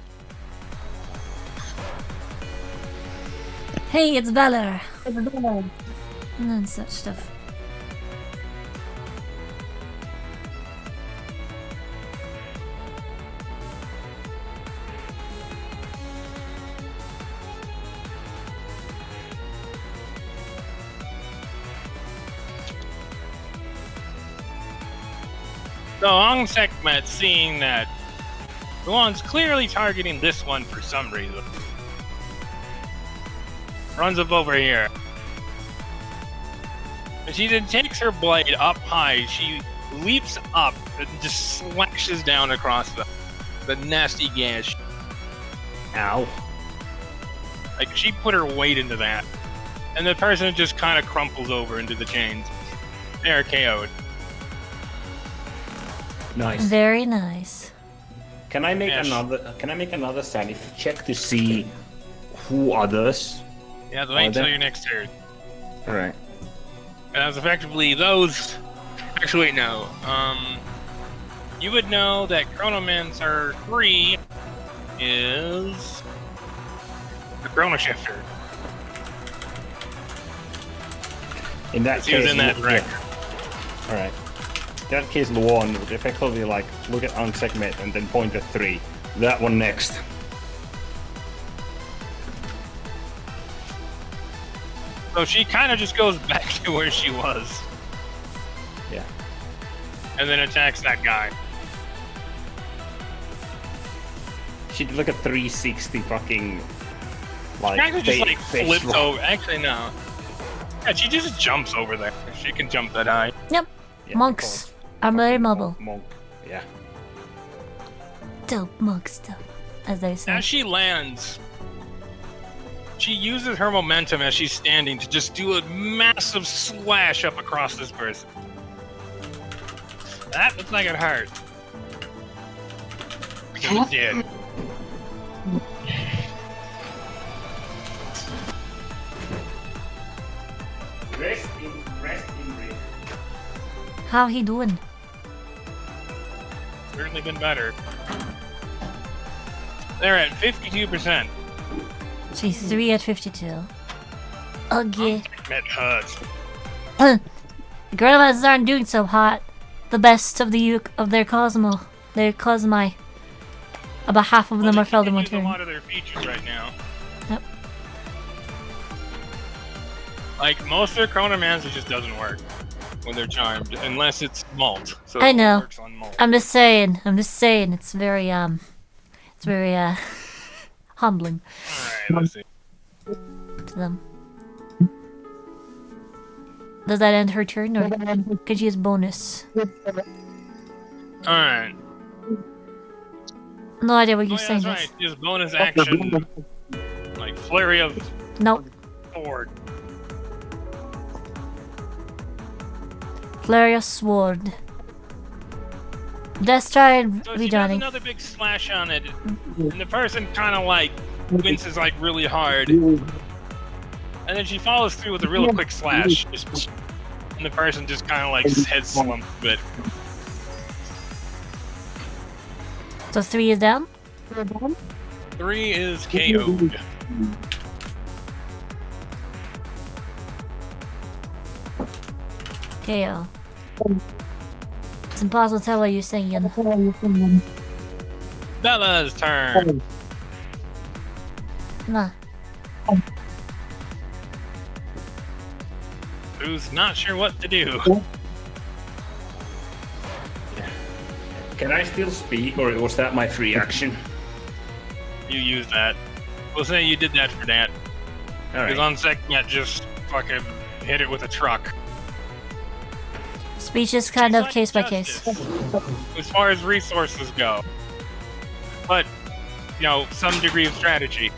B: Hey, it's Valor. And then such stuff.
A: So Segment, seeing that the one's clearly targeting this one for some reason, runs up over here. And she then takes her blade up high. She leaps up and just slashes down across the nasty gash.
C: Ow.
A: Like, she put her weight into that. And the person just kind of crumples over into the chains. They're KO'd.
C: Nice.
B: Very nice.
C: Can I make
A: Yes.
C: another sanity check to see who others?
A: Yeah, wait until
C: there?
A: your next turn.
C: Alright.
A: And that's effectively those. Actually, wait, no. You would know that Chronomancer 3 is the Chrono Shifter.
C: In that
A: He was
C: case,
A: in that wreck.
C: Alright. In that case, Luan would effectively like look at Segment and then point at 3. That one next.
A: So she kind of just goes back to where she was.
C: Yeah.
A: And then attacks that guy.
C: She did like a 360 fucking like
A: Kind of just like
C: face
A: flips
C: roll.
A: over. Actually, no. Yeah, she just jumps over there. She can jump that high.
B: Yep.
C: Yeah,
B: Monks
C: because
B: are very
C: fucking
B: mobile.
C: Monk. Yeah.
B: Dope monk stuff, as they say.
A: As she lands, she uses her momentum as she's standing to just do a massive slash up across this person. That looks like it hurt. Because it did.
C: Rest in break.
B: How he doing?
A: Certainly been better. They're at 52%.
B: She's 3 at 52. Okay.
A: That hurts.
B: The Grandmas aren't doing so hot. The best of their Cosmo. Their Cosmi. About half of them are felled in one
A: Use a
B: turn.
A: lot of their features right now.
B: Yep.
A: Like, most of their Chronomancer just doesn't work when they're charmed, unless it's malt. So
B: I
A: it
B: know.
A: works on malt.
B: I'm just saying. It's very humbling
A: Alright, let's see.
B: to them. Does that end her turn, or can she use bonus?
A: Alright.
B: No idea what
A: Oh,
B: you're
A: yeah,
B: saying.
A: that's
B: Jess.
A: right. Just bonus action. Like, flurry of
B: Nope.
A: sword.
B: Flurry of Sword. Let's try
A: So she does
B: rejoining.
A: another big slash on it, and the person kind of like winces like really hard, and then she follows through with a real quick slash, and the person just kind of like head slumps a bit.
B: So 3 is down.
A: 3 is KO'd.
B: KO. It's impossible to tell what you're saying.
A: Bella's turn.
B: Nah.
A: Who's not sure what to do.
C: Can I still speak, or was that my free action?
A: You use that. We'll say you did that for that.
C: Alright.
A: Because on second, just fucking hit it with a truck.
B: Speech is kind of
A: Like
B: case by case.
A: justice, as far as resources go. But, you know, some degree of strategy.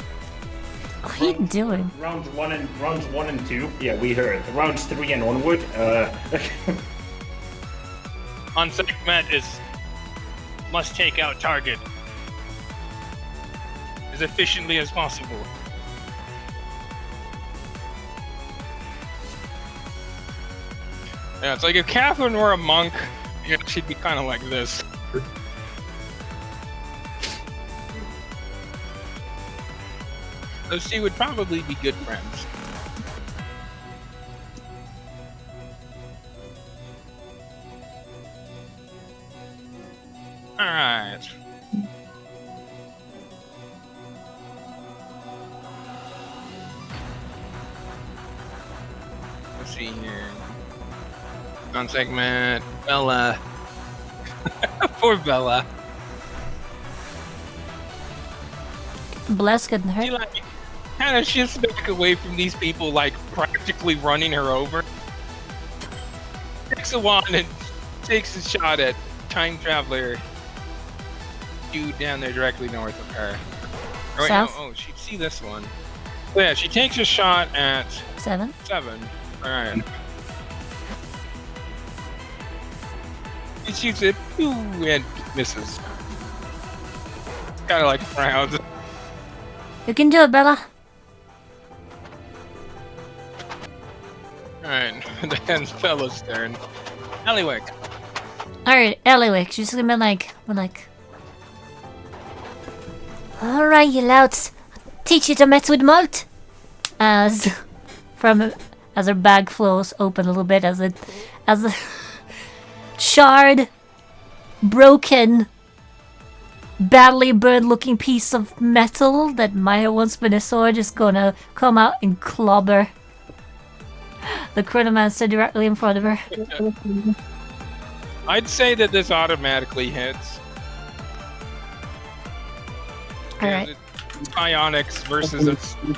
B: What are you doing?
C: Rounds 1 and 2. Yeah, we heard. Rounds 3 and onward.
A: On segment is must take out target as efficiently as possible. Yeah, it's like if Catherine were a monk, yeah, she'd be kind of like this. Those two would probably be good friends. Alright. Let's see here. On segment, Bella. Poor Bella.
B: Bless couldn't
A: She
B: hurt.
A: like kind of shifts back away from these people, like practically running her over. Takes a wand and takes a shot at Time Traveler. Dude down there directly north of her. Or wait, no,
B: South?
A: oh, she'd see this one. So yeah, she takes a shot at
B: 7.
A: 7. Alright. He shoots it, pew, and misses. Kind of like frowns.
B: You can do it, Bella.
A: Alright, then Bella's turn. Alleyway.
B: Alright, Eliwick. She's gonna be like. Alright, you louts. Teach you to mess with malt. As her bag flows open a little bit as a charred, broken, badly burned looking piece of metal that might have once been a sword is gonna come out and clobber the Chronomancer directly in front of her.
A: I'd say that this automatically hits.
B: Alright.
A: It's Bionics versus a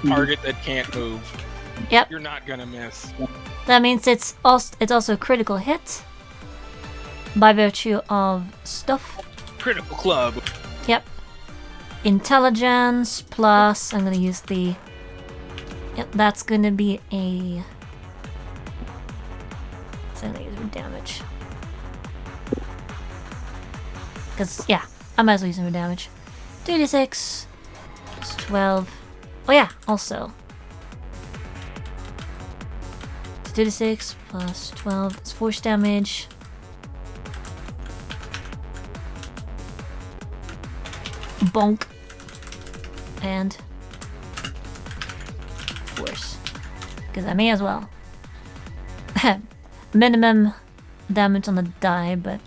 A: target that can't move.
B: Yep.
A: You're not gonna miss.
B: That means it's also a critical hit by virtue of stuff.
A: Critical club.
B: Yep. Intelligence plus I'm gonna use the. Yep, that's gonna be a. So I'm gonna use damage. Cause yeah, I might as well use some damage. 2d6 plus 12. Oh yeah, also. 2d6 plus 12. It's force damage. Bonk. And force. Because I may as well. Minimum damage on the die, but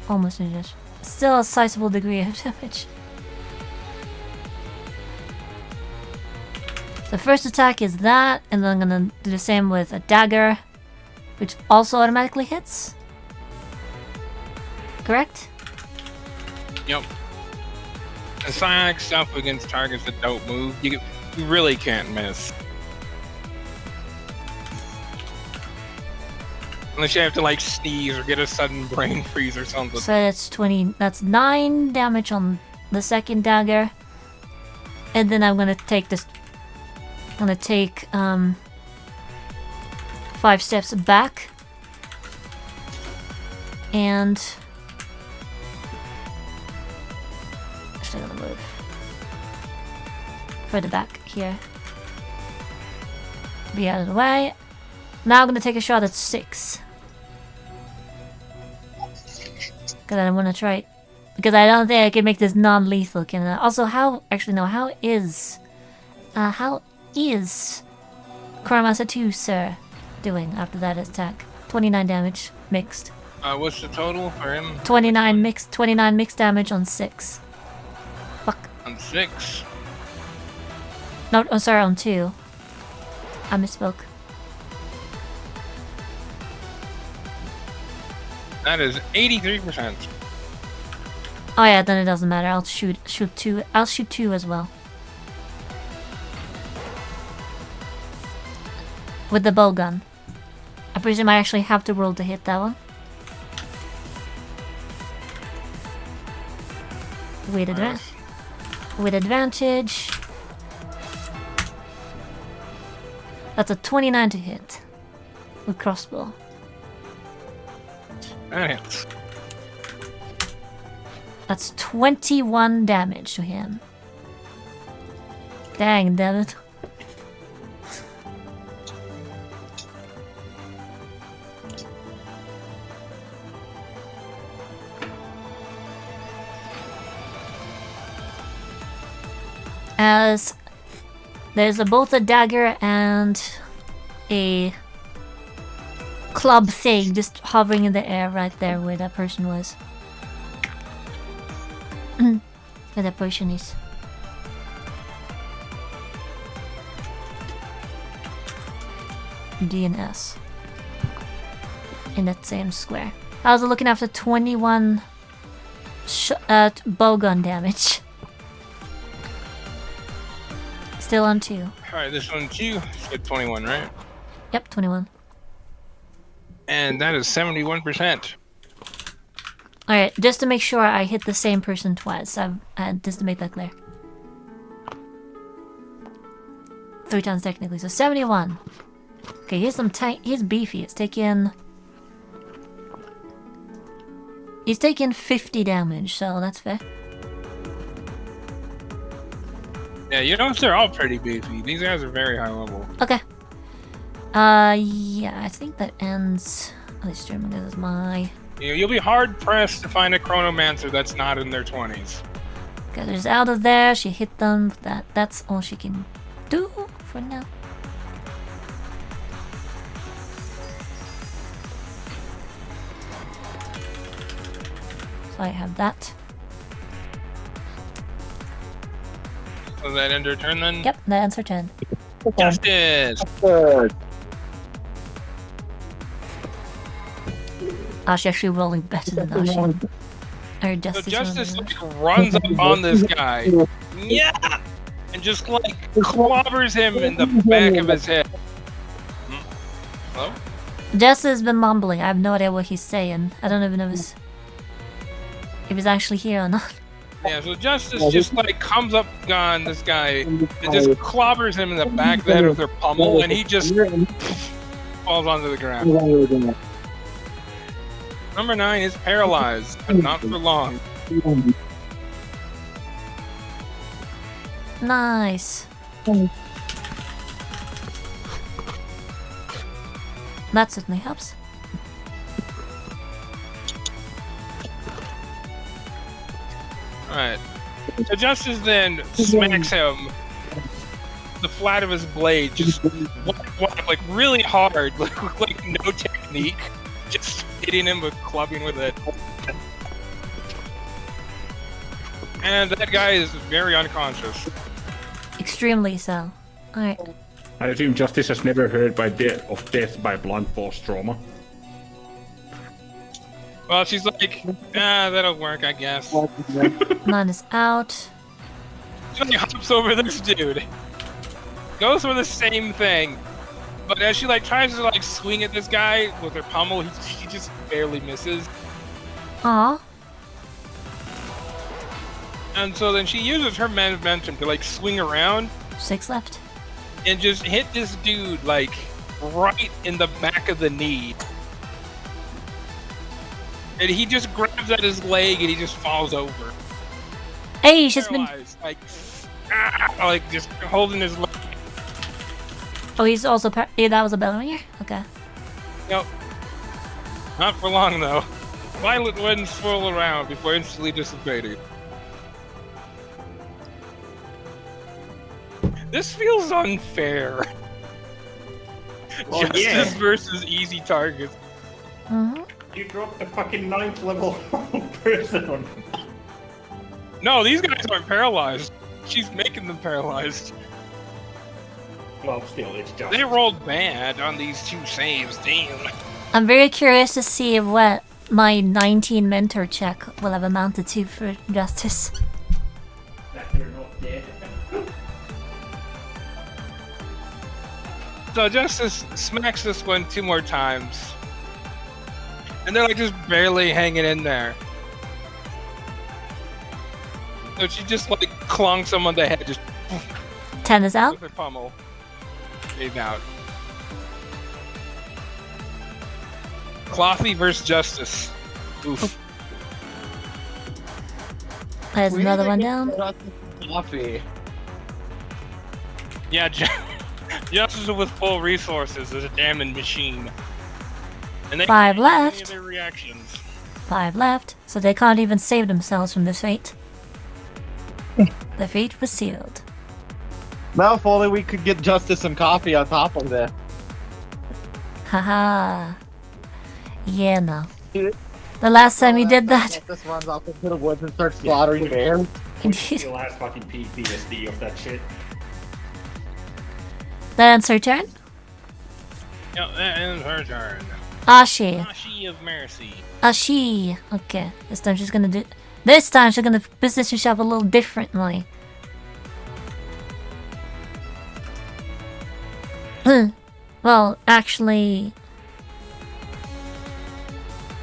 B: almost finished. Still a sizable degree of damage. The first attack is that, and then I'm gonna do the same with a dagger, which also automatically hits. Correct?
A: Yep. The psionic stuff against targets that don't move, you really can't miss. Unless you have to like sneeze or get a sudden brain freeze or something.
B: So that's 20. That's 9 damage on the second dagger, and then I'm gonna take this. I'm gonna take 5 steps back And actually, I'm gonna move further back here. Be out of the way. Now I'm gonna take a shot at 6. Because I want to try. Because I don't think I can make this non-lethal. Can I? Also, how? Actually, no. How is Karamasa 2, sir, doing after that attack? 29 damage mixed.
A: What's the total for him?
B: 29 mixed damage on 6. Fuck.
A: On 6.
B: No, oh, sorry, on 2. I misspoke.
A: That is 83%.
B: Oh yeah, then it doesn't matter. I'll shoot 2. I'll shoot 2 as well. With the bow gun. I presume I actually have to roll to hit that one. With advantage. That's a 29 to hit. With crossbow.
A: That hits.
B: That's 21 damage to him. Dang, damn it. As there's both a dagger and a club thing just hovering in the air right there where that person was. Where that person is. D and S. In that same square. I was looking after 21 bowgun damage. Still on 2.
A: Alright, this one too. You said 21, right?
B: Yep, 21.
A: And that is 71%.
B: Alright, just to make sure I hit the same person twice. Just to make that clear. 3 times technically, so 71. Okay, here's some he's beefy. He's taking 50 damage, so that's fair.
A: Yeah, you know, they're all pretty beefy. These guys are very high level.
B: Okay. Yeah, I think that ends. At least streaming is my.
A: You'll be hard pressed to find a Chronomancer that's not in their 20s.
B: Okay, there's out of there. She hit them. That's all she can do for now. So I have that.
A: So that end her turn then?
B: Yep, that ends her turn.
A: Justice!
B: She's actually rolling better than Ashi. Or
A: So
B: Justice.
A: Justice runs up on this guy. Yeah! And just like clobbers him in the back of his head. Hello?
B: Justice has been mumbling. I have no idea what he's saying. I don't even know if he's actually here or not.
A: Yeah, so Justice just like comes up on this guy and just clobbers him in the back of the head with her pummel, and he just falls onto the ground. Number 9 is paralyzed, but not for long.
B: Nice. That certainly helps.
A: Alright. So Justice then smacks him. The flat of his blade just like really hard, like no technique. Just hitting him with clubbing with it. And that guy is very unconscious.
B: Extremely so. Alright.
C: I assume Justice has never heard of death by blunt force trauma.
A: Well, she's like, that'll work, I guess.
B: Mine is out.
A: She like hops over this dude. Goes for the same thing. But as she like tries to like swing at this guy with her pummel, she just barely misses.
B: Aw.
A: And so then she uses her momentum to like swing around
B: 6 left.
A: and just hit this dude like right in the back of the knee. And he just grabs at his leg and he just falls over.
B: Hey, he's just been.
A: Paralyzed, like just holding his leg.
B: Oh, he's also. Yeah, that was a ballerina? Okay.
A: Nope. Not for long though. Violet winds swirl around before instantly dissipating. This feels unfair.
C: Well,
A: Justice versus easy targets.
B: Mm-hmm.
C: You dropped the fucking 9th level person.
A: No, these guys aren't paralyzed. She's making them paralyzed.
C: Well, still, it's just.
A: They rolled bad on these 2 saves, damn.
B: I'm very curious to see what my 19 mentor check will have amounted to for justice.
C: That you're not dead.
A: So Justice smacks this one 2 more times. And they're like just barely hanging in there. So she just like clonks them on the head, just
B: 10 is out.
A: with her pummel. They've out. Clothy versus Justice. Oof.
B: There's
D: We
B: another
D: need
B: one
D: to
B: down.
D: get Coffee.
A: Yeah, Justice with full resources is a damning machine. And they
B: 5
A: can't use
B: left.
A: any of their reactions.
B: 5 left, so they can't even save themselves from this fate. The fate was sealed.
D: Now, if only we could get Justice and Coffee on top of this.
B: Haha. Yeah, no. The last time you did that.
D: Justice runs off into the woods and starts slaughtering bears.
C: Still has fucking PTSD of that shit.
B: That ends her turn.
A: Yeah, that ends her turn.
B: Ashi.
A: Ashi of Mercy.
B: Ashi. Okay. This time she's gonna position herself a little differently. Well, actually.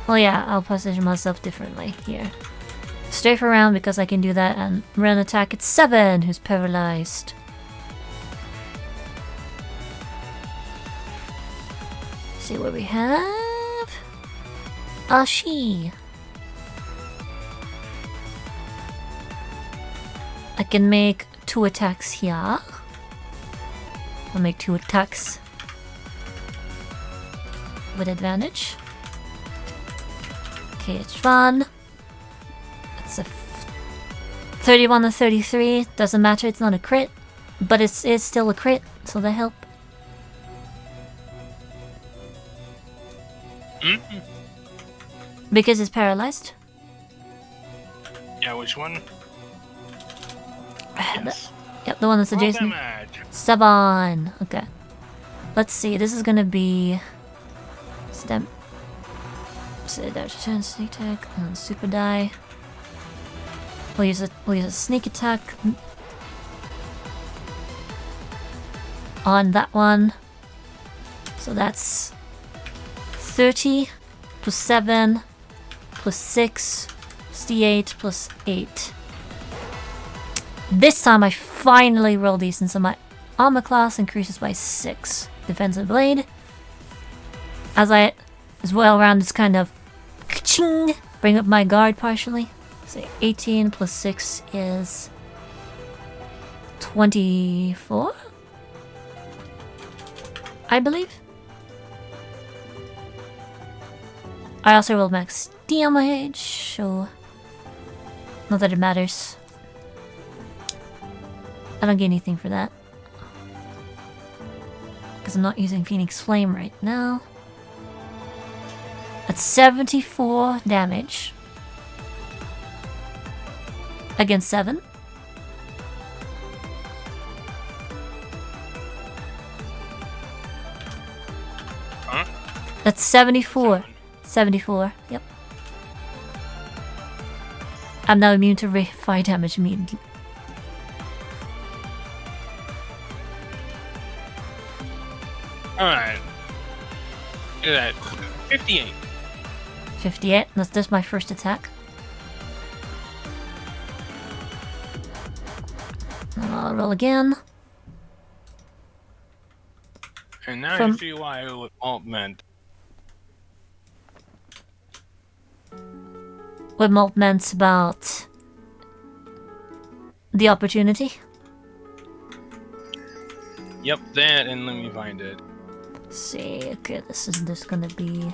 B: Well, yeah, I'll position myself differently here. Strafe around because I can do that and run attack at 7, who's paralyzed. See what we have. Ashi. I can make 2 attacks here. I'll make 2 attacks with advantage. Ch.1. It's a 31 and 33. Doesn't matter, it's not a crit. But it is still a crit, so they help.
A: Mm-hmm.
B: Because it's paralyzed.
A: Yeah, which one? Yes.
B: Yep, the one that's
A: Roll
B: adjacent.
A: damage.
B: 7. Okay. Let's see, this is gonna be... Stem. So there's a sneak attack and super die. We'll use a sneak attack on that one. So that's 30 plus 7 plus 6 plus d8 plus 8. This time I finally roll decent, so my armor class increases by 6. Defensive blade. As well around this kind of ka-ching, bring up my guard partially. So 18 plus 6 is 24, I believe. I also rolled max damage, so not that it matters. I don't get anything for that. Because I'm not using Phoenix Flame right now. That's 74 damage. Against 7.
A: Huh?
B: That's 74. 74, yep. I'm now immune to fire damage immediately.
A: Alright. Look at that. 58.
B: 58, that's just my first attack. I'll roll again.
A: And now
B: From-
A: you see why it was alt meant.
B: what Malt meant about the opportunity?
A: Yep, that, and let me find it.
B: Let's see, okay, this is just gonna be...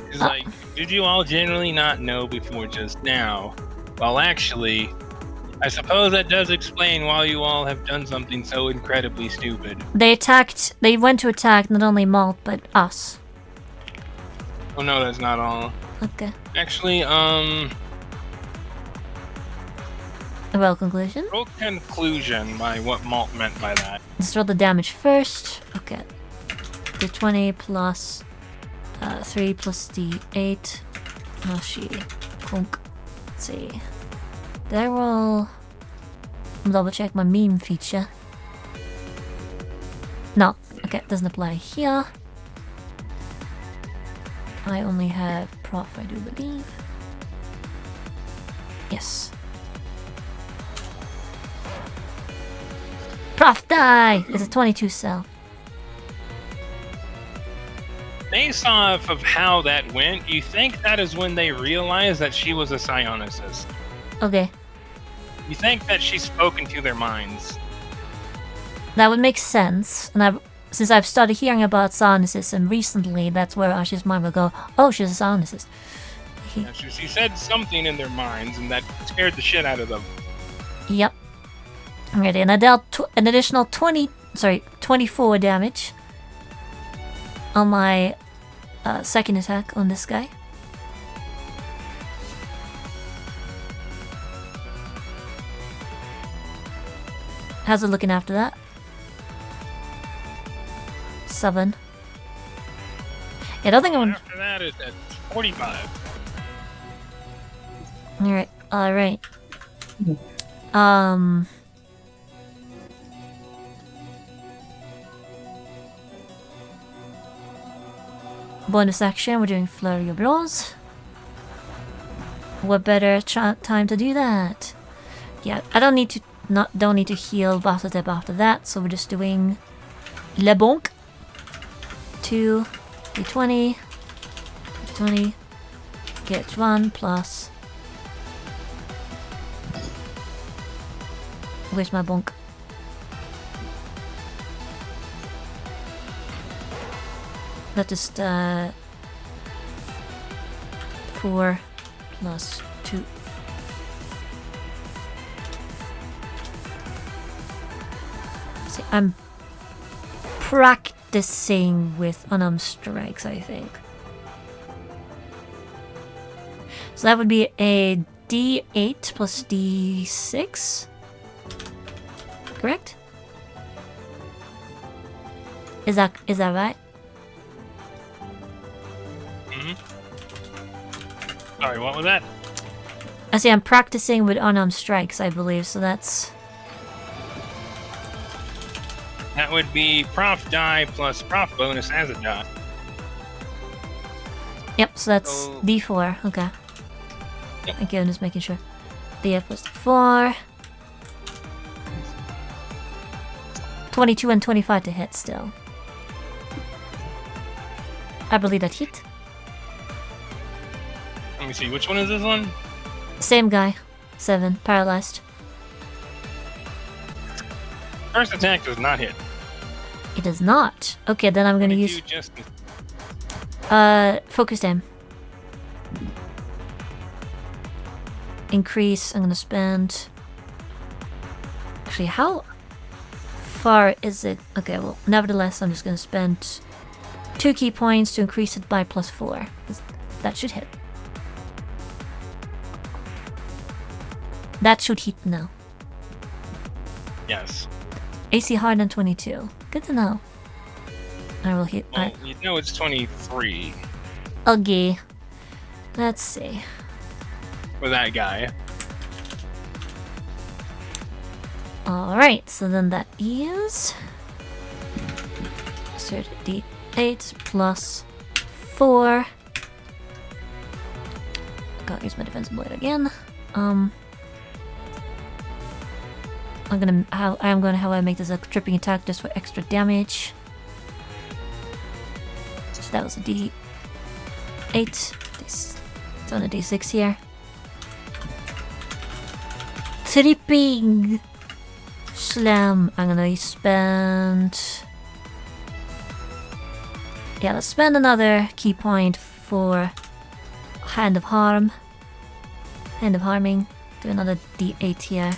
A: It's like, did you all generally not know before just now? Well, actually, I suppose that does explain why you all have done something so incredibly stupid.
B: They went to attack not only Malt, but us.
A: Oh no, that's not all.
B: Okay.
A: Actually,
B: Well, conclusion?
A: roll conclusion by what Malt meant by that.
B: Let's roll the damage first. Okay. D20 plus 3 plus D8. Nashi. Kunk. Let's see. Did I roll... double check my meme feature. No. Okay, doesn't apply here. I only have prof, I do believe. Yes. Prof die! It's a 22 cell.
A: Based off of how that went, you think that is when they realized that she was a psionicist.
B: Okay.
A: You think that she's spoken to their minds.
B: That would make sense. And since I've started hearing about psionicism recently, that's where Ashi's mind will go, oh, she's a psionicist.
A: Yeah, she said something in their minds, and that scared the shit out of them.
B: Yep. Alrighty, and I dealt an additional 24 damage on my second attack on this guy. How's it looking after that? 7. Yeah, I don't think I'm...
A: After that, it's at 45.
B: Alright. Bonus action, we're doing Flurry of Blows. What better time to do that? Yeah, I don't need to heal Battle Step after that, so we're just doing Le Bonk. 2 D20. D20. Get 1 plus. Where's my bonk? That is 4 plus 2. See, I'm practicing with unarmed strikes, I think. So that would be a D8 plus D6. Correct? Is that right?
A: Sorry, what was that?
B: I see I'm practicing with unarmed strikes, I believe, so that's...
A: That would be prof die plus prof bonus as a die.
B: Yep, so that's
A: So-
B: D4, okay.
A: Yep.
B: Thank you, I'm just making sure. D8 plus 4. 22 and 25 to hit still. I believe that hit.
A: Let me see, which one is this one?
B: Same guy. 7, paralyzed.
A: First attack does not hit.
B: It does not. Okay, then I'm gonna use
A: Just
B: focused aim. Increase, I'm gonna spend... Actually, how far is it? Okay, well, nevertheless, I'm just gonna spend 2 key points to increase it by plus 4. That should hit. That should hit now.
A: yes.
B: AC higher than 22. Good to know. I will hit...
A: Well, you know it's 23
B: Okay. Let's see.
A: for that guy.
B: Alright, so then that is... So D8 plus 4. Gotta use my defense blade again. I'm gonna how I make this a tripping attack just for extra damage. So that was a D8, Please. It's on a d6 here. Tripping Slam. I'm gonna spend... Yeah, let's spend another key point for Hand of Harm. Hand of Harming. Do another d8 here.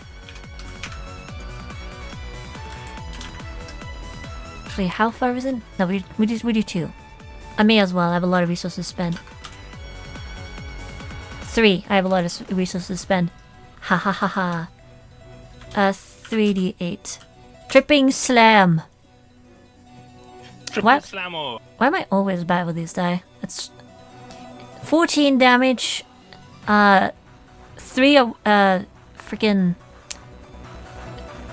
B: Actually, how far is it? No, we do 2. I may as well. I have a lot of resources to spend. 3. I have a lot of resources to spend. Ha ha ha ha. 3d8. Tripping Slam.
A: Triple Slammo.
B: Why am I always bad with these die? It's 14 damage. 3 of freaking.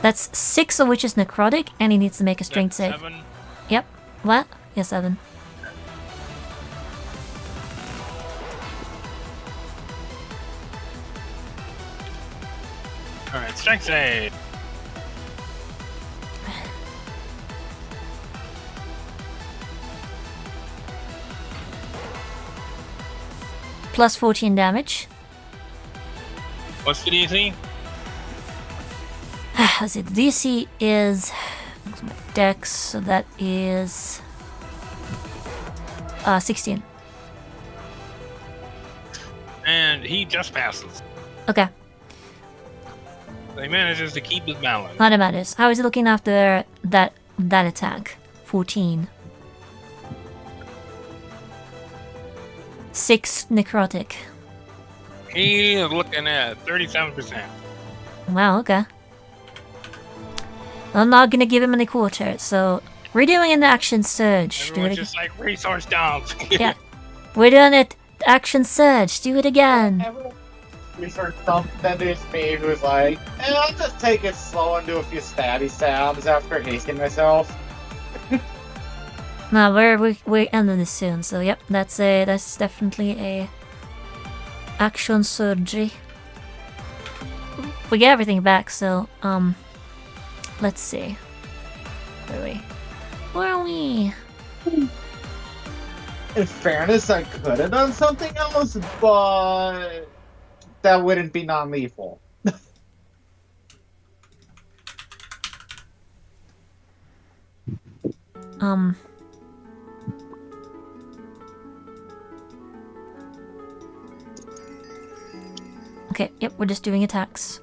B: That's 6 of which is necrotic, and he needs to make a strength save.
A: 7.
B: Yep. What? Yeah, 7.
A: Alright, strength save.
B: Plus 14 damage.
A: What's the DC?
B: Let's see, the DC is my dex, so that is 16.
A: And he just passes.
B: Okay,
A: He manages to keep his balance.
B: not a matters. How is he looking after that attack? 14. 6 necrotic.
A: He is looking at 37%.
B: Wow, okay. I'm not gonna give him any quarter, so we're doing an action surge. Do
A: Everyone's
B: it
A: just like resource dumps.
B: Yeah. We're doing it. Action surge. Do it again.
D: Research dump, then there's me who's like, I'll just take it slow and do a few stabby stabs after hasting myself.
B: No, we're ending this soon. So yep, that's definitely a action surgery. We get everything back, so let's see. Where are we?
D: In fairness, I could have done something else, but that wouldn't be non-lethal.
B: Okay, yep, we're just doing attacks.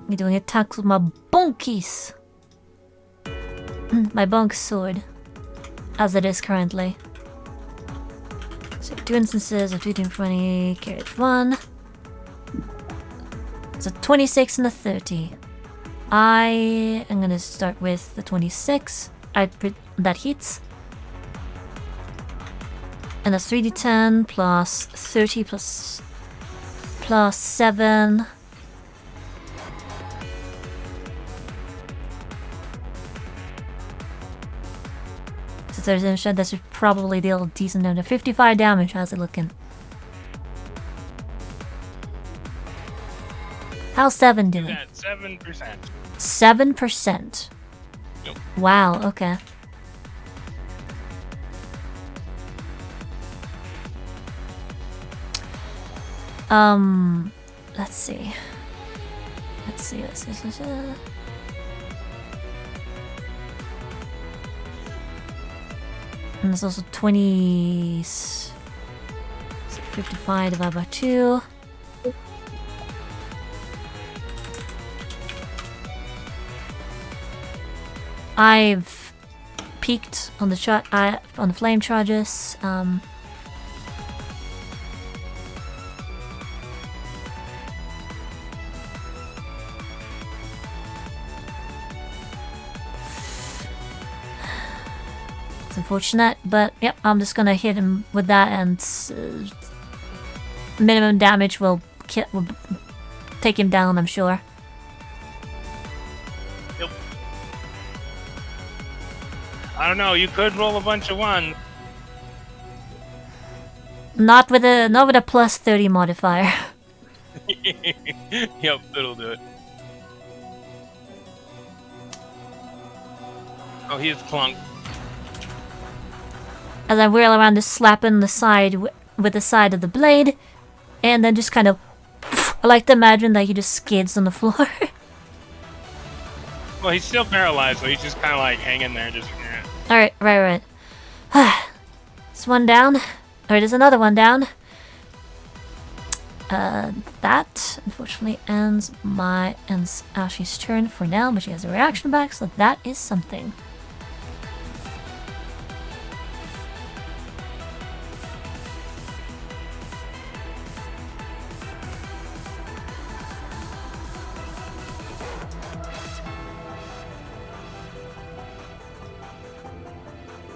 B: We're doing attacks with my bonkies. My bonk sword. As it is currently. So 2 instances of 1520, carriage 1. So 26 and a 30. I am gonna start with the 26. That hits. And that's 3d10 plus 30 plus 7. So there's a shot that should probably deal a decent amount of 55 damage. How's it looking? How's 7 doing?
A: At 7%.
B: 7%.
A: Yep.
B: Wow, okay. Let's see. Let's see. And there's also 20... So 55 divided by 2. I've peaked on the on the flame charges. It's unfortunate, but yep, I'm just gonna hit him with that, and minimum damage will take him down, I'm sure.
A: Yep. I don't know. You could roll a bunch of ones.
B: Not with a plus 30 modifier.
A: Yep, it'll do it. Oh, he is clunked.
B: As I whirl around, just slapping the side with the side of the blade, and then just kind of. I like to imagine that he just skids on the floor.
A: Well, he's still paralyzed, so he's just kind of like hanging there, just.
B: Alright, right. There's one down. Or there's another one down. That unfortunately ends Ashi's turn for now, but she has a reaction back, so that is something.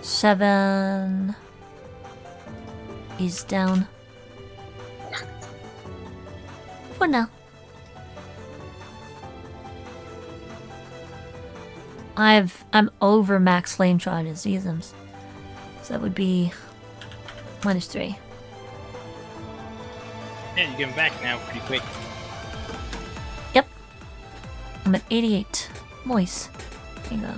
B: Seven is down for now. I'm over max flame charges, use them. So that would be -3.
A: Yeah, you get him back now pretty quick.
B: Yep. I'm at 88. Moist. There you go.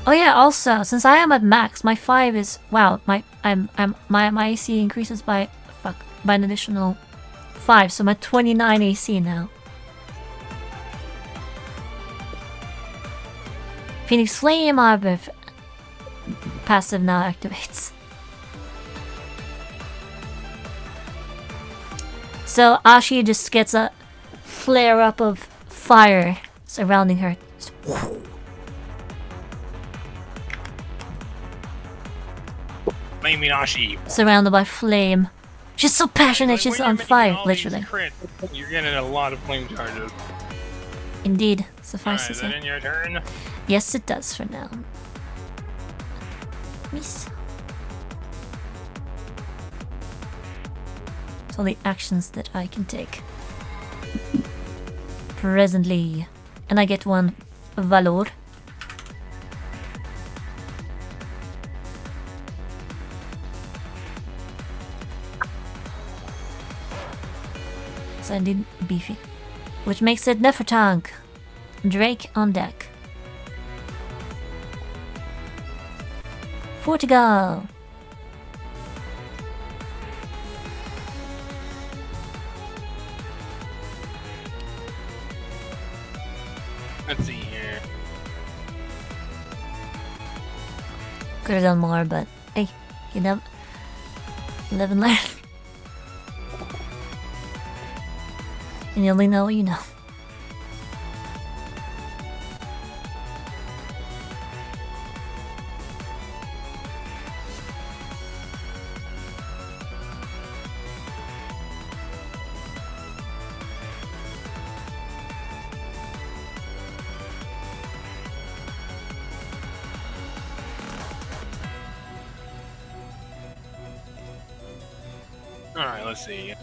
B: Oh yeah, also, since I am at max, my 5 is wow, my AC increases by an additional 5, so I'm at 29 AC now. Phoenix Flame passive now activates. So Ashi just gets a flare up of fire surrounding her.
A: Flaming Ashi.
B: Surrounded by flame. She's so passionate, she's on fire, literally.
A: You're getting a lot of flame charges.
B: Indeed, suffice to
A: Is that
B: say.
A: in your turn?
B: Yes, it does for now. Miss. It's all the actions that I can take. Presently. And I get one Valor. So I did beefy. Which makes it Nefertank. Drake on deck. 4 to go.
A: Let's see here.
B: Could have done more, but hey, you know, live and learn. And you only know what you know.
A: Alright, let's see.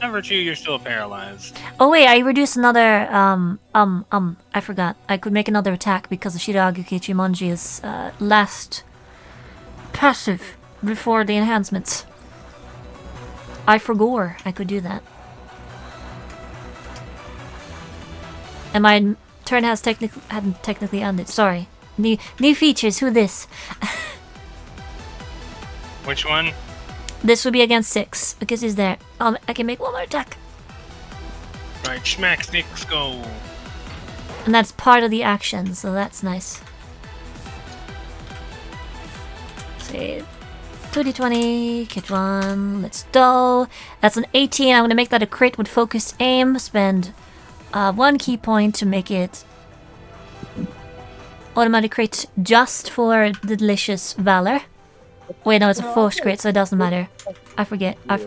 A: Number 2, you're still paralyzed.
B: Oh wait, I reduced another, I forgot. I could make another attack because of Shiragu Kichimonji's last passive before the enhancements. I forgot I could do that. And my turn hadn't technically ended, sorry. New features, who this?
A: Which one?
B: This would be against 6, because he's there. I can make one more attack.
A: Right, schmack sticks go.
B: And that's part of the action, so that's nice. Say 2d20, Ch.1, let's go. That's an 18, I'm gonna make that a crit with focused aim. Spend 1 key point to make it automatic crit just for the delicious Valor. Wait, no, it's a force crit, so it doesn't matter. I forgot. I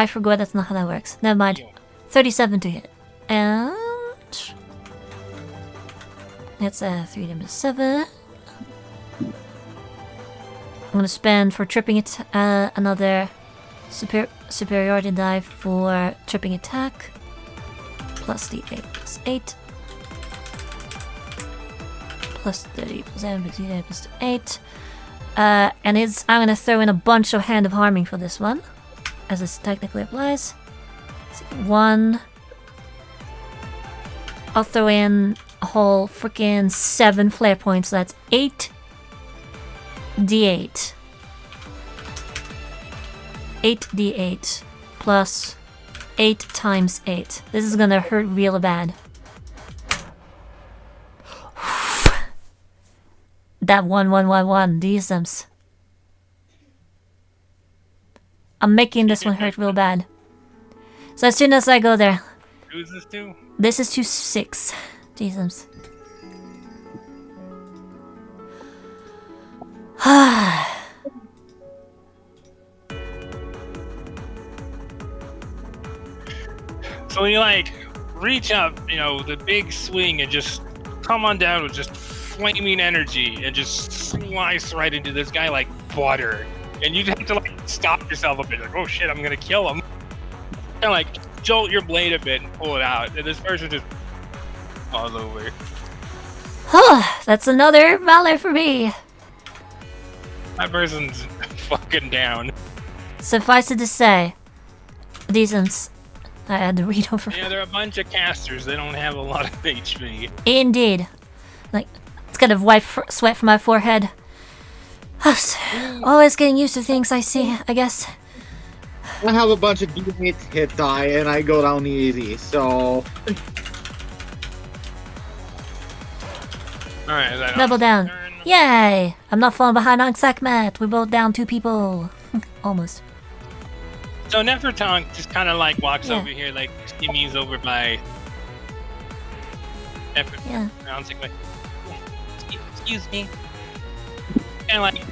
B: forgot that's not how that works. Never mind. 37 to hit. And... it's 3 damage 7. I'm gonna spend for tripping it another superiority die for tripping attack. Plus d8 plus 8. Plus 30 plus 7 plus 8 plus 8. And I'm gonna throw in a bunch of Hand of Harming for this one, as this technically applies. 1. I'll throw in a whole freaking 7 flare points. So that's 8d8. 8d8 plus 8 times 8. This is gonna hurt real bad. That 1, decent. I'm making this one hurt real bad. So as soon as I go there.
A: Who's this to?
B: This is to 6. Jesus.
A: So you like reach up, you know, the big swing and just come on down with just flaming energy and just slice right into this guy like butter. And you have to like stop yourself a bit, like, oh shit, I'm gonna kill him. Kind of like jolt your blade a bit and pull it out, and this person just falls over.
B: That's another valor for me.
A: That person's fucking down.
B: Suffice it to say, decent. I had to read over.
A: Yeah, they're a bunch of casters. They don't have a lot of HP.
B: Indeed. Like, it's gonna wipe sweat from my forehead. Always getting used to things I see, I guess.
D: I have a bunch of D8 hit die and I go down easy, so.
A: Alright, is that
B: Double
A: Ox's
B: down.
A: turn?
B: Yay! I'm not falling behind on Sakmat. We both down 2 people. Almost.
A: So Nefertonk just kind of like walks
B: Yeah.
A: over here, like skimmies over by
B: Yeah.
A: like, excuse me. And like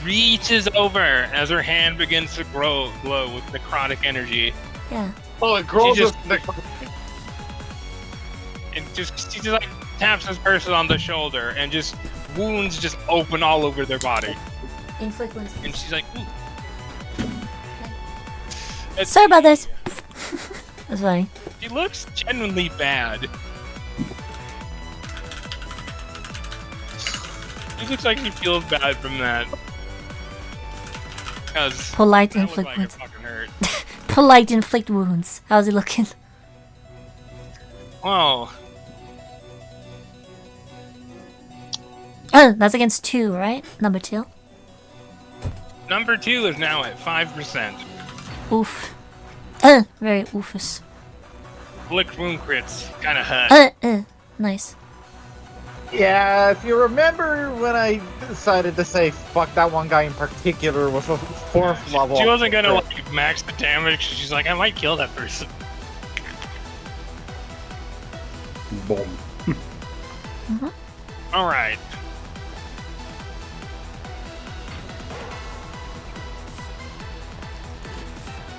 A: reaches over as her hand begins to glow with necrotic energy.
B: Yeah.
D: Oh, it grows
A: She just-
D: with
A: And she just like taps this person on the shoulder and just wounds just open all over their body.
B: Inflict wounds.
A: And she's like, ooh.
B: Sorry about this. That's funny.
A: She looks genuinely bad. She looks like she feels bad from that. Because
B: Polite
A: that looked
B: inflict
A: like it
B: wounds.
A: fucking hurt.
B: Polite inflict wounds. How's he looking?
A: Oh,
B: Oh, that's against 2, right? Number 2.
A: number 2 is now at 5%.
B: Oof. Very oofus.
A: Flick wound crits kind of hurt.
B: Nice.
D: Yeah, if you remember when I decided to say fuck that one guy in particular with a 4th level.
A: She wasn't gonna like max the damage. She's like, I might kill that person.
C: Boom.
A: All right.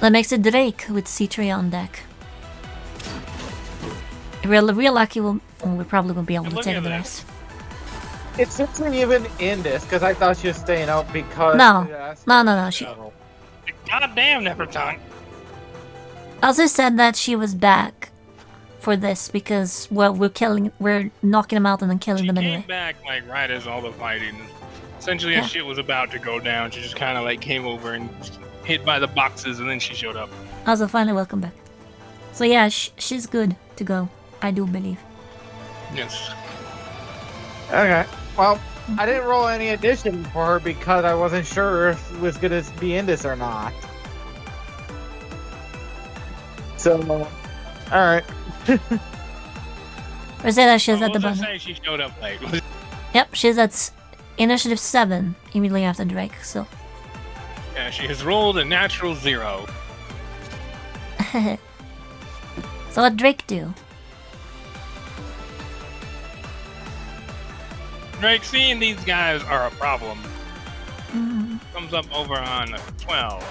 B: That makes it Drake with C3 on deck. Real lucky, we're probably gonna be able to
A: Look
B: take
A: at
B: the
A: that.
B: rest.
D: It's not even in this because I thought she was staying out because.
B: No.
D: Yeah,
B: No. She
A: Goddamn, Nefertonk.
B: also said that she was back for this because, well, we're knocking them out and then killing
A: She
B: them
A: came
B: anyway.
A: back like right as all the fighting. Essentially,
B: Yeah.
A: as shit was about to go down, she just kind of like came over and hit by the boxes, and then she showed up.
B: Also, finally, welcome back. So yeah, she's good to go. I do believe.
A: Yes.
D: Okay. Well, I didn't roll any addition for her because I wasn't sure if it was gonna be in this or not. So, alright.
B: Or say that she's
A: Well,
B: at the
A: we'll just
B: bottom.
A: say she showed up late.
B: Yep, she's at initiative 7 immediately after Drake. So
A: Yeah, she has rolled a natural 0.
B: so what Drake do?
A: Drake, seeing these guys are a problem.
B: Mm,
A: Comes up over on 12.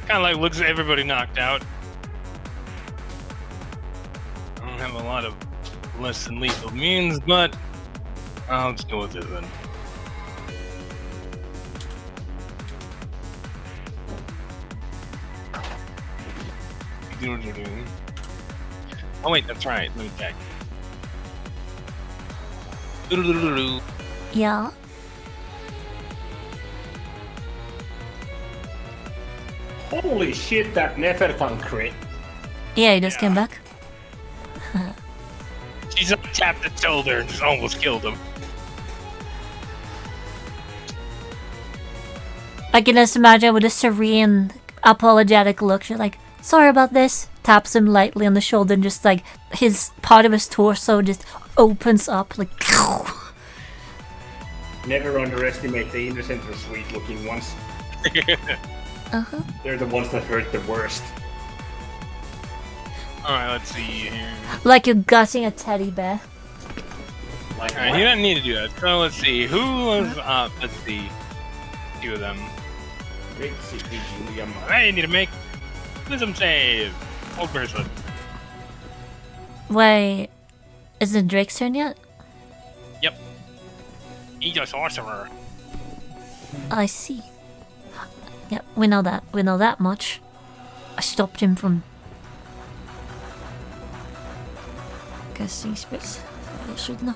A: Kind of like looks at everybody knocked out. I don't have a lot of less than lethal means, but I'll just go with it then. Oh wait, that's right. Let me check.
B: Yeah.
C: Holy shit, that Nefertan crit.
B: Yeah, he just came back.
A: She's up, tapped the shoulder and just almost killed him.
B: I can just imagine with a serene, apologetic look. She's like, sorry about this. Taps him lightly on the shoulder and just like his part of his torso just opens up like.
C: Never underestimate the innocent or sweet looking ones.
B: Uh-huh.
C: They're the ones that hurt the worst.
A: Alright, let's see here.
B: Like you're gutting a teddy bear.
C: Like
A: Alright, he doesn't need to do that. So let's see. Who was up? Let's see. Two of them.
C: Great city, Julian.
A: I need to make wisdom save. Old person.
B: Wait, is it Drake's turn yet?
A: Yep. He's a sorcerer.
B: I see. Yeah, we know that. We know that much. I stopped him from casting spells. I should know.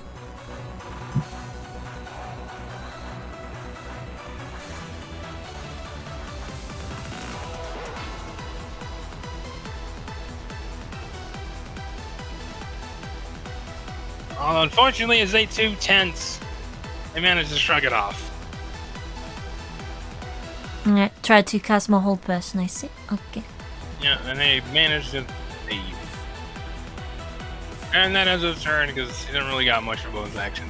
A: Well, unfortunately, as they too tense, they managed to shrug it off.
B: I tried to cast my whole person, I see. Okay.
A: Yeah, and they managed to leave. And that ends his turn because he didn't really got much of bonus action.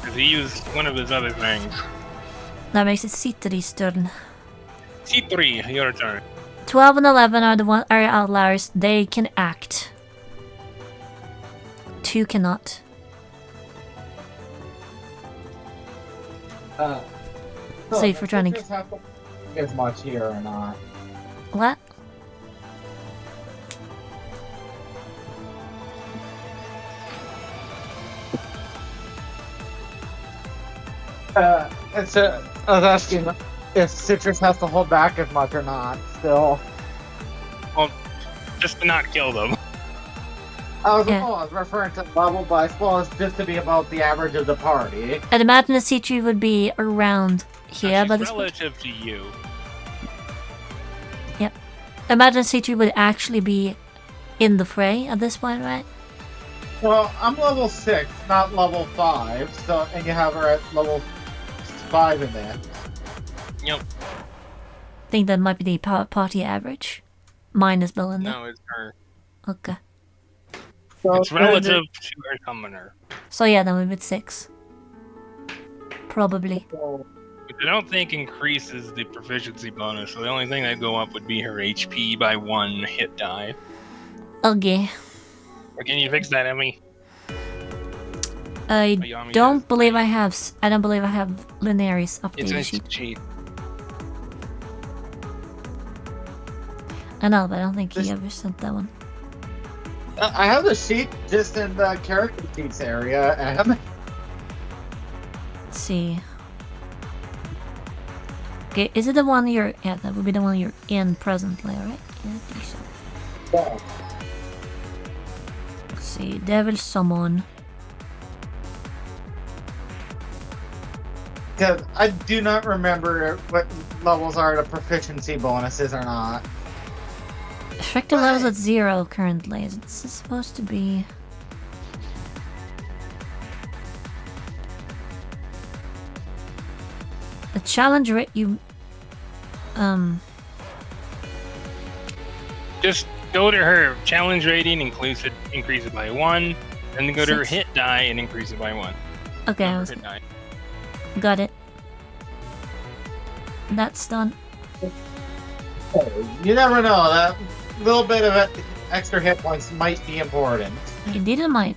A: Because he used one of his other things.
B: That makes it Citri's turn.
A: C3, your turn.
B: 12 and 11 are outliers. They can act. 2 cannot. So if we're trying to
D: as much here or not.
B: What?
D: It's I was asking if Citrus has to hold back as much or not. Still,
A: Well, just to not kill them.
D: I was,
B: Yeah.
D: I was referring to level, but I suppose just to be about the average of the party.
B: I'd imagine the Citri would be around here,
A: She's
B: but this point.
A: relative to you.
B: Yep. I imagine Citri would actually be in the fray at this point, right?
D: Well, I'm level 6, not level 5. So, and you have her at level 5 in there.
A: Yep.
B: I think that might be the party average. Minus Belinda.
A: No, it's her.
B: Okay.
D: So
A: It's relative to her summoner.
B: So yeah, then we're with 6. Probably.
A: Which I don't think increases the proficiency bonus, so the only thing that go up would be her HP by 1 hit die.
B: Okay.
A: Or can you fix that, Emmy?
B: I
A: you want me
B: don't
A: to-
B: believe I have. I don't believe I have Lunary's
A: It's
B: updated
A: a
B: sheet.
A: cheat.
B: I know, but I don't think he
D: This-
B: ever sent that one.
D: I have the sheet just in the character sheets area, and
B: Let's see. Okay, is it the one you're? Yeah, that would be the one you're in presently, right? Yeah, I think so. Let's see, Devil Summon.
D: because I do not remember what levels are the proficiency bonuses or not.
B: Effective level's at 0 currently. Is it supposed to be? The challenge rate you.
A: Just go to her challenge rating, increase it by 1, and then go to her
B: 6.
A: hit die and increase it by 1.
B: Okay, I
A: Her
B: was,
A: hit die.
B: got it. That's done.
D: You never know. That little bit of extra hit points might be important.
B: Indeed it might.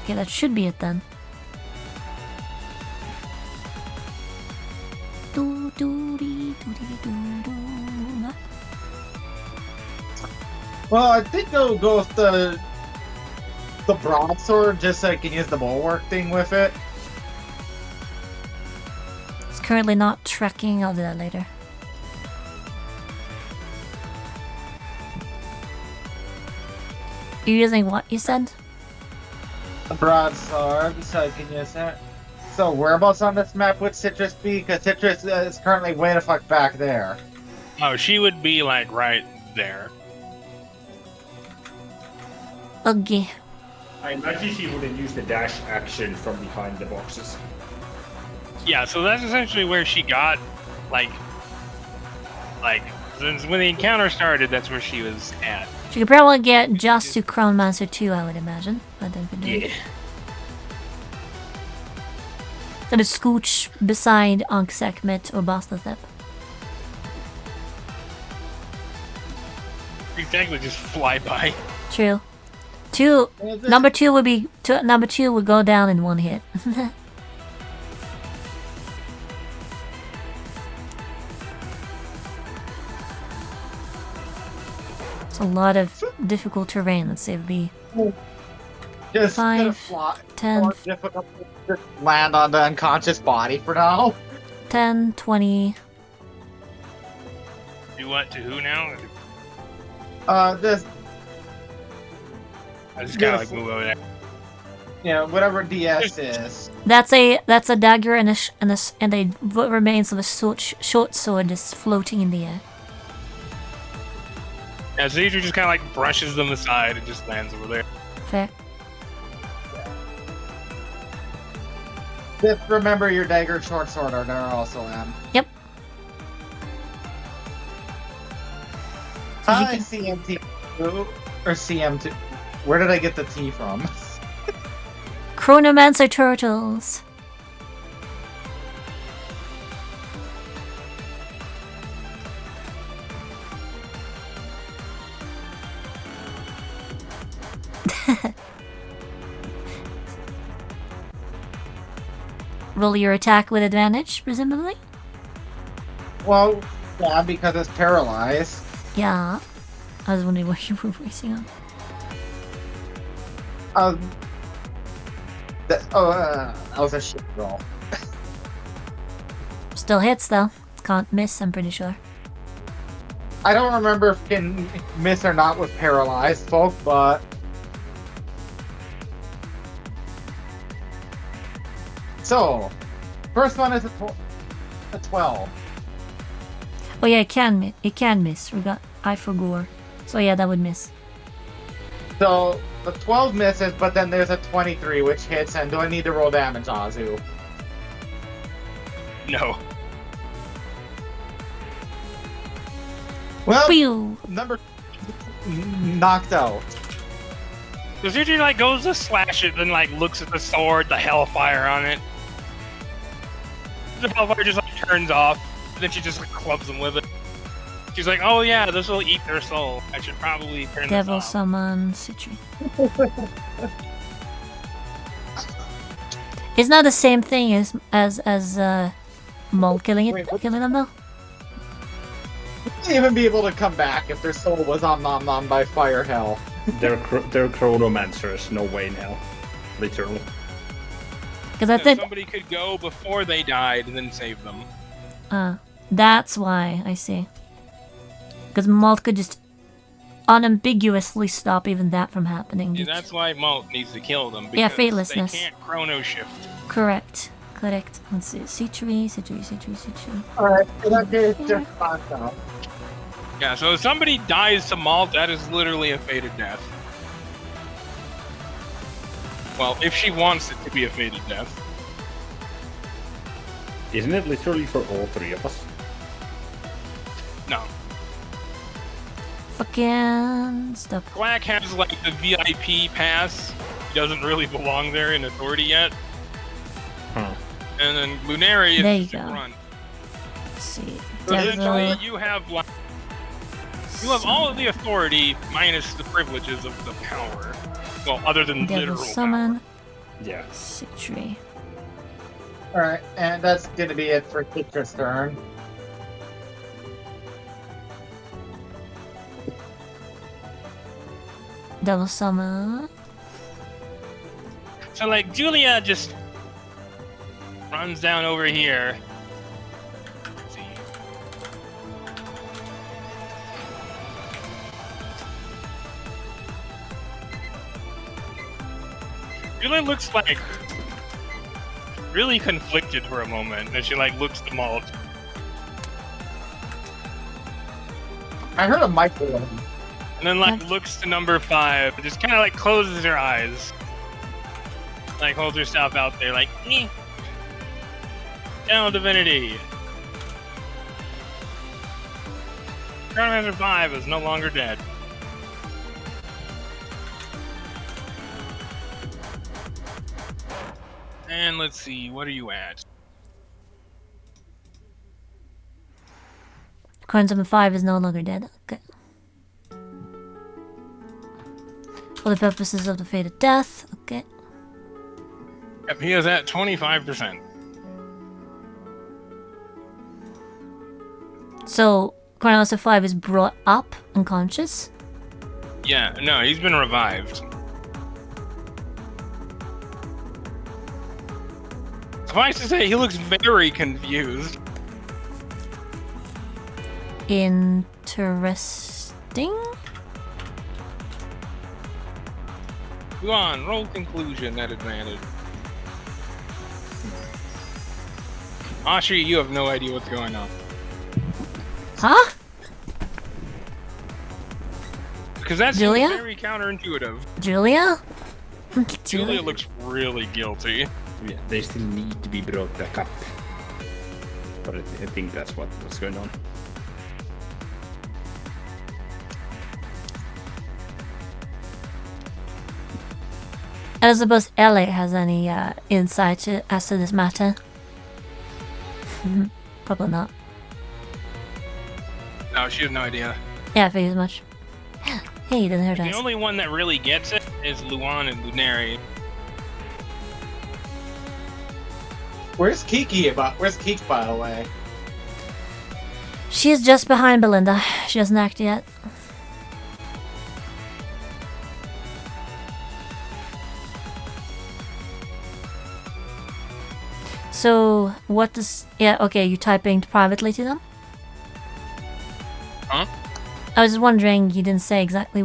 B: Okay, that should be it then.
D: Well, I think they'll go with the broadsword just so I can use the bulwark thing with it.
B: It's currently not tracking. I'll do that later. You're using what you said?
D: A broadsword, so can you use it? So whereabouts on this map would Citrus be? Because Citrus is currently way the fuck back there.
A: Oh, she would be like right there.
B: Okay.
C: I imagine she wouldn't use the dash action from behind the boxes.
A: Yeah, so that's essentially where she got, like, since when the encounter started, that's where she was at.
B: She could probably get just to Crown Master 2, I would imagine. But then could do.
C: Yeah.
B: So the scooch beside Ankh Sekhmet or Bastathep.
A: Exactly, just fly by.
B: True. Number two would go down in one hit. It's a lot of difficult terrain. Let's say it would be
D: Just
B: 5,
D: fly,
B: 10,
D: more difficult to just land on the unconscious body for now.
B: 10, 20.
A: Do what to who now?
D: This,
A: I just gotta like move over there.
D: whatever DS is.
B: That's a dagger and a remains of a short sword just floating in the air.
A: Yeah, Zedra just kind of like brushes them aside and just lands over there.
B: Fair.
D: Just remember your dagger short sword are there also, Em.
B: Yep.
D: Hi, CMT2 or CM2. Where did I get the T from?
B: Chronomancer turtles. Roll your attack with advantage, presumably?
D: Well, yeah, because it's paralyzed.
B: Yeah. I was wondering what you were racing on.
D: That was a shit roll.
B: Still hits though. Can't miss, I'm pretty sure.
D: I don't remember if it can miss or not with paralyzed folk, but... So, first one is a 12.
B: Oh yeah, it can miss. I forgot. So yeah, that would miss.
D: So, the 12 misses, but then there's a 23 which hits, and do I need to roll damage, Azu?
A: No.
D: Well,
B: Pew!
D: number knocked out.
A: So Zedra like goes to slash it, then like looks at the sword, the hellfire on it. The hellfire just like turns off, and then she just like clubs them with it. She's like, "Oh yeah, this will eat their soul. I should probably turn
B: Devil
A: this off."
B: summon Citri. It's not the same thing as Mole killing them though.
D: Wouldn't even be able to come back if their soul was on by fire hell.
C: They're chronomancers, no way now. Literally.
B: Because I
A: Yeah,
B: think
A: somebody could go before they died and then save them.
B: that's why I see. Because Malt could just unambiguously stop even that from happening.
A: Yeah, that's why Malt needs to kill them. Because
B: Yeah, faithlessness.
A: They can't chrono shift.
B: Correct. Let's see. Citri.
D: Alright, so that is just knocked out.
A: Yeah, so if somebody dies to Malt, that is literally a fated death. Well, if she wants it to be a fated death.
C: Isn't it literally for all three of us?
A: No.
B: Fucking stop.
A: Quack has like the VIP pass. He doesn't really belong there in Authority yet.
C: Huh.
A: And then Lunari
B: There you
A: is
B: go.
A: run.
B: Let's see.
A: So essentially,
B: Devil.
A: you have like, all of the authority minus the privileges of the power. Well, other than
B: Devil
A: literal
B: summon.
C: Yeah.
B: Citri.
D: Alright, and that's gonna be it for Citra's turn.
B: Devil summon.
A: power. So like Julia just runs down over here. Let's see. Julia looks like really conflicted for a moment as she like looks to Malt.
D: I heard a microwave.
A: And then like looks to number 5, and just kind of like closes her eyes. Like holds herself out there like, eh. Channel Divinity. Grandmaster 5 is no longer dead. And let's see, what are you at?
B: Coin number 5 is no longer dead. Okay. For the purposes of the fated death. Okay.
A: Yep, he is at 25%.
B: So, Coin number 5 is brought up unconscious.
A: Yeah, no, he's been revived. Suffice to say, he looks very confused.
B: Interesting.
A: Go on, roll conclusion at advantage. Austria, you have no idea what's going on.
B: Huh?
A: Because that's
B: Julia?
A: very counterintuitive.
B: Julia?
A: Julia looks really guilty.
C: Yeah, they still need to be brought back up. But I think that's what's going on.
B: I don't suppose Ellie has any insight as to this matter. Probably not.
A: No, she has no idea.
B: Yeah, I figured as much. Hey, didn't hurt
A: The
B: us.
A: only one that really gets it is Luan and Lunari.
D: Where's Kiki, by the way?
B: She's just behind Belinda. She doesn't act yet. So, what does... Yeah, okay, you typing privately to them?
A: Huh?
B: I was just wondering, you didn't say exactly...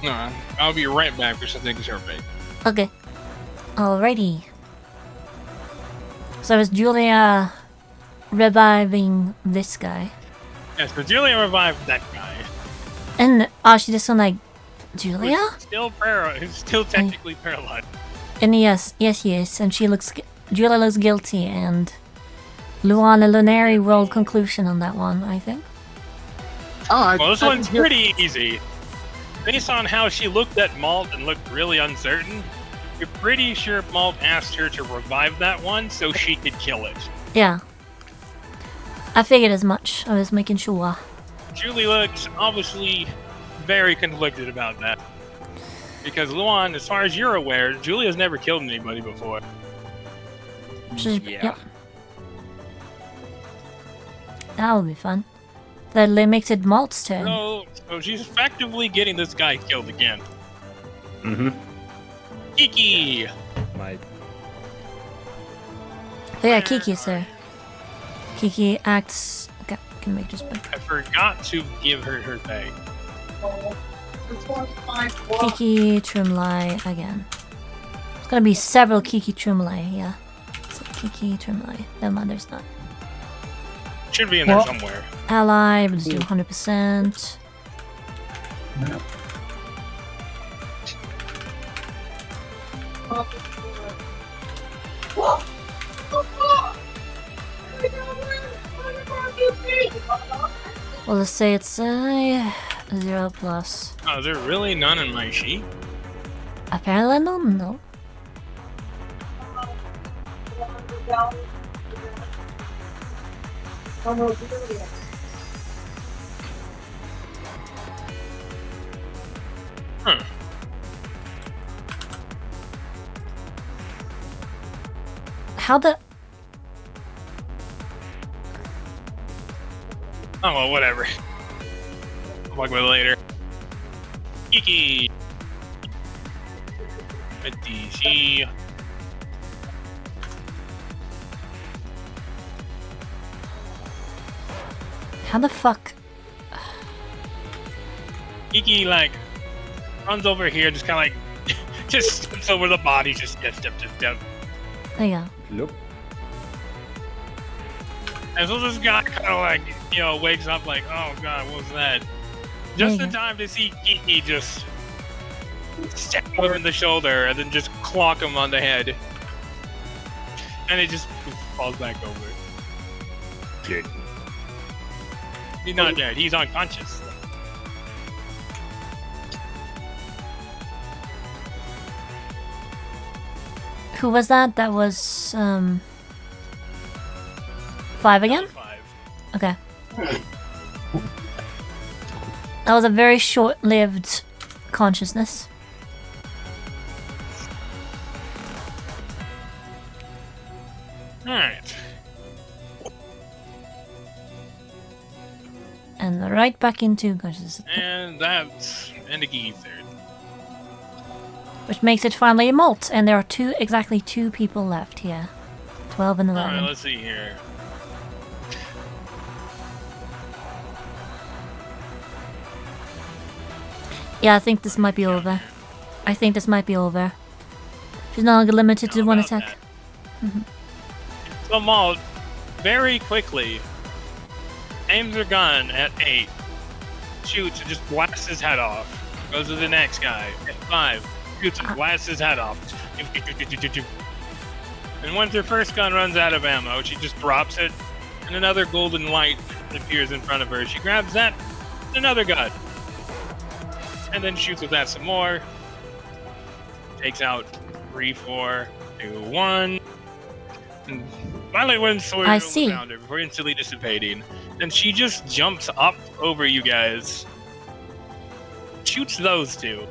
A: No, I'll be right back for something survey.
B: Okay. Alrighty. So is Julia reviving this guy?
A: Yes, but Julia revived that guy.
B: And, she just went like, Julia?
A: Who's still technically paralyzed.
B: And yes, he is, and Julia looks guilty, and Luan and Lunari rolled conclusion on that one, I think.
D: Oh,
A: Well, this one's pretty easy. Based on how she looked at Malt and looked really uncertain, you're pretty sure Malt asked her to revive that one so she could kill it.
B: Yeah. I figured as much. I was making sure.
A: Julie looks obviously very conflicted about that. Because Luan, as far as you're aware, Julia's never killed anybody before.
B: Yep. That would be fun. That makes it Malt's turn.
A: So she's effectively getting this guy killed again.
C: Mm-hmm.
A: Kiki!
C: My
B: Oh yeah, Kiki, sir. Kiki acts... Okay, can make this big.
A: I forgot to give her her thing.
B: Kiki Trumlai again. It's gonna be several Kiki Trumlai, yeah. So Kiki Trumlai. No man, there's not.
A: Should be in there somewhere.
B: Ally, let's do 100%. Well, let's say it's 0 plus.
A: Oh, is there really none in my sheet?
B: Apparently no.
A: Huh.
B: How the...
A: Oh, well, whatever. I'll talk about it later. Kiki! DC.
B: How the fuck...
A: Kiki, like, runs over here, just kind of like Just steps over the body, just step.
B: There you go.
C: Nope.
A: And so this guy kind of like, wakes up like, oh god, what was that? Just in time to see Kiki just stab him in the shoulder and then just clock him on the head. And it just falls back over.
C: Good.
A: He's not dead, he's unconscious.
B: Who was that? That was 5 again?
A: 5.
B: Okay. That was a very short-lived consciousness.
A: Alright.
B: And right back into consciousness.
A: And that's Endiki third.
B: Which makes it finally a molt, and there are exactly two people left here. 12 and 11.
A: Alright, let's see here.
B: Yeah, I think this might be over. I think this might be over. She's no longer limited to one attack.
A: So Maul, very quickly, aims her gun at 8, shoots and just blasts his head off. Goes to the next guy at 5, shoots and blasts his head off. And once her first gun runs out of ammo, she just drops it, and another golden light appears in front of her. She grabs that, another gun, and then shoots with that some more. Takes out 3, 4, 2, 1. And finally wins sword around her before instantly dissipating. And she just jumps up over you guys. Shoots those two.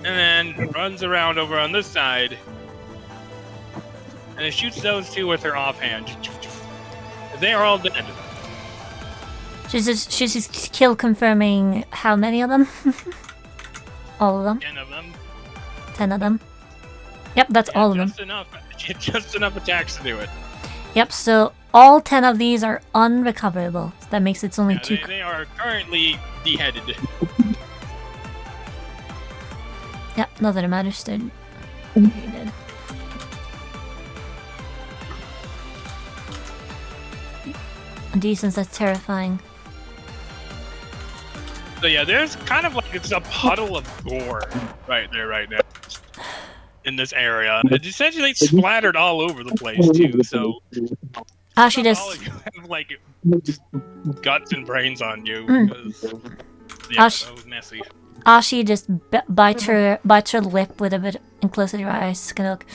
A: And then runs around over on this side. And it shoots those two with her offhand. They are all dead.
B: She's just kill confirming how many of them? All of them?
A: 10 of them.
B: 10 of them. Yep, that's all of them.
A: Just enough attacks to do it.
B: Yep, so all 10 of these are unrecoverable. So that makes it only 2.
A: They are currently beheaded.
B: Yep, not that it matters. They're dead. Decent, that's terrifying.
A: So yeah, there's kind of like it's a puddle of gore right there, right now, in this area. It's essentially splattered all over the place too. So
B: she just
A: all of you have like just guts and brains on you. Because, yeah, that was messy.
B: Ashi just bites her lip with a bit and closes her eyes. Kind of look.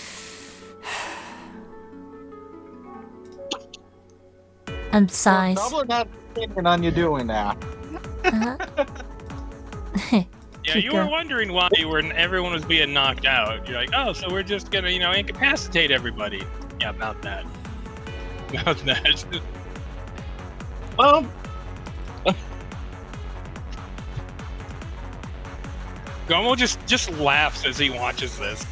B: And sighs.
D: Double not opinion on you doing that.
A: Yeah, you were wondering why everyone was being knocked out. You're like, oh, so we're just gonna, incapacitate everybody. Yeah, about that. About that. Well, Gomo just laughs as he watches this.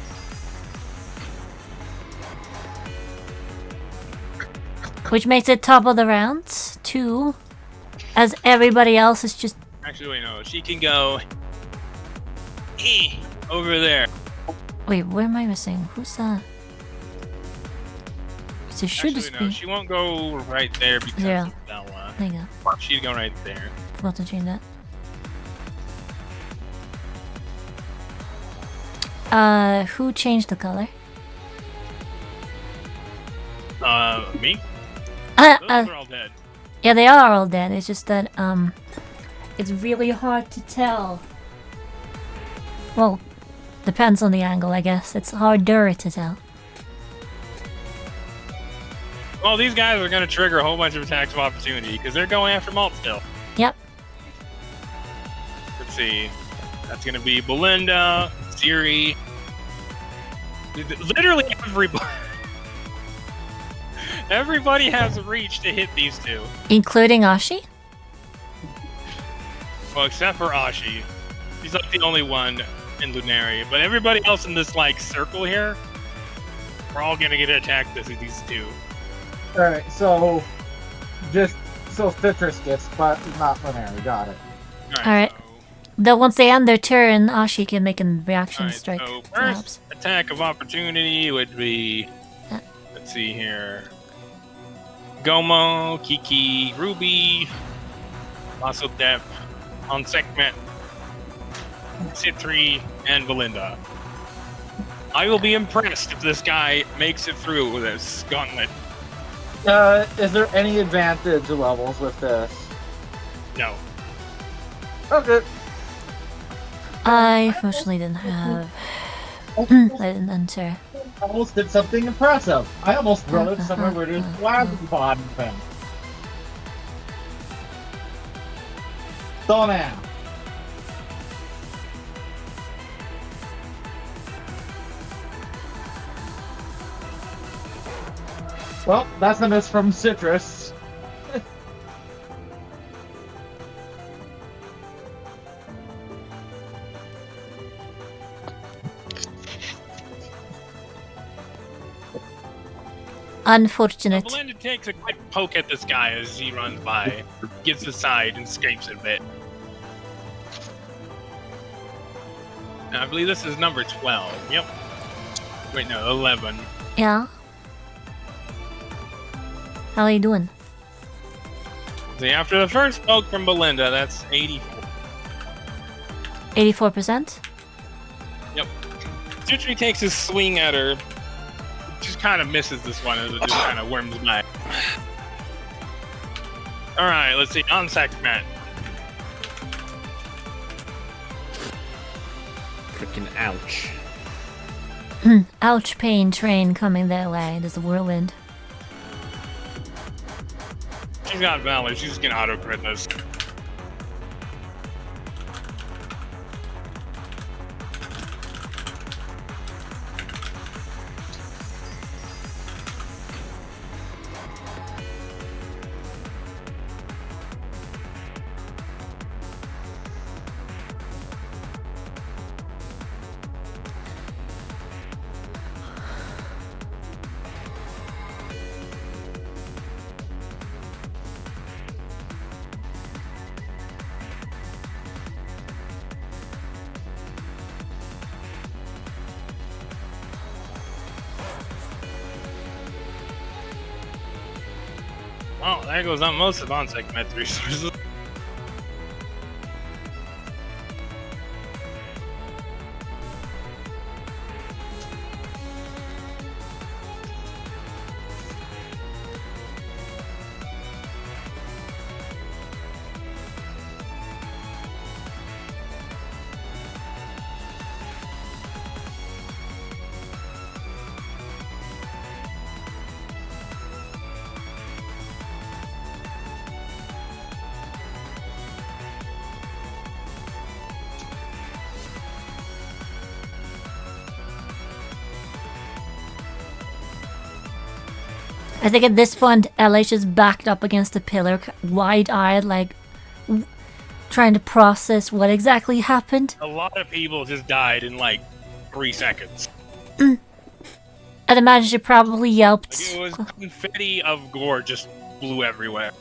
B: Which makes it top of the round, 2. As everybody else is just...
A: Actually, wait, no. She can go... over there.
B: Wait, where am I missing? Who's that? So should this be...
A: She won't go right there because of Bella.
B: There you go.
A: She'd go right there.
B: Forgot to change that. Who changed the color?
A: Me?
B: Those
A: are all dead.
B: Yeah, they are all dead. It's just that, it's really hard to tell. Well, depends on the angle, I guess. It's harder to tell.
A: Well, these guys are going to trigger a whole bunch of attacks of opportunity because they're going after Malt still.
B: Yep.
A: Let's see. That's going to be Belinda, Siri. Literally everybody. Everybody has a reach to hit these two.
B: Including Ashi?
A: Well, except for Ashi. She's like the only one in Lunari. But everybody else in this like circle here, we're all gonna get attacked as these two.
D: Alright, so Citrus gets, but not Lunari, got it.
B: Alright.
A: So
B: That once they end their turn, Ashi can make a reaction
A: Alright,
B: strike.
A: so
B: Perhaps.
A: first attack of opportunity would be,
B: Yeah.
A: let's see here, Gomo, Kiki, Ruby, Lasso Dep, Onsekmet, Citri, and Belinda. I will be impressed if this guy makes it through with this gauntlet.
D: Is there any advantage levels with this?
A: No.
D: Okay.
B: I fortunately didn't have. I didn't enter.
D: I almost did something impressive. I almost wrote it somewhere where there's plasma bond thing. So now. Well, that's a miss from Citrus.
B: Unfortunate.
A: Belinda takes a quick poke at this guy as he runs by, gets aside, and scrapes it a bit. Now, I believe this is number 12. Yep. Wait, no, 11.
B: Yeah. How are you doing?
A: See, after the first poke from Belinda, that's 84.
B: 84%?
A: Yep. Citri takes his swing at her. Just kind of misses this one as it just kind of worms by. Alright, let's see. Onsekmet.
C: Freaking ouch.
B: Ouch, pain train coming their way. There's a whirlwind.
A: She's got Valor. She's just gonna auto-crit this. Well, there goes on most of Onsekmet's resources.
B: I think at this point, LH is backed up against the pillar, wide-eyed, like trying to process what exactly happened.
A: A lot of people just died in like 3 seconds.
B: I'd imagine she probably yelped.
A: Like, it was confetti of gore just flew everywhere.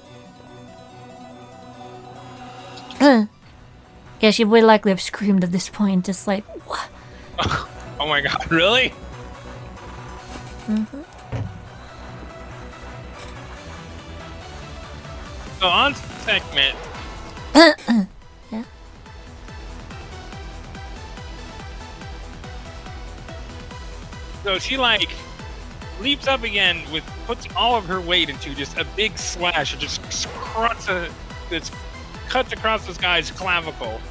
B: Yeah, she would likely have screamed at this point, just like, what?
A: Oh my god, really?
B: Mm-hmm.
A: So on segment,
B: Yeah.
A: so she like leaps up again with puts all of her weight into just a big slash and just cuts across this guy's clavicle,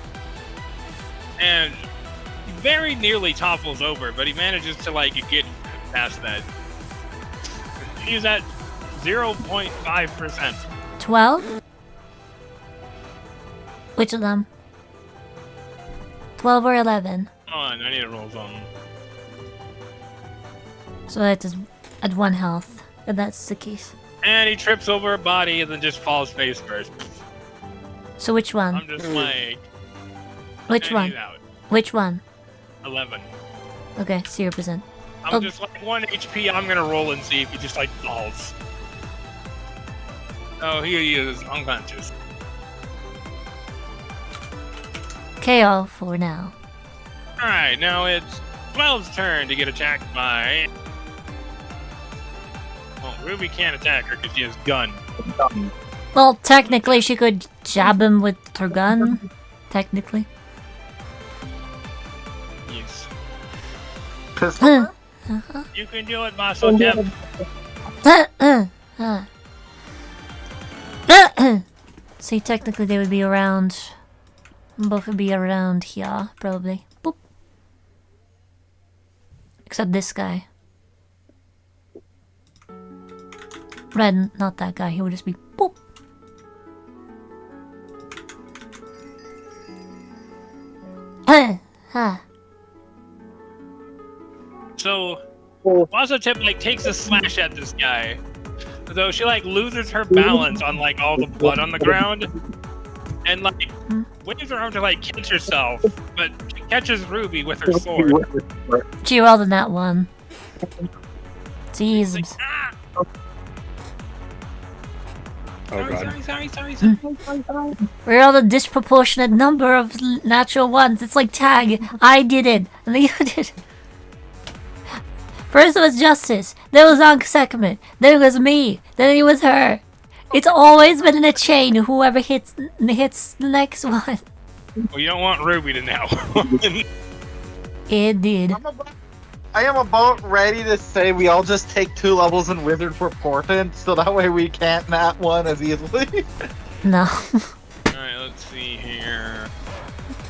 A: and he very nearly topples over, but he manages to like get past that. He's at 0.5%.
B: 12? Which of them? 12 or 11?
A: Hold on, I need to roll something.
B: So that is at 1 health, if that's the case.
A: And he trips over a body and then just falls face first.
B: So which one?
A: I'm just like,
B: Which
A: and
B: one?
A: he's out.
B: Which one?
A: 11.
B: Okay, 0%.
A: I'm
B: Oh.
A: just like 1 HP. I'm gonna roll and see if he just like falls. Oh, here he is, unconscious.
B: KO for now.
A: Alright, now it's 12's turn to get attacked by... Well, Ruby can't attack her because she has gun.
B: Well, technically she could jab him with her gun. Technically.
A: Yes.
D: Pistol?
A: You can do it, Maso Tip.
B: See, technically they would be around... Both would be around here, probably. Boop. Except this guy. Red, not that guy. He would just be boop.
A: So, Maso Tip like takes a slash at this guy. Though she like loses her balance on like all the blood on the ground. And like waves her arm to like catch herself, but she catches Ruby with her sword.
B: She rolled in that one. Jesus.
A: Like, ah!
C: Oh god.
A: Sorry.
B: We rolled a disproportionate number of natural ones. It's like tag. I did it. And then you did it. First it was Justice. Then it was Anka, then it was me. Then it was her. It's always been in a chain. Whoever hits the next one.
A: Well, you don't want Ruby to now.
B: It did.
D: I am about ready to say we all just take 2 levels in Wizard for Portent, so that way we can't nat one as easily.
B: No.
A: Alright, let's see here.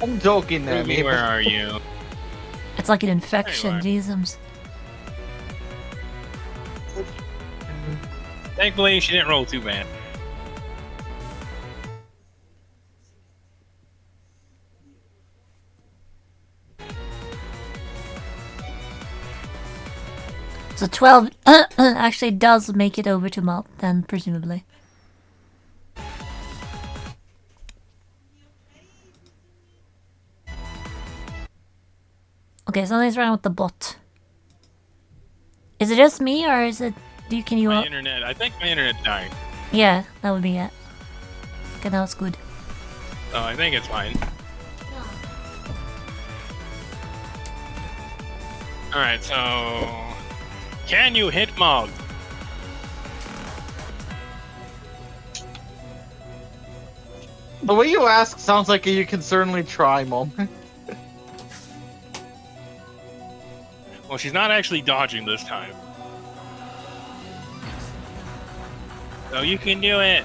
D: I'm joking, there,
A: Ruby, where are you?
B: It's like an infection,
A: There you
B: Jesus.
A: Thankfully, she didn't roll too bad.
B: So 12 actually does make it over to Malt, then, presumably. Okay, something's wrong with the bot. Is it just me, or is it... Can you...
A: My internet. I think my internet died.
B: Yeah, that would be it. Okay, that was good.
A: Oh, I think it's fine. Alright, so... Can you hit Mog?
D: The way you ask sounds like you can certainly try, Mom.
A: Well, she's not actually dodging this time. So you can do it.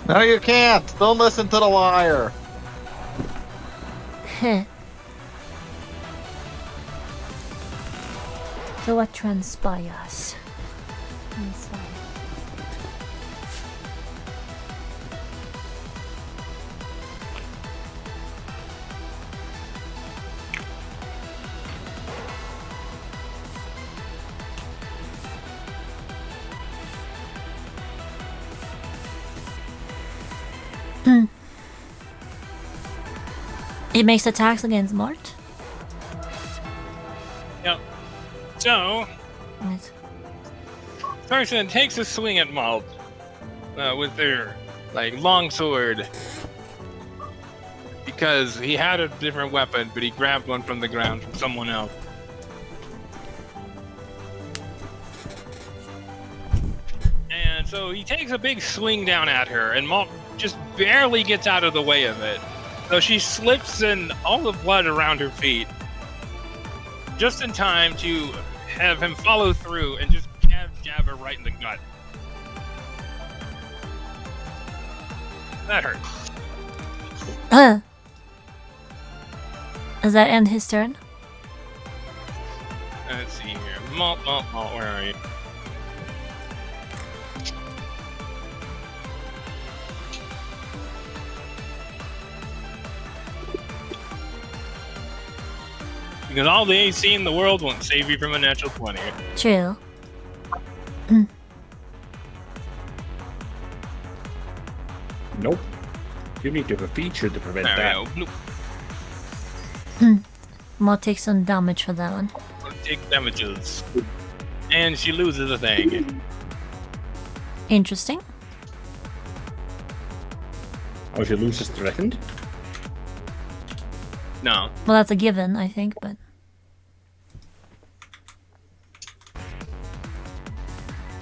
D: No, you can't. Don't listen to the liar.
B: So what transpires? It makes attacks against Mort.
A: Yep. So,
B: Right.
A: person takes a swing at Malt with their long sword because he had a different weapon, but he grabbed one from the ground from someone else. And so he takes a big swing down at her, and Malt just barely gets out of the way of it. So she slips in all the blood around her feet, just in time to have him follow through and just jab her right in the gut. That hurt.
B: Does that end his turn?
A: Let's see here. Malt, where are you? Because all the AC in the world won't save you from a natural 20.
B: True.
C: Nope. You need to have a feature to prevent
A: There
C: that.
A: we go. Bloop.
B: Mort takes some damage for that one.
A: Take damages. And she loses a thing.
B: Interesting.
C: Oh, she loses threatened?
A: No.
B: Well, that's a given, I think, but...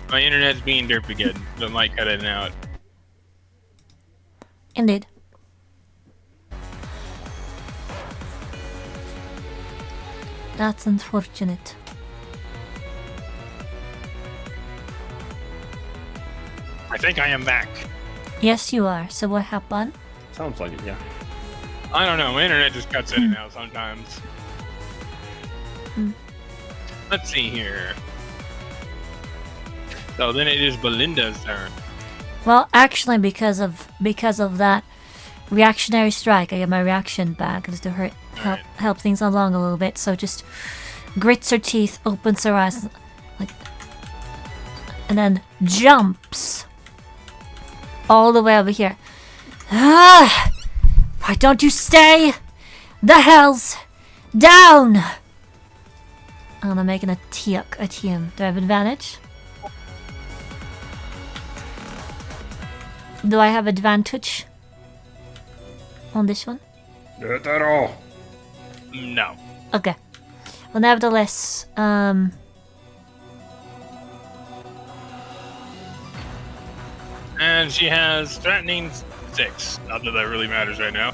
A: My internet's being derpy again, so it might cut it out.
B: Indeed. That's unfortunate.
A: I think I am back.
B: Yes, you are. So what happened?
C: Sounds like it, yeah.
A: I don't know, my internet just cuts in and out sometimes. Let's see here. So then it is Belinda's turn.
B: Well, actually, because of that reactionary strike, I get my reaction back just to help things along a little bit. So just grits her teeth, opens her eyes, like, and then jumps all the way over here. Ah! Why don't you stay the hells down? I'm gonna make an attack at him. Do I have advantage? Do I have advantage on this one?
C: Not at all.
A: No.
B: Okay. Well, nevertheless,
A: And she has threatening 6. Not that that really matters right now.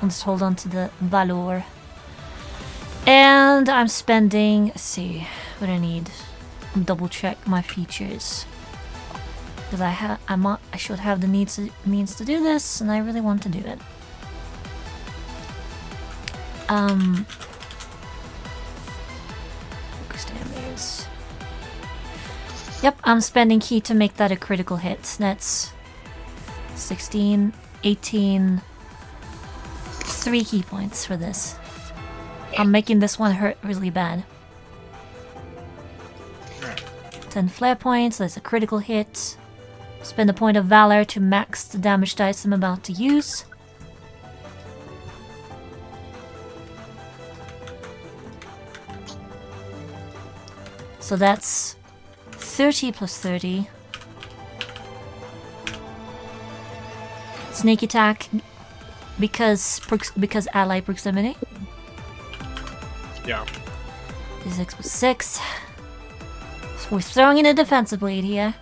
B: I'll just hold on to the valor. And I'm spending, let's see, what I need. Double check my features. Because I should have the means to do this, and I really want to do it. Focus damage. Yep, I'm spending key to make that a critical hit. That's 16, 18, 3 key points for this. I'm making this one hurt really bad. 10 flare points, that's a critical hit. Spend a point of valor to max the damage dice I'm about to use. So that's 30 plus 30. Sneak attack because ally proximity.
A: Yeah.
B: 6 plus 6. So we're throwing in a defensive bleed here.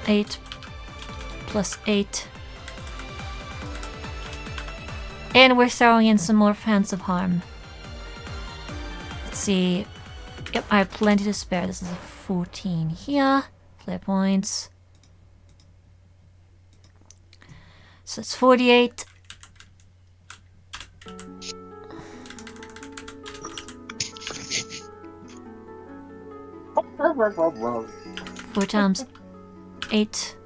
B: Eight plus 8. And we're throwing in some more offensive harm. Let's see. Yep, I have plenty to spare. This is a 14 here. Flare points. So it's 48. Four times 8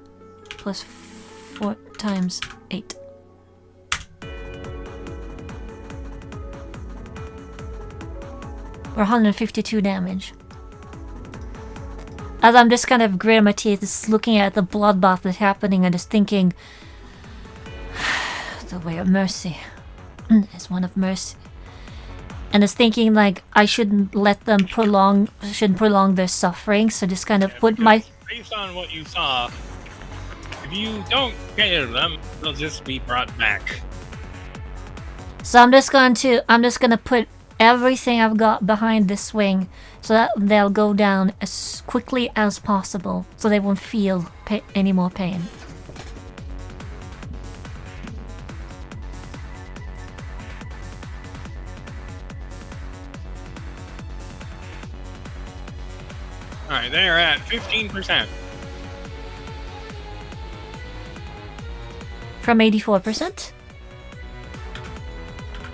B: plus 4 times 8. Or 152 damage. As I'm just kind of gritting my teeth, just looking at the bloodbath that's happening and just thinking, the way of mercy is one of mercy. And just thinking like I shouldn't let them prolong their suffering, so just kind of put my...
A: Based on what you saw, if you don't kill them, they'll just be brought back.
B: So I'm just gonna put everything I've got behind this swing so that they'll go down as quickly as possible so they won't feel any more pain.
A: Alright, they're at 15%.
B: From 84%?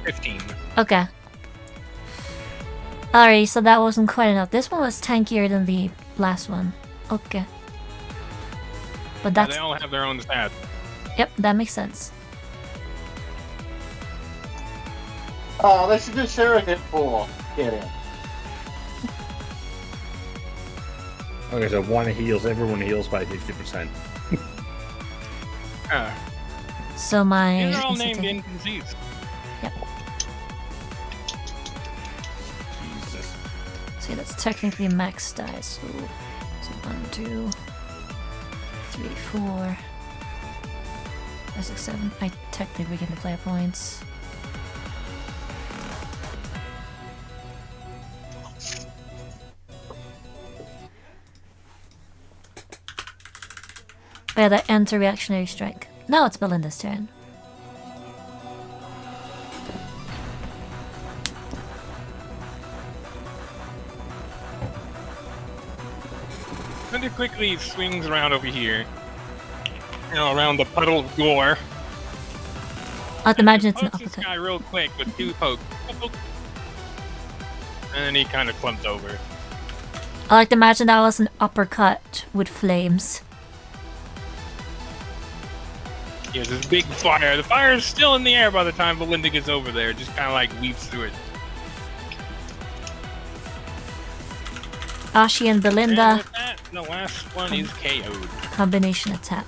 A: 15.
B: Okay. Alright, so that wasn't quite enough. This one was tankier than the last one. Okay. But that's...
A: They all have their own stats.
B: Yep, that makes sense.
D: Oh, they should just share a hit pool. Get in.
C: Okay, so one heals, everyone heals by 50%.
B: So my...
A: These are all
B: instant
A: named
B: attack-
A: inconceived.
B: Yep.
C: Jesus.
B: See, that's technically max dice. So 1, 2, 3, 4, 5, 6, 7. I technically get the player points. By the enter reactionary strike. Now it's Belinda's turn.
A: Thunder quickly swings around over here. You know, around the puddle of gore.
B: I'd imagine it's an
A: Pokes this
B: uppercut.
A: guy real quick with 2 pokes. And then he kind of clumped over.
B: I like to imagine that was an uppercut with flames.
A: He has this big fire. The fire is still in the air by the time Belinda gets over there. Just kind of like weaves through it.
B: Ashi and
A: And
B: Belinda
A: with that, the last one is KO'd.
B: combination attack.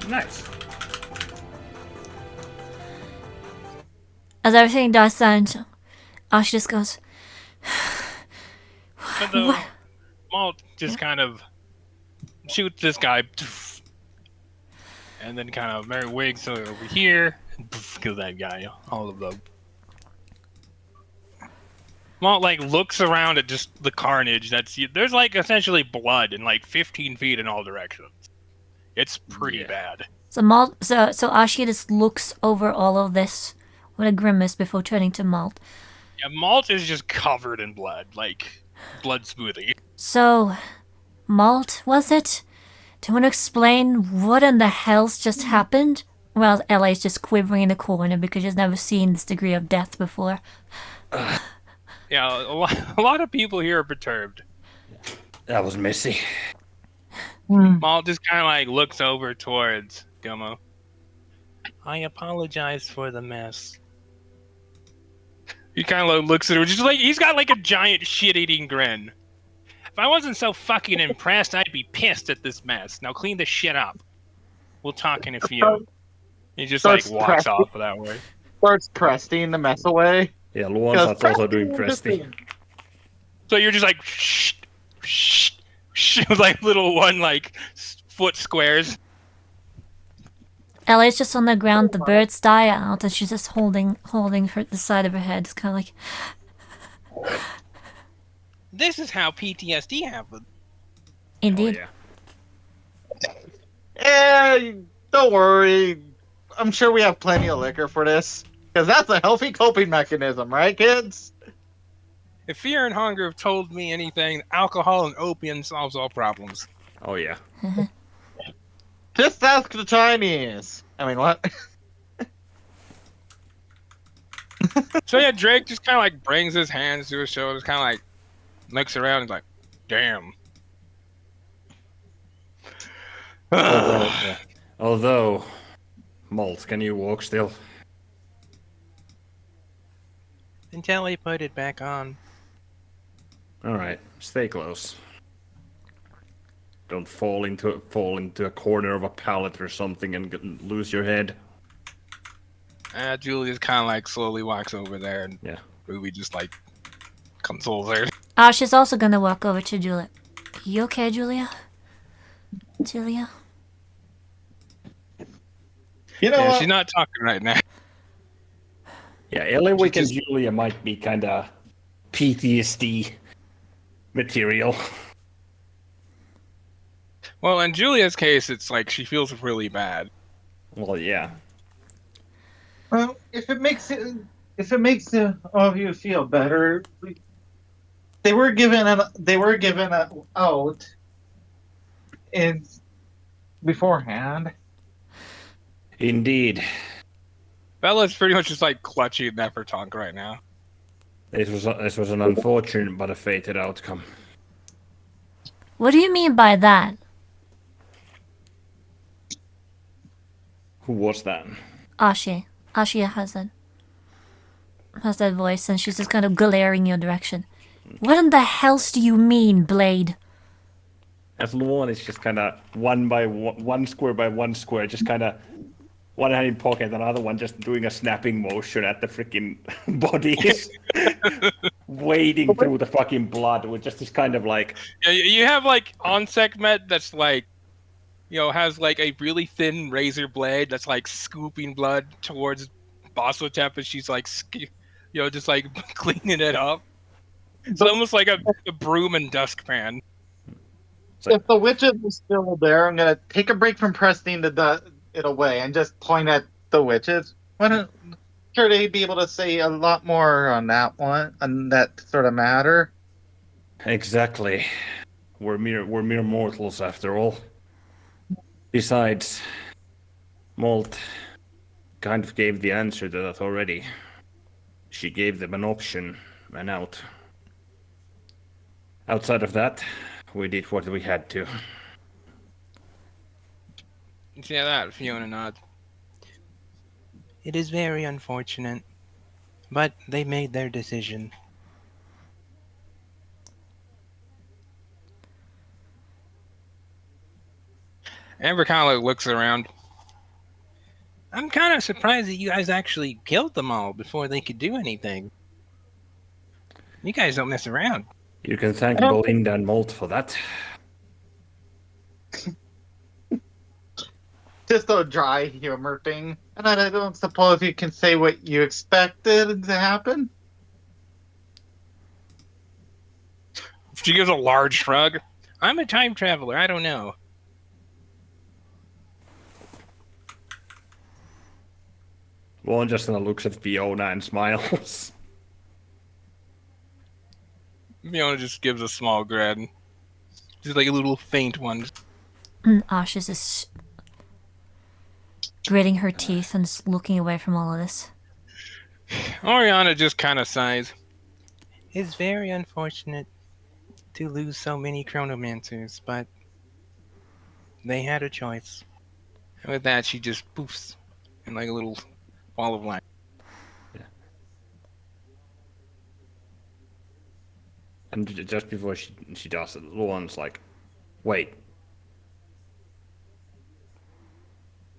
C: Nice.
B: As everything does sound, Ashi just goes,
A: But the Malt just kind of shoots this guy. And then kind of Mary wigs over here. And kills that guy. All of them. Malt like looks around at just the carnage. There's like essentially blood in like 15 feet in all directions. It's pretty bad.
B: so Ashi just looks over all of this with a grimace before turning to Malt.
A: Yeah, Malt is just covered in blood, like blood smoothie.
B: So, Malt, was it? Do you want to explain what in the hell's just happened? Well, Ellie's just quivering in the corner because she's never seen this degree of death before.
A: Yeah, a lot of people here are perturbed.
C: That was messy.
A: Malt just kind of like looks over towards Gummo. I apologize for the mess. He kind of looks at her, just like he's got like a giant shit-eating grin. If I wasn't so fucking impressed, I'd be pissed at this mess. Now clean the shit up. We'll talk in a few. He just like walks off that way.
D: Starts pressing the mess away.
C: Yeah, Luan's also doing Presty.
A: So you're just like shh, shh, shh, like little one like foot squares.
B: Ellie's just on the ground, the birds die out, and she's just holding the side of her head. It's kind of like...
A: This is how PTSD happens.
B: Indeed.
C: Oh, yeah.
D: Don't worry. I'm sure we have plenty of liquor for this. Because that's a healthy coping mechanism, right, kids?
A: If fear and hunger have told me anything, alcohol and opium solves all problems.
C: Oh, yeah.
D: Just ask the Chinese. I mean, what?
A: So yeah, Drake just kind of like brings his hands to his shoulders, kind of like looks around and is like, damn.
C: Although, Malt, can you walk still?
A: Until he put it back on.
C: Alright, stay close. Don't fall into a corner of a pallet or something and lose your head.
A: Julius kind of like slowly walks over there, and
C: Yeah.
A: Ruby just like consoles her.
B: She's also gonna walk over to Julia. You okay, Julia? Julia?
D: You know
A: Yeah,
D: what?
A: she's not talking right now.
C: Yeah, Eliwick and Julia might be kinda PTSD material.
A: Well, in Julia's case, it's like she feels really bad.
C: Well, yeah.
D: Well, if it makes all of you feel better, they were given an out in beforehand.
C: Indeed.
A: Bella's pretty much just like clutching at her tongue right now.
C: This was an unfortunate but a fated outcome.
B: What do you mean by that?
C: Who was that?
B: Ashi. Ashi has that voice, and she's just kind of glaring your direction. What in the hell do you mean, Blade?
C: as Luon is just kind of one square by one square, just kind of one hand in pocket, another one just doing a snapping motion at the freaking bodies, wading through the fucking blood with just this kind of like.
A: Yeah, you have like Onsekmet that's like, has like a really thin razor blade that's like scooping blood towards Bossotep, and she's like, just like cleaning it up. It's almost like a broom and dustpan.
D: If the witches are still there, I'm gonna take a break from pressing it away and just point at the witches. Why don't sure they'd be able to say a lot more on that one, on that sort of matter.
C: Exactly. We're mere mortals after all. Besides, Molt kind of gave the answer to that already. She gave them an option, an out. Outside of that, we did what we had to.
A: Yeah, that Fiona nods. It is very unfortunate, but they made their decision. Amber kind of looks around. I'm kind of surprised that you guys actually killed them all before they could do anything. You guys don't mess around.
C: You can thank Belinda and Molt for that.
D: Just a dry humor thing. And I don't suppose you can say what you expected to happen.
A: She gives a large shrug. I'm a time traveler. I don't know.
C: Luon just kind of looks at Fiona and smiles.
A: Fiona just gives a small grin. Just like a little faint one.
B: Ashes is gritting her teeth and just looking away from all of this.
A: Oriana just kind of sighs. It's very unfortunate to lose so many chronomancers, but they had a choice. And with that, she just poofs in like a little ball of light.
C: Yeah. And just before she does it, Luon's like, wait.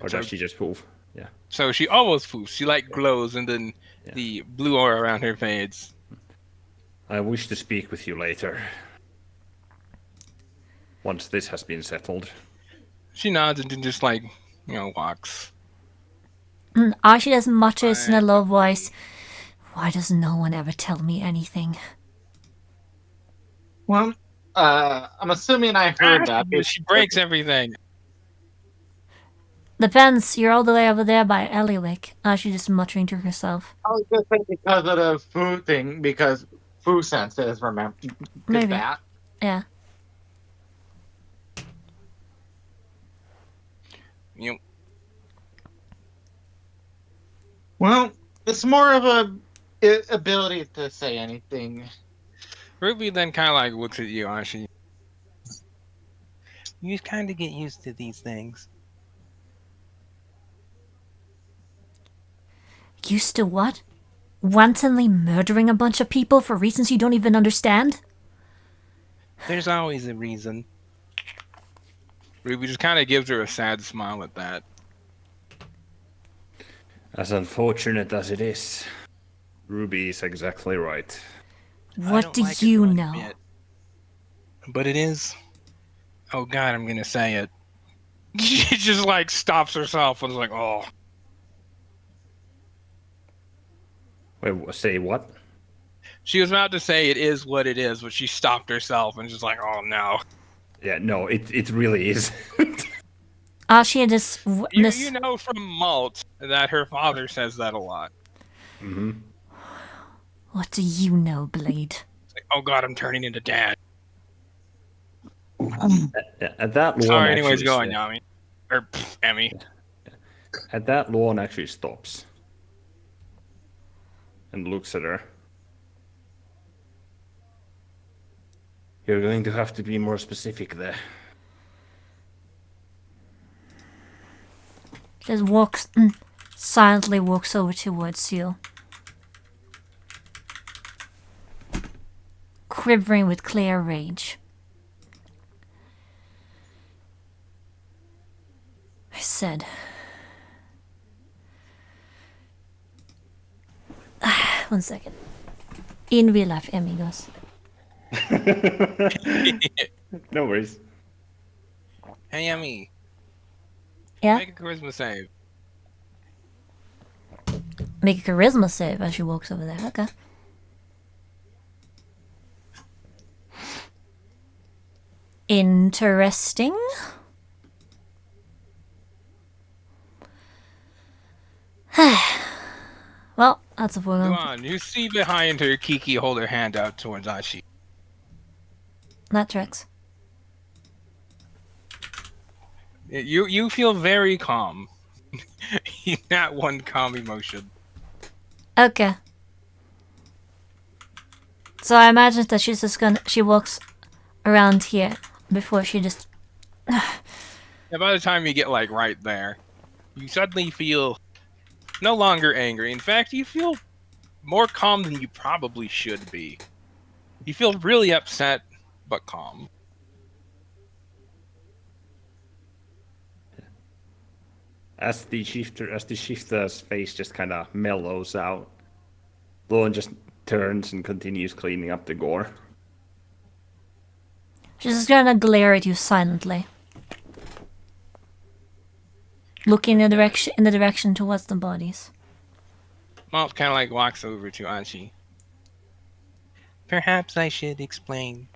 C: Or does she just poof? Yeah.
A: So she almost poofs. She like glows, and then the blue aura around her fades.
C: I wish to speak with you later. Once this has been settled.
A: She nods and then just like, walks.
B: Ashi just mutters in a low voice, why does no one ever tell me anything?
D: Well, I'm assuming I heard that.
A: She breaks everything.
B: Depends, you're all the way over there by Eliwick. Ashi just muttering to herself.
D: I was just saying because of the food thing, because food senses, remember?
B: Maybe.
D: That.
B: Yeah.
A: Yep.
D: Well, it's more of a ability to say anything.
A: Ruby then kind of like looks at you, Ashi. You kind of get used to these things.
B: Used to what? Wantonly murdering a bunch of people for reasons you don't even understand?
A: There's always a reason. Ruby just kind of gives her a sad smile at that.
C: As unfortunate as it is, Ruby is exactly right.
B: What do you know?
A: But it is. Oh god, I'm gonna say it. She just like stops herself and is like, oh.
C: Wait, say what?
A: She was about to say it is what it is, but she stopped herself and just like, oh no.
C: Yeah, no, it really is.
B: Ashi just
A: You know from Malt that her father says that a lot.
C: Mm-hmm.
B: What do you know, Blade?
A: It's like, oh god, I'm turning into dad.
C: At that,
A: Sorry, anyways, go on, Yami. Or Emmy.
C: At that, Luon actually stops and looks at her. You're going to have to be more specific there.
B: Just walks, silently walks over towards you. Quivering with clear rage. said. One second. In real life, amigos.
C: No worries.
A: Hey, Emmy.
B: Yeah?
A: Make a charisma save.
B: Make a charisma save as she walks over there. Okay. Interesting. Well, that's a
A: Go
B: foregone.
A: on. You see behind her, Kiki hold her hand out towards Ashi.
B: That tracks.
A: You feel very calm. Not one calm emotion.
B: Okay. So I imagine that she's just gonna. She walks around here before she just.
A: Yeah, by the time you get like right there, you suddenly feel no longer angry. In fact, you feel more calm than you probably should be. You feel really upset, but calm.
C: As the shifter's face just kind of mellows out, Lauren just turns and continues cleaning up the gore.
B: She's just gonna glare at you silently. Looking in the direction towards the bodies.
A: Malt kind of like walks over to Ashi. Perhaps I should explain.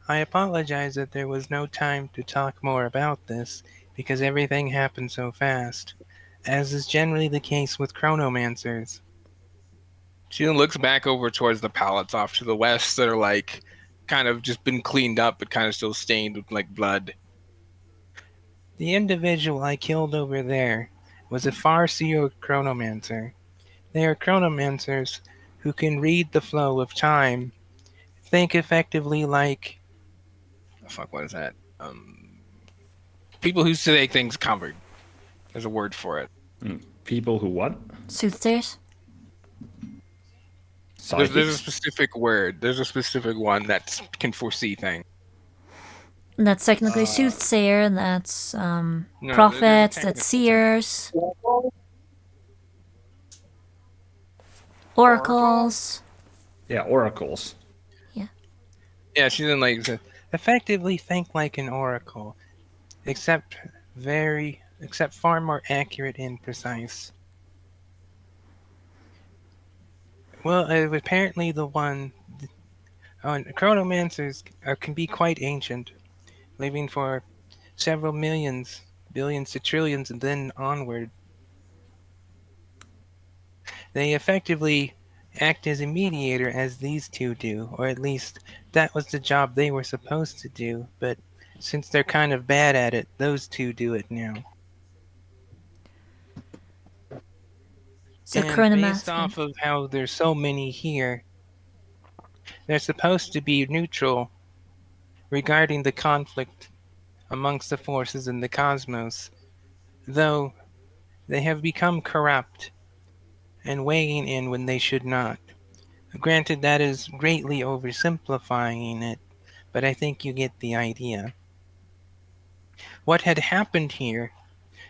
A: I apologize that there was no time to talk more about this, because everything happened so fast, as is generally the case with chronomancers. She then looks back over towards the pallets off to the west that are like kind of just been cleaned up but kind of still stained with like blood. The individual I killed over there was a Farseer chronomancer. They are chronomancers who can read the flow of time, think effectively like what is that? People who say things covered. There's a word for it.
C: People who what?
B: Soothsayers?
A: There's a
C: Psychics?
A: specific word. There's a specific one that can foresee things.
B: That's technically soothsayer, that's
A: No,
B: prophets,
A: there's a
B: that's
A: technical
B: seers, oracles.
C: Yeah, oracles.
A: Yeah, she then like said, effectively think like an oracle, except far more accurate and precise. Well, apparently the one chronomancers can be quite ancient, living for several millions, billions to trillions, and then onward. They effectively act as a mediator as these two do, or at least that was the job they were supposed to do, but since they're kind of bad at it, those two do it now.
B: So
A: And based
B: chronomaster.
A: off of how there's so many here, they're supposed to be neutral regarding the conflict amongst the forces in the cosmos, though they have become corrupt and weighing in when they should not. Granted, that is greatly oversimplifying it, but I think you get the idea. What had happened here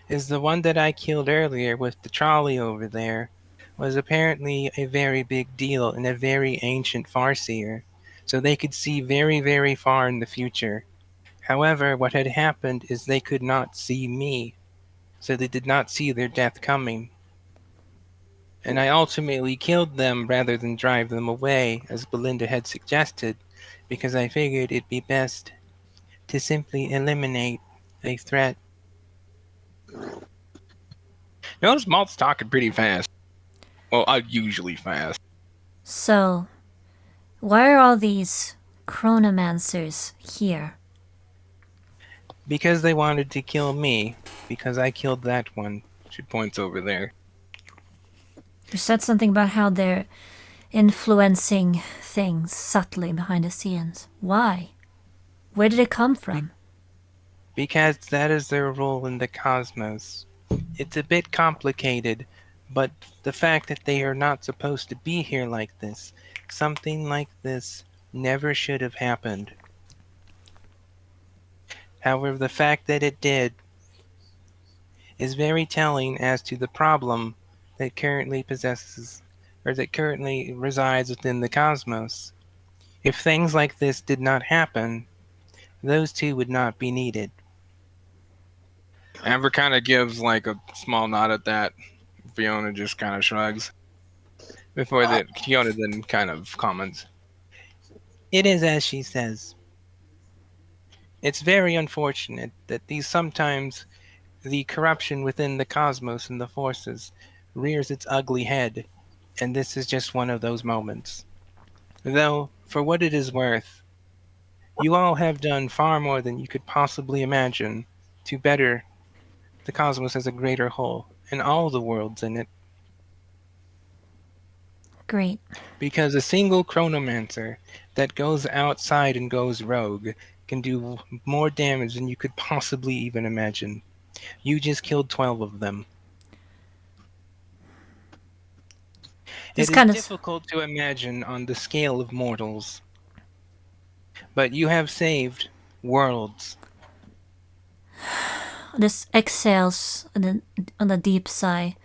A: is the one that I killed earlier with the trolley over there was apparently a very big deal and a very ancient farseer, so they could see very, very far in the future. However, what had happened is they could not see me, so they did not see their death coming. And I ultimately killed them rather than drive them away, as Belinda had suggested, because I figured it'd be best to simply eliminate a threat. Notice Malt's talking pretty fast. Well, unusually fast.
B: So, why are all these chronomancers here?
A: Because they wanted to kill me, because I killed that one. She points over there.
B: You said something about how they're influencing things subtly behind the scenes. Why? Where did it come from?
A: Because that is their role in the cosmos. It's a bit complicated, but the fact that they are not supposed to be here like this, something like this never should have happened. However, the fact that it did is very telling as to the problem that currently possesses, or that currently resides within the cosmos. If things like this did not happen, those two would not be needed. Amber kind of gives like a small nod at that. Fiona just kind of shrugs. Before that, Fiona then kind of comments. It is as she says. It's very unfortunate that the corruption within the cosmos and the forces rears its ugly head, and this is just one of those moments. Though, for what it is worth, you all have done far more than you could possibly imagine to better the cosmos as a greater whole, and all the worlds in it.
B: Great.
A: Because a single chronomancer that goes outside and goes rogue can do more damage than you could possibly even imagine. You just killed 12 of them.
B: This
A: It is
B: kind of
A: difficult to imagine on the scale of mortals. But you have saved worlds.
B: this exhales on a deep sigh.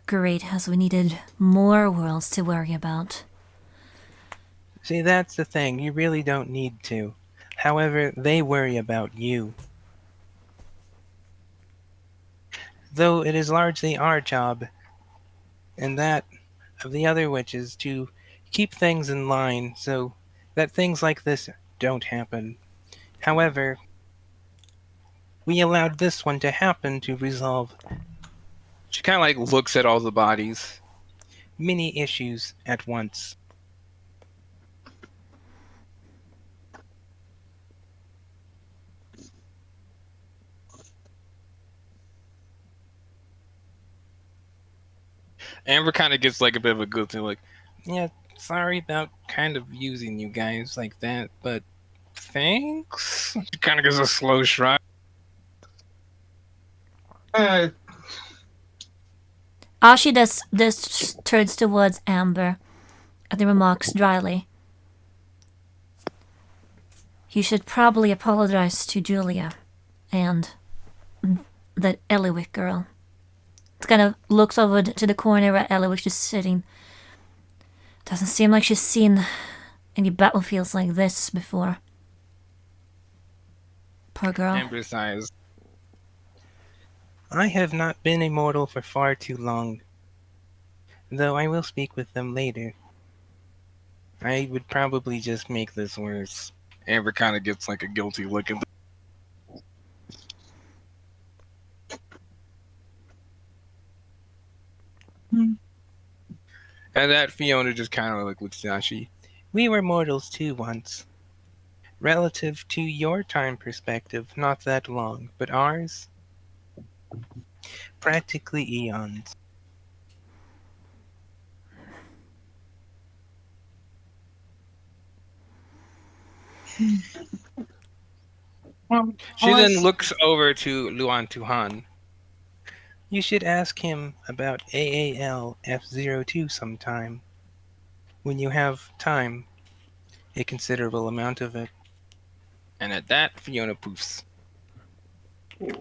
B: Great, as we needed more worlds to worry about.
A: See, that's the thing. You really don't need to. However, they worry about you. Though it is largely our job, and that of the other witches, to keep things in line so that things like this don't happen. However, we allowed this one to happen to resolve. She kind of like looks at all the bodies. Many issues at once. Amber kind of gets like a bit of a guilty, like, yeah, sorry about kind of using you guys like that, but thanks. She kind of gives a slow shrug.
B: Ashi this turns towards Amber and remarks dryly. You should probably apologize to Julia and that Eliwick girl. It kind of looks over to the corner where Eliwick is sitting. Doesn't seem like she's seen any battlefields like this before. Poor girl.
A: Amber sighs. I have not been immortal for far too long, though I will speak with them later. I would probably just make this worse. Amber kind of gets like a guilty look at And that Fiona just kind of like looks at Ashi. We were mortals too once. Relative to your time perspective, not that long, but ours? Practically eons. She then looks over to Luan Tuhan. You should ask him about AAL F02 sometime. When you have time, a considerable amount of it. And at that, Fiona poofs.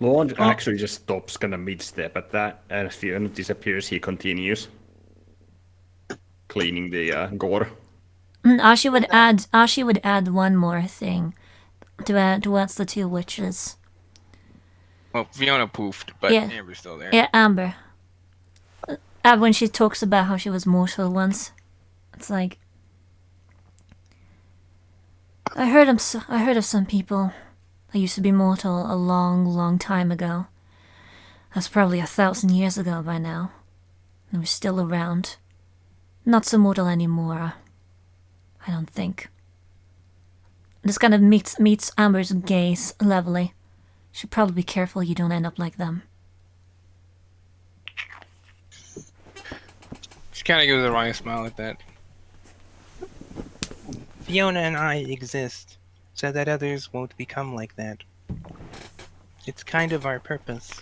C: Lord actually just stops kind of mid-step at that, and as Fiona disappears, he continues cleaning the gore.
B: Ashi would add one more thing to add towards the two witches.
A: Well, Fiona poofed, but
B: Yeah.
A: Amber's still there.
B: Yeah, Amber. When she talks about how she was mortal once, it's like I heard of some people that used to be mortal a long, long time ago. That's probably 1,000 years ago by now. And we're still around. Not so mortal anymore. I don't think. This kind of meets Amber's gaze levelly. Should probably be careful you don't end up like them.
A: She kind of gives a wry smile at that. Fiona and I exist so that others won't become like that. It's kind of our purpose.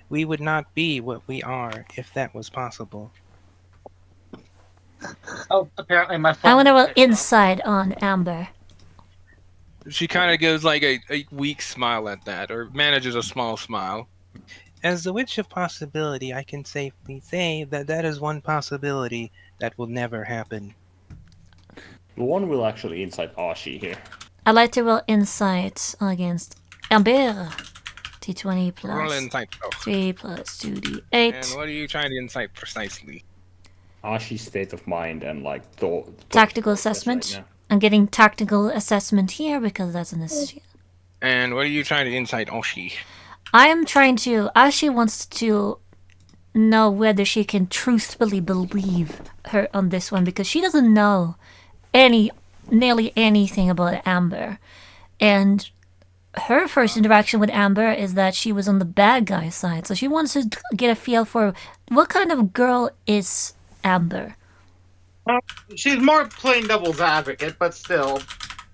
A: We would not be what we are if that was possible.
D: Oh, apparently my phone.
B: I want to roll
D: picked up.
B: insight on Amber.
A: She kind of gives like a weak smile at that, or manages a small smile. As the Witch of Possibility, I can safely say that that is one possibility that will never happen.
C: One will actually inside Ashi here.
B: I'd like to roll insight against Amber. T20
A: Roll
B: plus
A: insight. Oh.
B: 3 plus 2d8.
A: And what are you trying to insight precisely?
C: Ashi's state of mind and like thought.
B: Tactical
C: process
B: assessment.
C: right now.
B: I'm getting tactical assessment here because that's an issue.
A: And what are you trying to insight Oshi?
B: I am trying to. Ashi wants to know whether she can truthfully believe her on this one because she doesn't know nearly anything about Amber. And her first interaction with Amber is that she was on the bad guy side. So she wants to get a feel for what kind of girl is Amber.
D: She's more plain devil's advocate, but still,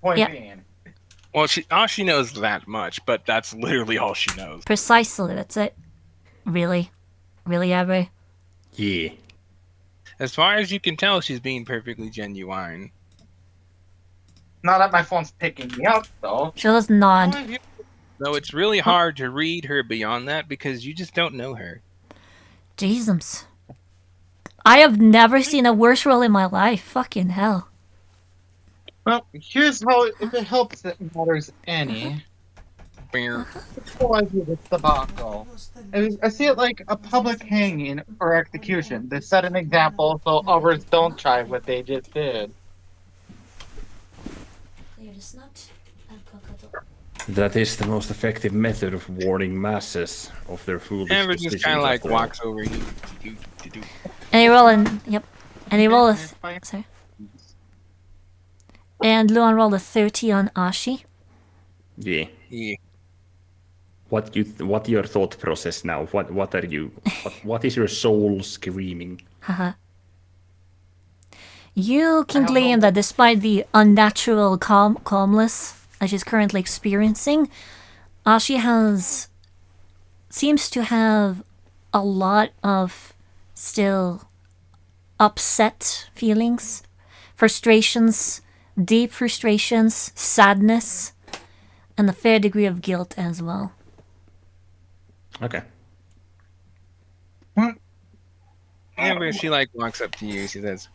D: point
B: Yeah.
D: being.
A: Well, Ashi knows that much, but that's literally all she knows.
B: Precisely, that's it. Really? Really, Amber?
C: Yeah.
A: As far as you can tell, she's being perfectly genuine.
D: Not that my phone's picking me up, though.
B: She'll just nod.
A: Though it's really hard to read her beyond that because you just don't know her.
B: Jesus. I have never seen a worse roll in my life. Fucking hell.
D: Well, here's how, if it helps it matters any.
A: Bear.
D: Before I do this debacle, I see it like a public hanging or execution. They set an example so others don't try what they just did.
C: That is the most effective method of warning masses of their foolish
A: Amber just
C: decisions
A: kind of like
C: after all.
A: walks over you.
B: And you roll an... Yep. And you roll a... Sorry. And Luan rolled a 30 on Ashi.
C: Yeah.
A: Yeah.
C: What your thought process now? What are you? What is your soul screaming?
B: Haha. You can
D: I don't
B: glean
D: know.
B: that despite the unnatural calmness that she's currently experiencing, Ashi seems to have a lot of still upset feelings, frustrations, deep frustrations, sadness, and a fair degree of guilt as well.
C: Okay.
A: Amber, she like walks up to you. She says,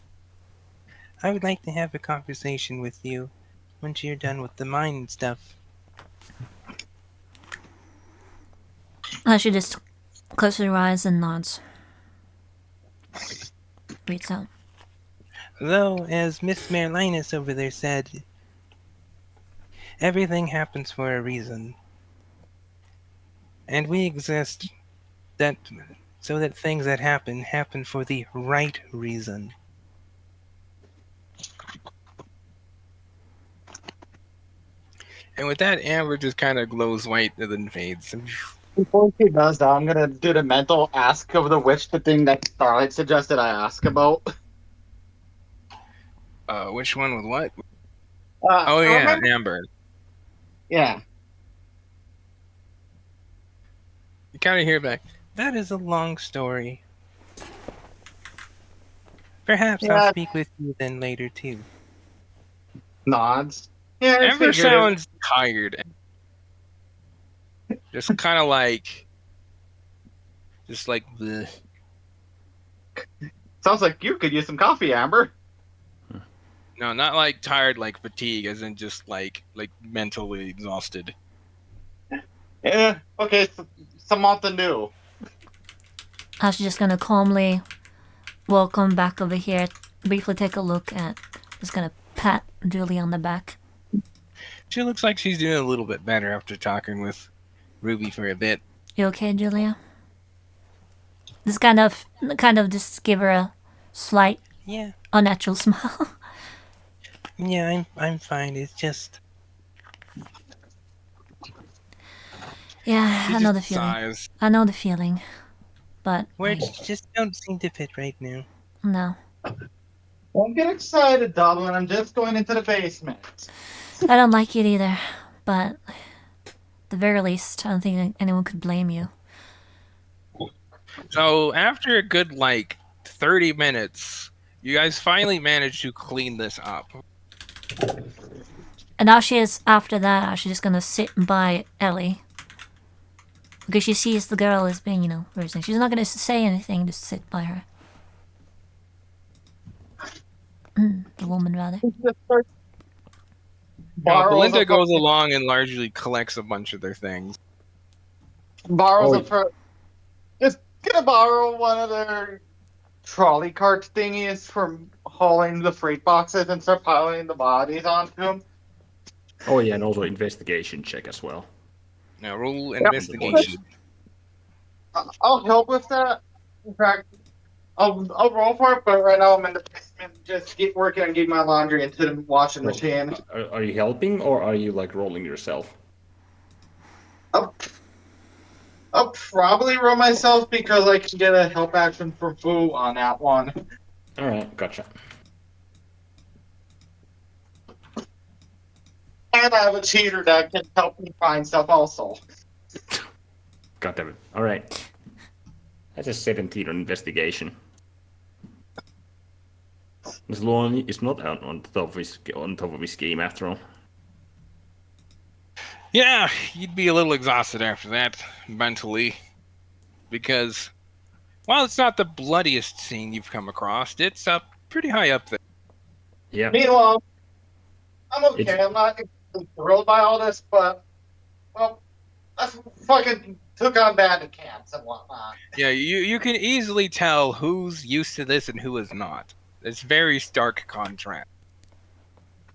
A: "I would like to have a conversation with you once you're done with the mine stuff."
B: Ashi just closes her eyes and nods. Reads out.
A: Though, as Miss Merlinus over there said, everything happens for a reason. And we exist so that things that happen for the right reason. And with that, Amber just kind of glows white and then fades.
D: Before she does that, I'm gonna do the mental ask of the witch, the thing that Starlight suggested I ask about.
A: Which one with what? Oh yeah,
D: remember-
A: Amber.
D: Yeah.
A: You kind of hear back. That is a long story. Perhaps
D: Yeah.
A: I'll speak with you then later too.
D: Nods. Yeah, I
A: Amber
D: figured it.
A: sounds tired. Just kind of like, bleh.
D: Sounds like you could use some coffee, Amber.
A: No, not like tired, like fatigue, as in just like mentally exhausted.
D: Yeah. Okay. Something new.
B: Ash just gonna calmly welcome back over here, briefly take a look at, just gonna pat Julie on the back.
A: She looks like she's doing a little bit better after talking with Ruby for a bit.
B: You okay, Julia? Just kind of just give her a slight
A: Yeah,
B: unnatural smile.
A: yeah, I'm fine. It's just
B: Yeah,
A: she
B: I know the
A: just
B: feeling.
A: sighs.
B: I know the feeling. But
A: Words just don't seem to fit right now.
B: no.
D: Don't get excited, Dublin. I'm just going into the basement.
B: I don't like it either. But at the very least, I don't think anyone could blame you.
A: So after a good 30 minutes, You guys finally managed to clean this up.
B: And now she is, after that, she's just gonna sit by Ellie. Because she sees the girl as being, very sick. She's not gonna say anything, just sit by her. The woman, rather.
A: Belinda goes along and largely collects a bunch of their things.
D: Just gonna borrow one of their trolley cart thingies from hauling the freight boxes and start piling the bodies onto them.
C: Oh yeah, and also investigation check as well.
A: Now roll investigation.
D: I'll help with that. In fact, I'll roll for it, but right now I'm in the basement just keep working on getting my laundry into the washing machine.
C: Are you helping or are you like rolling yourself?
D: I'll probably roll myself because I can get a help action from Fu on that one.
C: Alright, gotcha.
D: And I have a cheater that can help me find stuff also.
C: God damn it. Alright. That's a 17 on investigation. This Luan is not out on top of his game after all.
A: Yeah, you'd be a little exhausted after that, mentally. Because, while it's not the bloodiest scene you've come across, it's pretty high up there.
C: Yeah.
D: Meanwhile, I'm okay. I'm not thrilled by all this, but, well, I fucking took on bandit camps and whatnot.
A: Yeah, you can easily tell who's used to this and who is not. It's very stark contrast.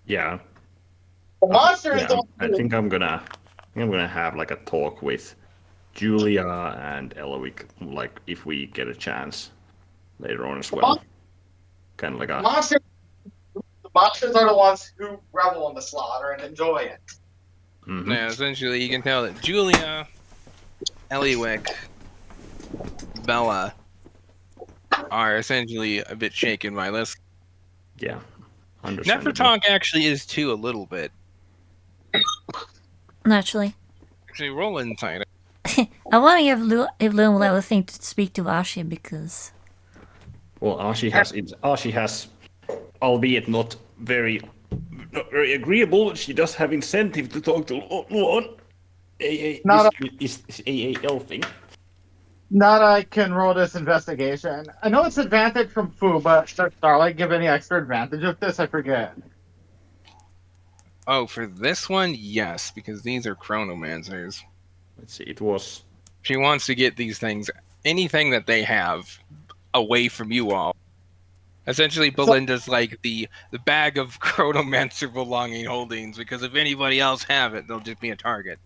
C: Yeah.
D: The monsters don't.
C: I think I'm gonna have like a talk with Julia and Eloic, like if we get a chance later on as well. Kind of like a
D: The monsters are the ones who revel in the slaughter and enjoy it.
C: Mhm.
A: Yeah, essentially you can tell that Julia, Eloic, Bella are essentially a bit shaken by this.
C: Yeah. Understandable.
A: Nefertonk actually is too a little bit.
B: Naturally.
A: Actually, roll inside.
B: I wonder if Loon will ever think to speak to Ashi because.
C: Well, Ashi has, albeit not very agreeable, she does have incentive to talk to Luan. Is AA elfing.
D: Now that I can roll this investigation. I know it's advantage from Fu, but does Starlight give any extra advantage of this? I forget.
A: Oh, for this one, yes, because these are chronomancers.
C: Let's see, it was...
A: She wants to get these things, anything that they have, away from you all. Essentially, Belinda's like the bag of chronomancer belonging holdings, because if anybody else have it, they'll just be a target.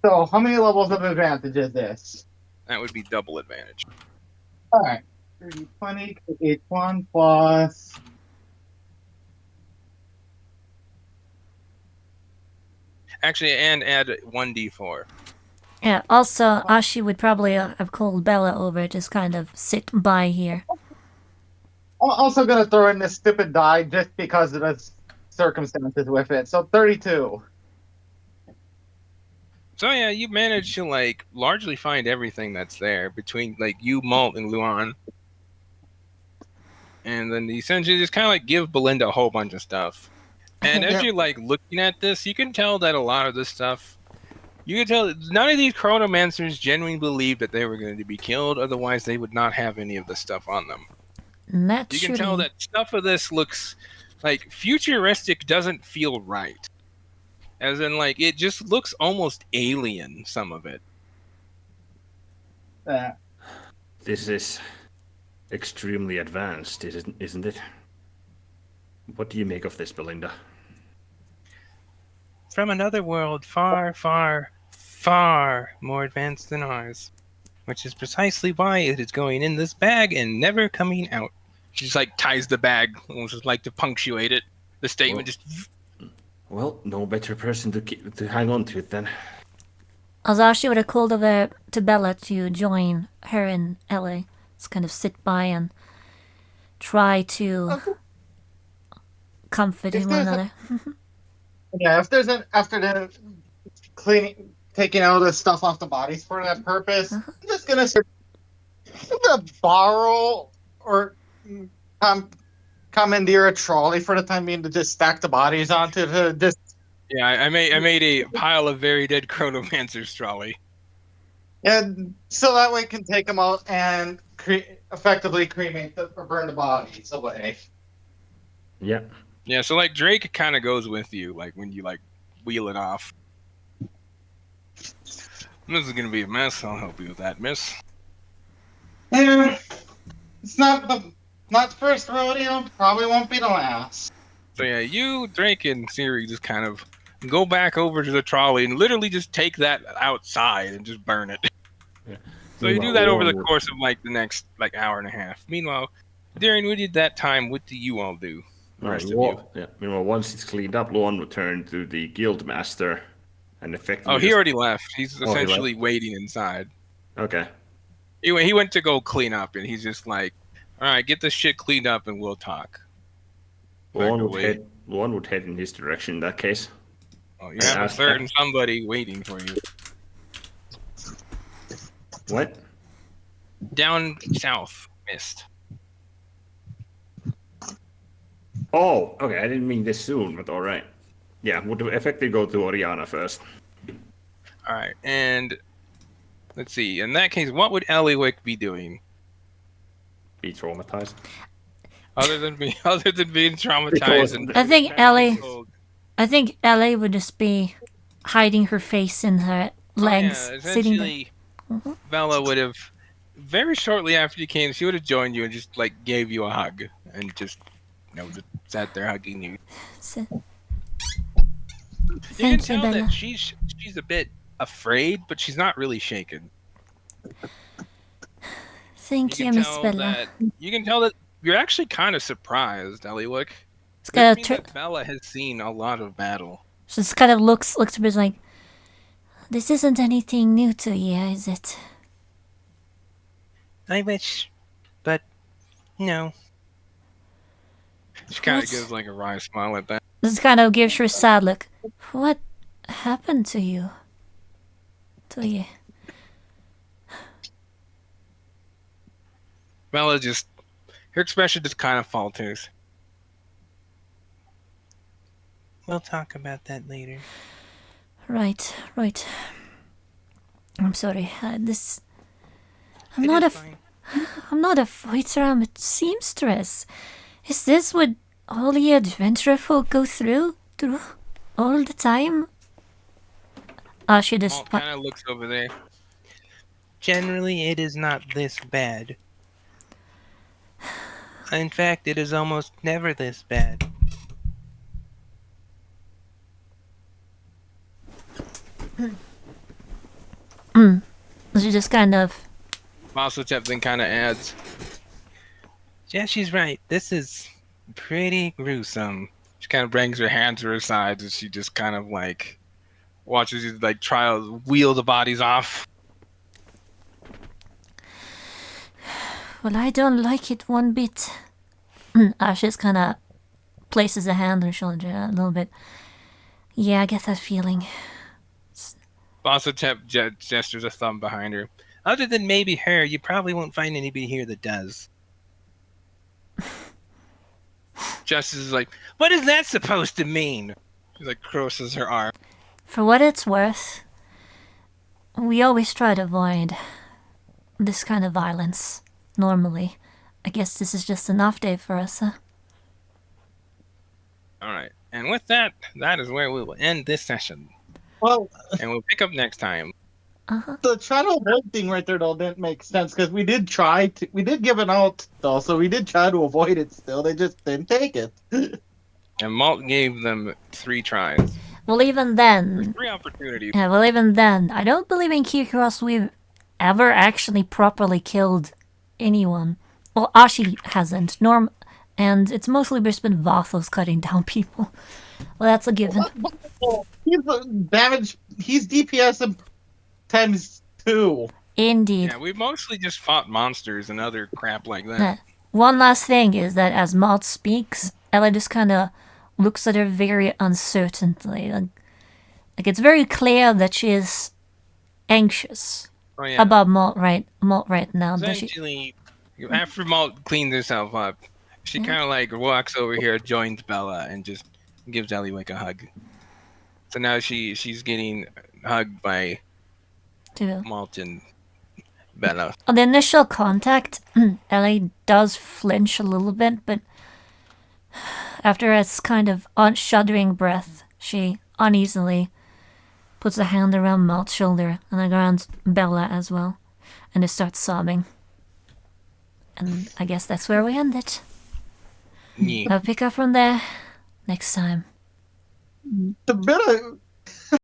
D: So, how many levels of advantage is this?
A: That would be double advantage.
D: Alright. 30, 20, H1 plus...
A: Actually, and add 1d4.
B: Yeah, also, Ashi would probably have called Bella over, just kind of sit by here.
D: I'm also gonna throw in this stupid die just because of the circumstances with it. So 32.
A: So yeah, you managed to like largely find everything that's there between like you, Malt, and Luan. And then essentially just kind of like give Belinda a whole bunch of stuff. And as you're like looking at this, you can tell that a lot of this stuff, you can tell that none of these chronomancers genuinely believed that they were going to be killed. Otherwise, they would not have any of the stuff on them.
B: Naturally.
A: You can tell that stuff of this looks like futuristic doesn't feel right. As in, like, it just looks almost alien, some of it.
C: This is extremely advanced, isn't it? What do you make of this, Belinda?
A: From another world far, far, far more advanced than ours. Which is precisely why it is going in this bag and never coming out. She just, like, ties the bag, almost like to punctuate it. The statement
C: Well, no better person to hang on to it then.
B: Azashi would have called over to Bella to join her and Ellie. Just kind of sit by and try to comfort one another.
D: Yeah, if there's after the cleaning, taking all the stuff off the bodies for that purpose, I'm just gonna borrow or commandeer a trolley for the time being to just stack the bodies onto to just.
A: Yeah, I made a pile of very dead chronomancers trolley.
D: And so that way can take them out and effectively cremate or burn the bodies away.
C: Yeah.
A: Yeah, so like Drake kind of goes with you, like when you like wheel it off. This is gonna be a mess. I'll help you with that, miss.
D: Yeah, it's not the first rodeo. Probably won't be the last.
A: So yeah, you, Drake, and Siri just kind of go back over to the trolley and literally just take that outside and just burn it.
C: Yeah.
A: So you do that over the course of like the next like hour and a half. Meanwhile, during we did that time, what do you all do? The rest of you.
C: Yeah. Meanwhile, once it's cleaned up, Luan will turn to the guild master and effectively.
A: Oh, he already left. He's essentially waiting inside.
C: Okay.
A: Anyway, he went to go clean up, and he's just like, "All right, get this shit cleaned up, and we'll talk."
C: Luan would head in his direction in that case.
A: Oh, you have a certain somebody waiting for you.
C: What?
A: Down south, mist.
C: Oh, okay. I didn't mean this soon, but all right. Yeah, would effectively go to Oriana first.
A: All right, and let's see. In that case, what would Eliwick be doing?
C: Be traumatized.
A: Other than being traumatized, and
B: I think Ellie would just be hiding her face in her legs, sitting there.
A: Essentially, Bella would have very shortly after you came. She would have joined you and just like gave you a hug and just just sat there hugging you. You can tell that she's a bit afraid, but she's not really shaken.
B: Thank you, Miss Bella.
A: You can tell that you're actually kind of surprised, Eliwick. That means that Bella has seen a lot of battle.
B: She just kind of looks a bit like, this isn't anything new to you, is it?
A: I wish, but no. She kind of gives like a wry smile at that.
B: This kind of gives her a sad look. What happened to you?
A: Bella her expression just kind of falters. We'll talk about that later.
B: Right. I'm sorry. I'm not a fighter. I'm a seamstress. Is this what all the adventurer folk go through all the time? She just
A: kind of looks over there. Generally, it is not this bad. In fact, it is almost never this bad.
B: She just kind of...
A: Masotep then kind of adds, yeah, she's right. This is pretty gruesome. She kind of brings her hand to her sides and she just kind of like watches you like try to wheel the bodies off.
B: Well, I don't like it one bit. Ashes kind of places a hand on her shoulder a little bit. Yeah, I get that feeling.
A: Masotep gestures a thumb behind her. Other than maybe her, you probably won't find anybody here that does. Justice is like, what is that supposed to mean? She like crosses her arm.
B: For what it's worth, we always try to avoid this kind of violence. Normally, I guess this is just an off day for us, huh?
A: Alright, and with that, that is where we will end this session.
D: Well,
A: and we'll pick up next time.
D: The trial avoid thing right there though didn't make sense because we did give it out though, so we did try to avoid it still. They just didn't take it.
A: And Malt gave them 3 tries.
B: Well, even then...
A: 3 opportunities.
B: Yeah, well, even then, I don't believe in Kikros we've ever actually properly killed anyone. Well, Ashi hasn't. And it's mostly just been Vathos cutting down people. Well, that's a given.
D: He's DPS times 2.
B: Indeed.
A: Yeah, we mostly just fought monsters and other crap like that.
B: One last thing is that as Malt speaks, Ella just kind of looks at her very uncertainly. Like it's very clear that she is anxious about Malt right now.
A: Essentially, after Malt cleans herself up, She kind of like walks over here, joins Bella, and just gives Eliwick a hug. So now she's getting hugged by
B: To
A: Malt and Bella.
B: on the initial contact, Ellie does flinch a little bit, but after a kind of shuddering breath, she uneasily puts a hand around Malt's shoulder and around Bella as well, and they start sobbing. And I guess that's where we end it.
A: Yeah.
B: I'll pick up from there next time.
D: The bit of